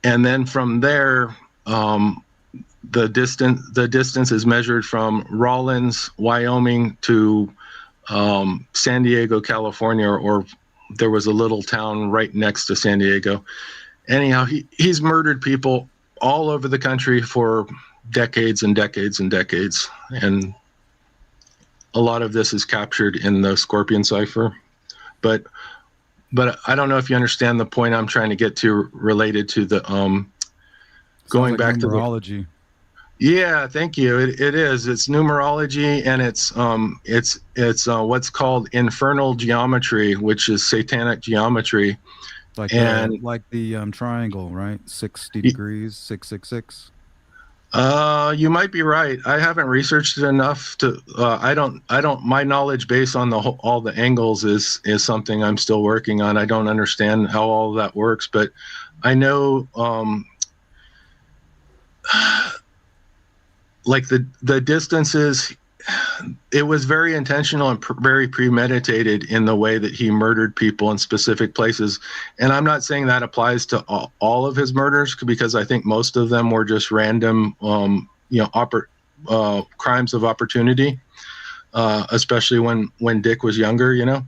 [SPEAKER 17] then from there, the distance is measured from Rollins, Wyoming to San Diego, California, or there was a little town right next to San Diego. Anyhow, he's murdered people all over the country for decades and decades and decades. And a lot of this is captured in the Scorpion Cipher. But I don't know if you understand the point I'm trying to get to related to the going back to numerology. Yeah, thank you. It is. It's numerology, and it's what's called infernal geometry, which is satanic geometry.
[SPEAKER 16] Like the triangle, right? 60 degrees, 666.
[SPEAKER 17] You might be right. I haven't researched it enough to. I don't. My knowledge base on all the angles is something I'm still working on. I don't understand how all of that works, but I know. Like the distances it was very intentional and very premeditated in the way that he murdered people in specific places. And I'm not saying that applies to all of his murders, because I think most of them were just random, crimes of opportunity, especially when Dick was younger,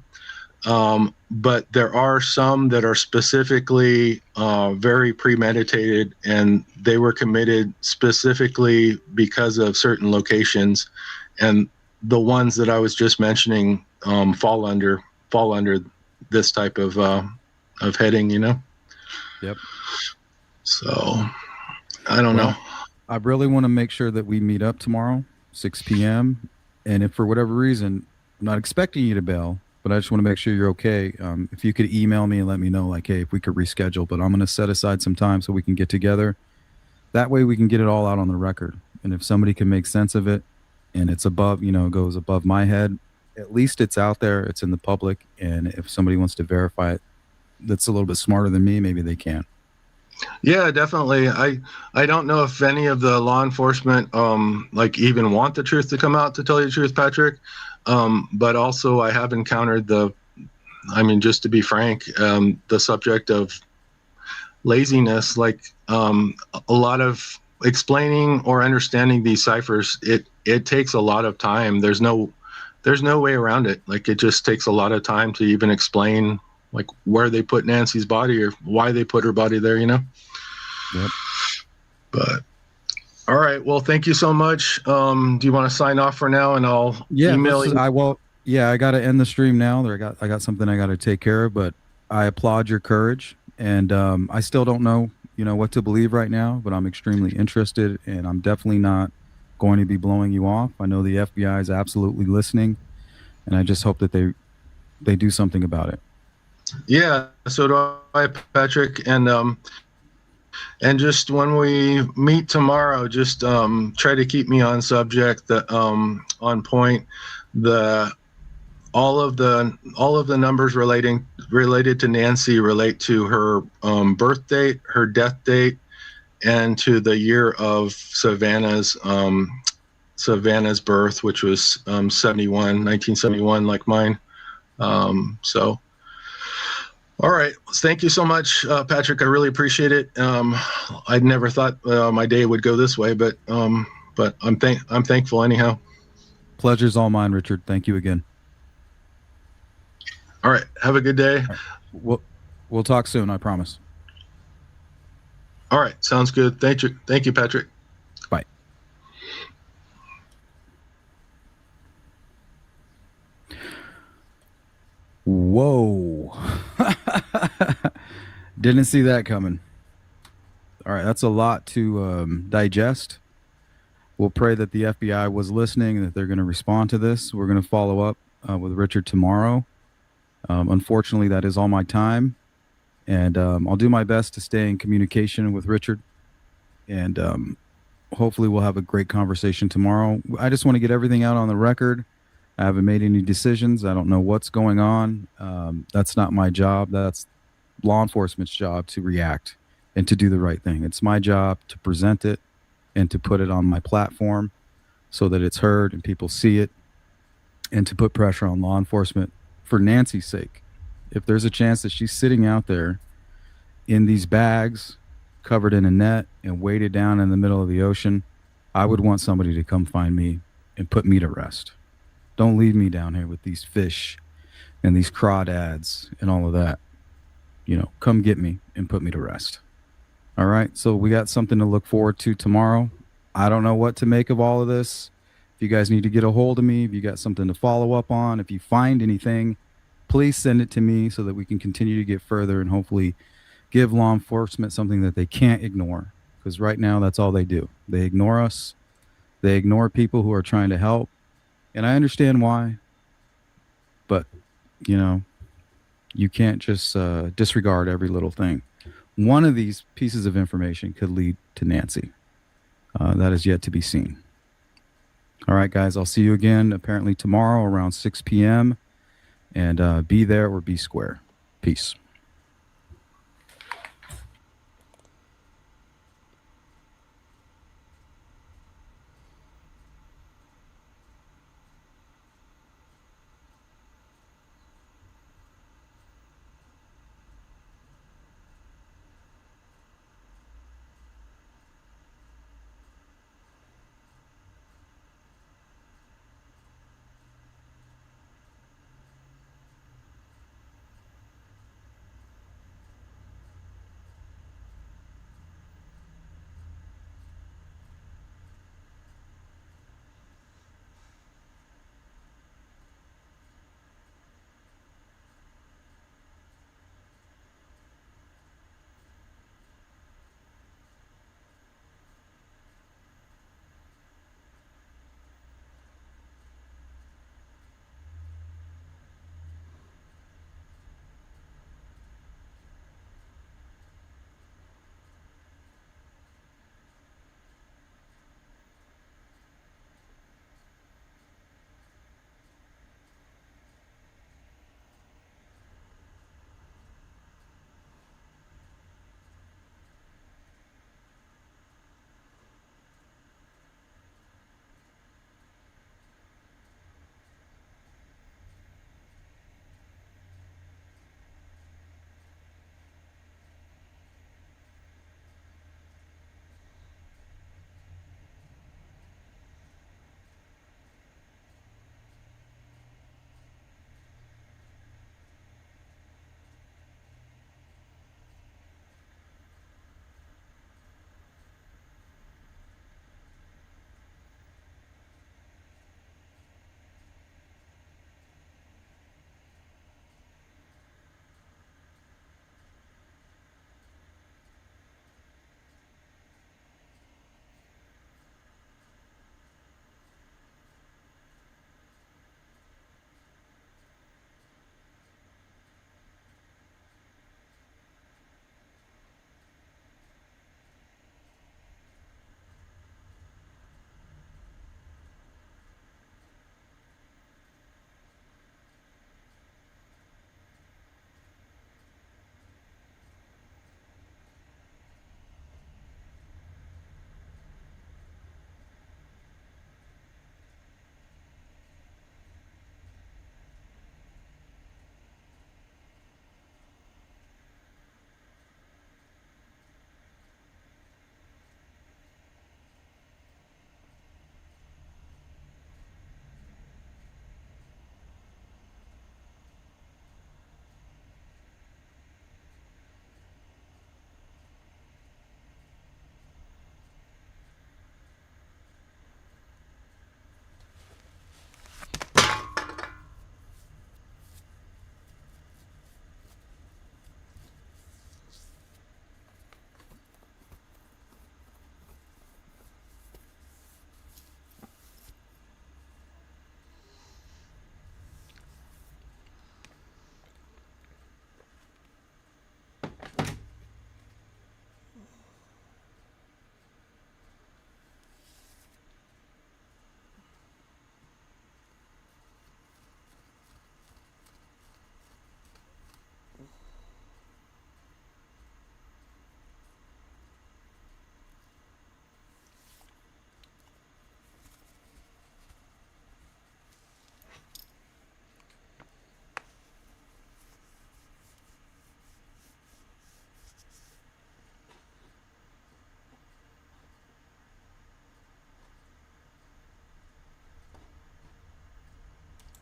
[SPEAKER 17] but there are some that are specifically very premeditated, and they were committed specifically because of certain locations. And the ones that I was just mentioning fall under this type of heading,
[SPEAKER 16] Yep.
[SPEAKER 17] So I don't know.
[SPEAKER 16] I really want to make sure that we meet up tomorrow, 6 p.m. And if for whatever reason, I'm not expecting you to bail, but I just want to make sure you're okay. If you could email me and let me know, like, hey, if we could reschedule, but I'm going to set aside some time so we can get together. That way we can get it all out on the record. And if somebody can make sense of it and it's above, goes above my head, at least it's out there, it's in the public. And if somebody wants to verify it, that's a little bit smarter than me, maybe they can.
[SPEAKER 17] Yeah, definitely. I don't know if any of the law enforcement even want the truth to come out, to tell you the truth, Patrick. But also I have encountered just to be frank, the subject of laziness, a lot of explaining or understanding these ciphers. It takes a lot of time. There's no way around it. It just takes a lot of time to even explain where they put Nancy's body or why they put her body there,
[SPEAKER 16] Yep.
[SPEAKER 17] But all right. Well, thank you so much. Do you want to sign off for now, and I'll email you?
[SPEAKER 16] I got to end the stream now. I got something I got to take care of, but I applaud your courage, and I still don't know, what to believe right now, but I'm extremely interested, and I'm definitely not going to be blowing you off. I know the FBI is absolutely listening, and I just hope that they do something about it.
[SPEAKER 17] Yeah, so do I, Patrick. And just when we meet tomorrow, just try to keep me on subject, on point. All of the numbers related to Nancy relate to her birth date, her death date, and to the year of Savannah's birth, which was 1971, like mine. All right. Thank you so much, Patrick. I really appreciate it. I'd never thought my day would go this way, but I'm thankful anyhow.
[SPEAKER 16] Pleasure's all mine, Richard. Thank you again.
[SPEAKER 17] All right. Have a good day.
[SPEAKER 16] Right. We'll talk soon. I promise.
[SPEAKER 17] All right. Sounds good. Thank you, Patrick.
[SPEAKER 16] Bye. Whoa. Didn't see that coming. All right, that's a lot to digest. We'll pray that the FBI was listening and that they're going to respond to this. We're going to follow up with Richard tomorrow. Unfortunately, that is all my time. And I'll do my best to stay in communication with Richard. And hopefully we'll have a great conversation tomorrow. I just want to get everything out on the record. I haven't made any decisions. I don't know what's going on. That's not my job. That's law enforcement's job to react and to do the right thing. It's my job to present it and to put it on my platform so that it's heard and people see it, and to put pressure on law enforcement for Nancy's sake. If there's a chance that she's sitting out there in these bags covered in a net and weighted down in the middle of the ocean, I would want somebody to come find me and put me to rest. Don't leave me down here with these fish and these crawdads and all of that. Come get me and put me to rest. All right. So we got something to look forward to tomorrow. I don't know what to make of all of this. If you guys need to get a hold of me, if you got something to follow up on, if you find anything, please send it to me so that we can continue to get further and hopefully give law enforcement something that they can't ignore. Because right now, that's all they do. They ignore us. They ignore people who are trying to help. And I understand why. But, you can't just disregard every little thing. One of these pieces of information could lead to Nancy. That is yet to be seen. All right, guys, I'll see you again apparently tomorrow around 6 p.m. And be there or be square. Peace.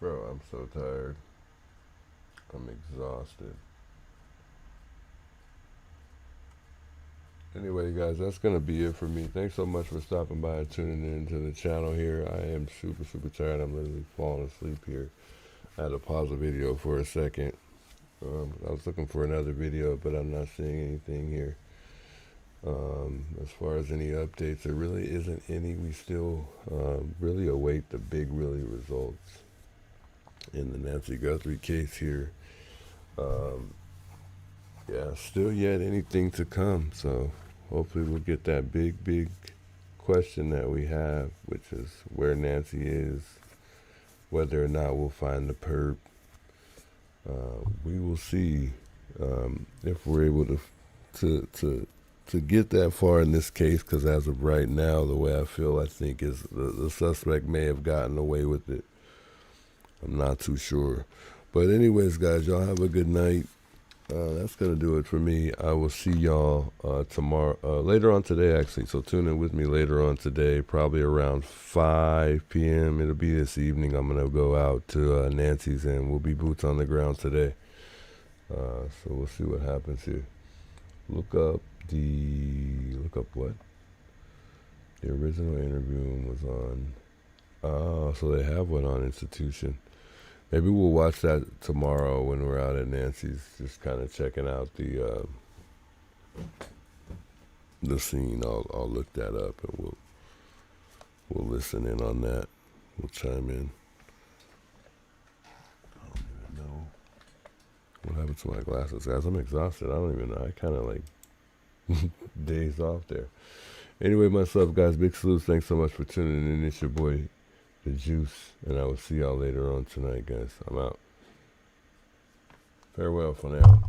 [SPEAKER 1] Bro, I'm so tired. I'm exhausted. Anyway, guys, that's going to be it for me. Thanks so much for stopping by and tuning in to the channel here. I am super, super tired. I'm literally falling asleep here. I had to pause the video for a second. I was looking for another video, but I'm not seeing anything here. As far as any updates, there really isn't any. We still really await the big results in the Nancy Guthrie case here. Yeah, still yet anything to come. So hopefully we'll get that big question that we have, which is where Nancy is, whether or not we'll find the perp. We will see if we're able to get that far in this case, because as of right now, the way I feel, I think is the suspect may have gotten away with it. I'm not too sure. But anyways, guys, y'all have a good night. That's going to do it for me. I will see y'all tomorrow, later on today, actually. So tune in with me later on today, probably around 5 p.m. It'll be this evening. I'm going to go out to Nancy's, and we'll be boots on the ground today. So we'll see what happens here. Look up what? The original interview was on. Oh, so they have one on Institution. Maybe we'll watch that tomorrow when we're out at Nancy's, just kind of checking out the scene. I'll look that up, and we'll listen in on that. We'll chime in. I don't even know what happened to my glasses, guys. I'm exhausted. I don't even know. I kind of like dazed off there. Anyway, myself, guys, big salutes. Thanks so much for tuning in. It's your boy, The Juice, and I will see y'all later on tonight, guys. I'm out. Farewell for now.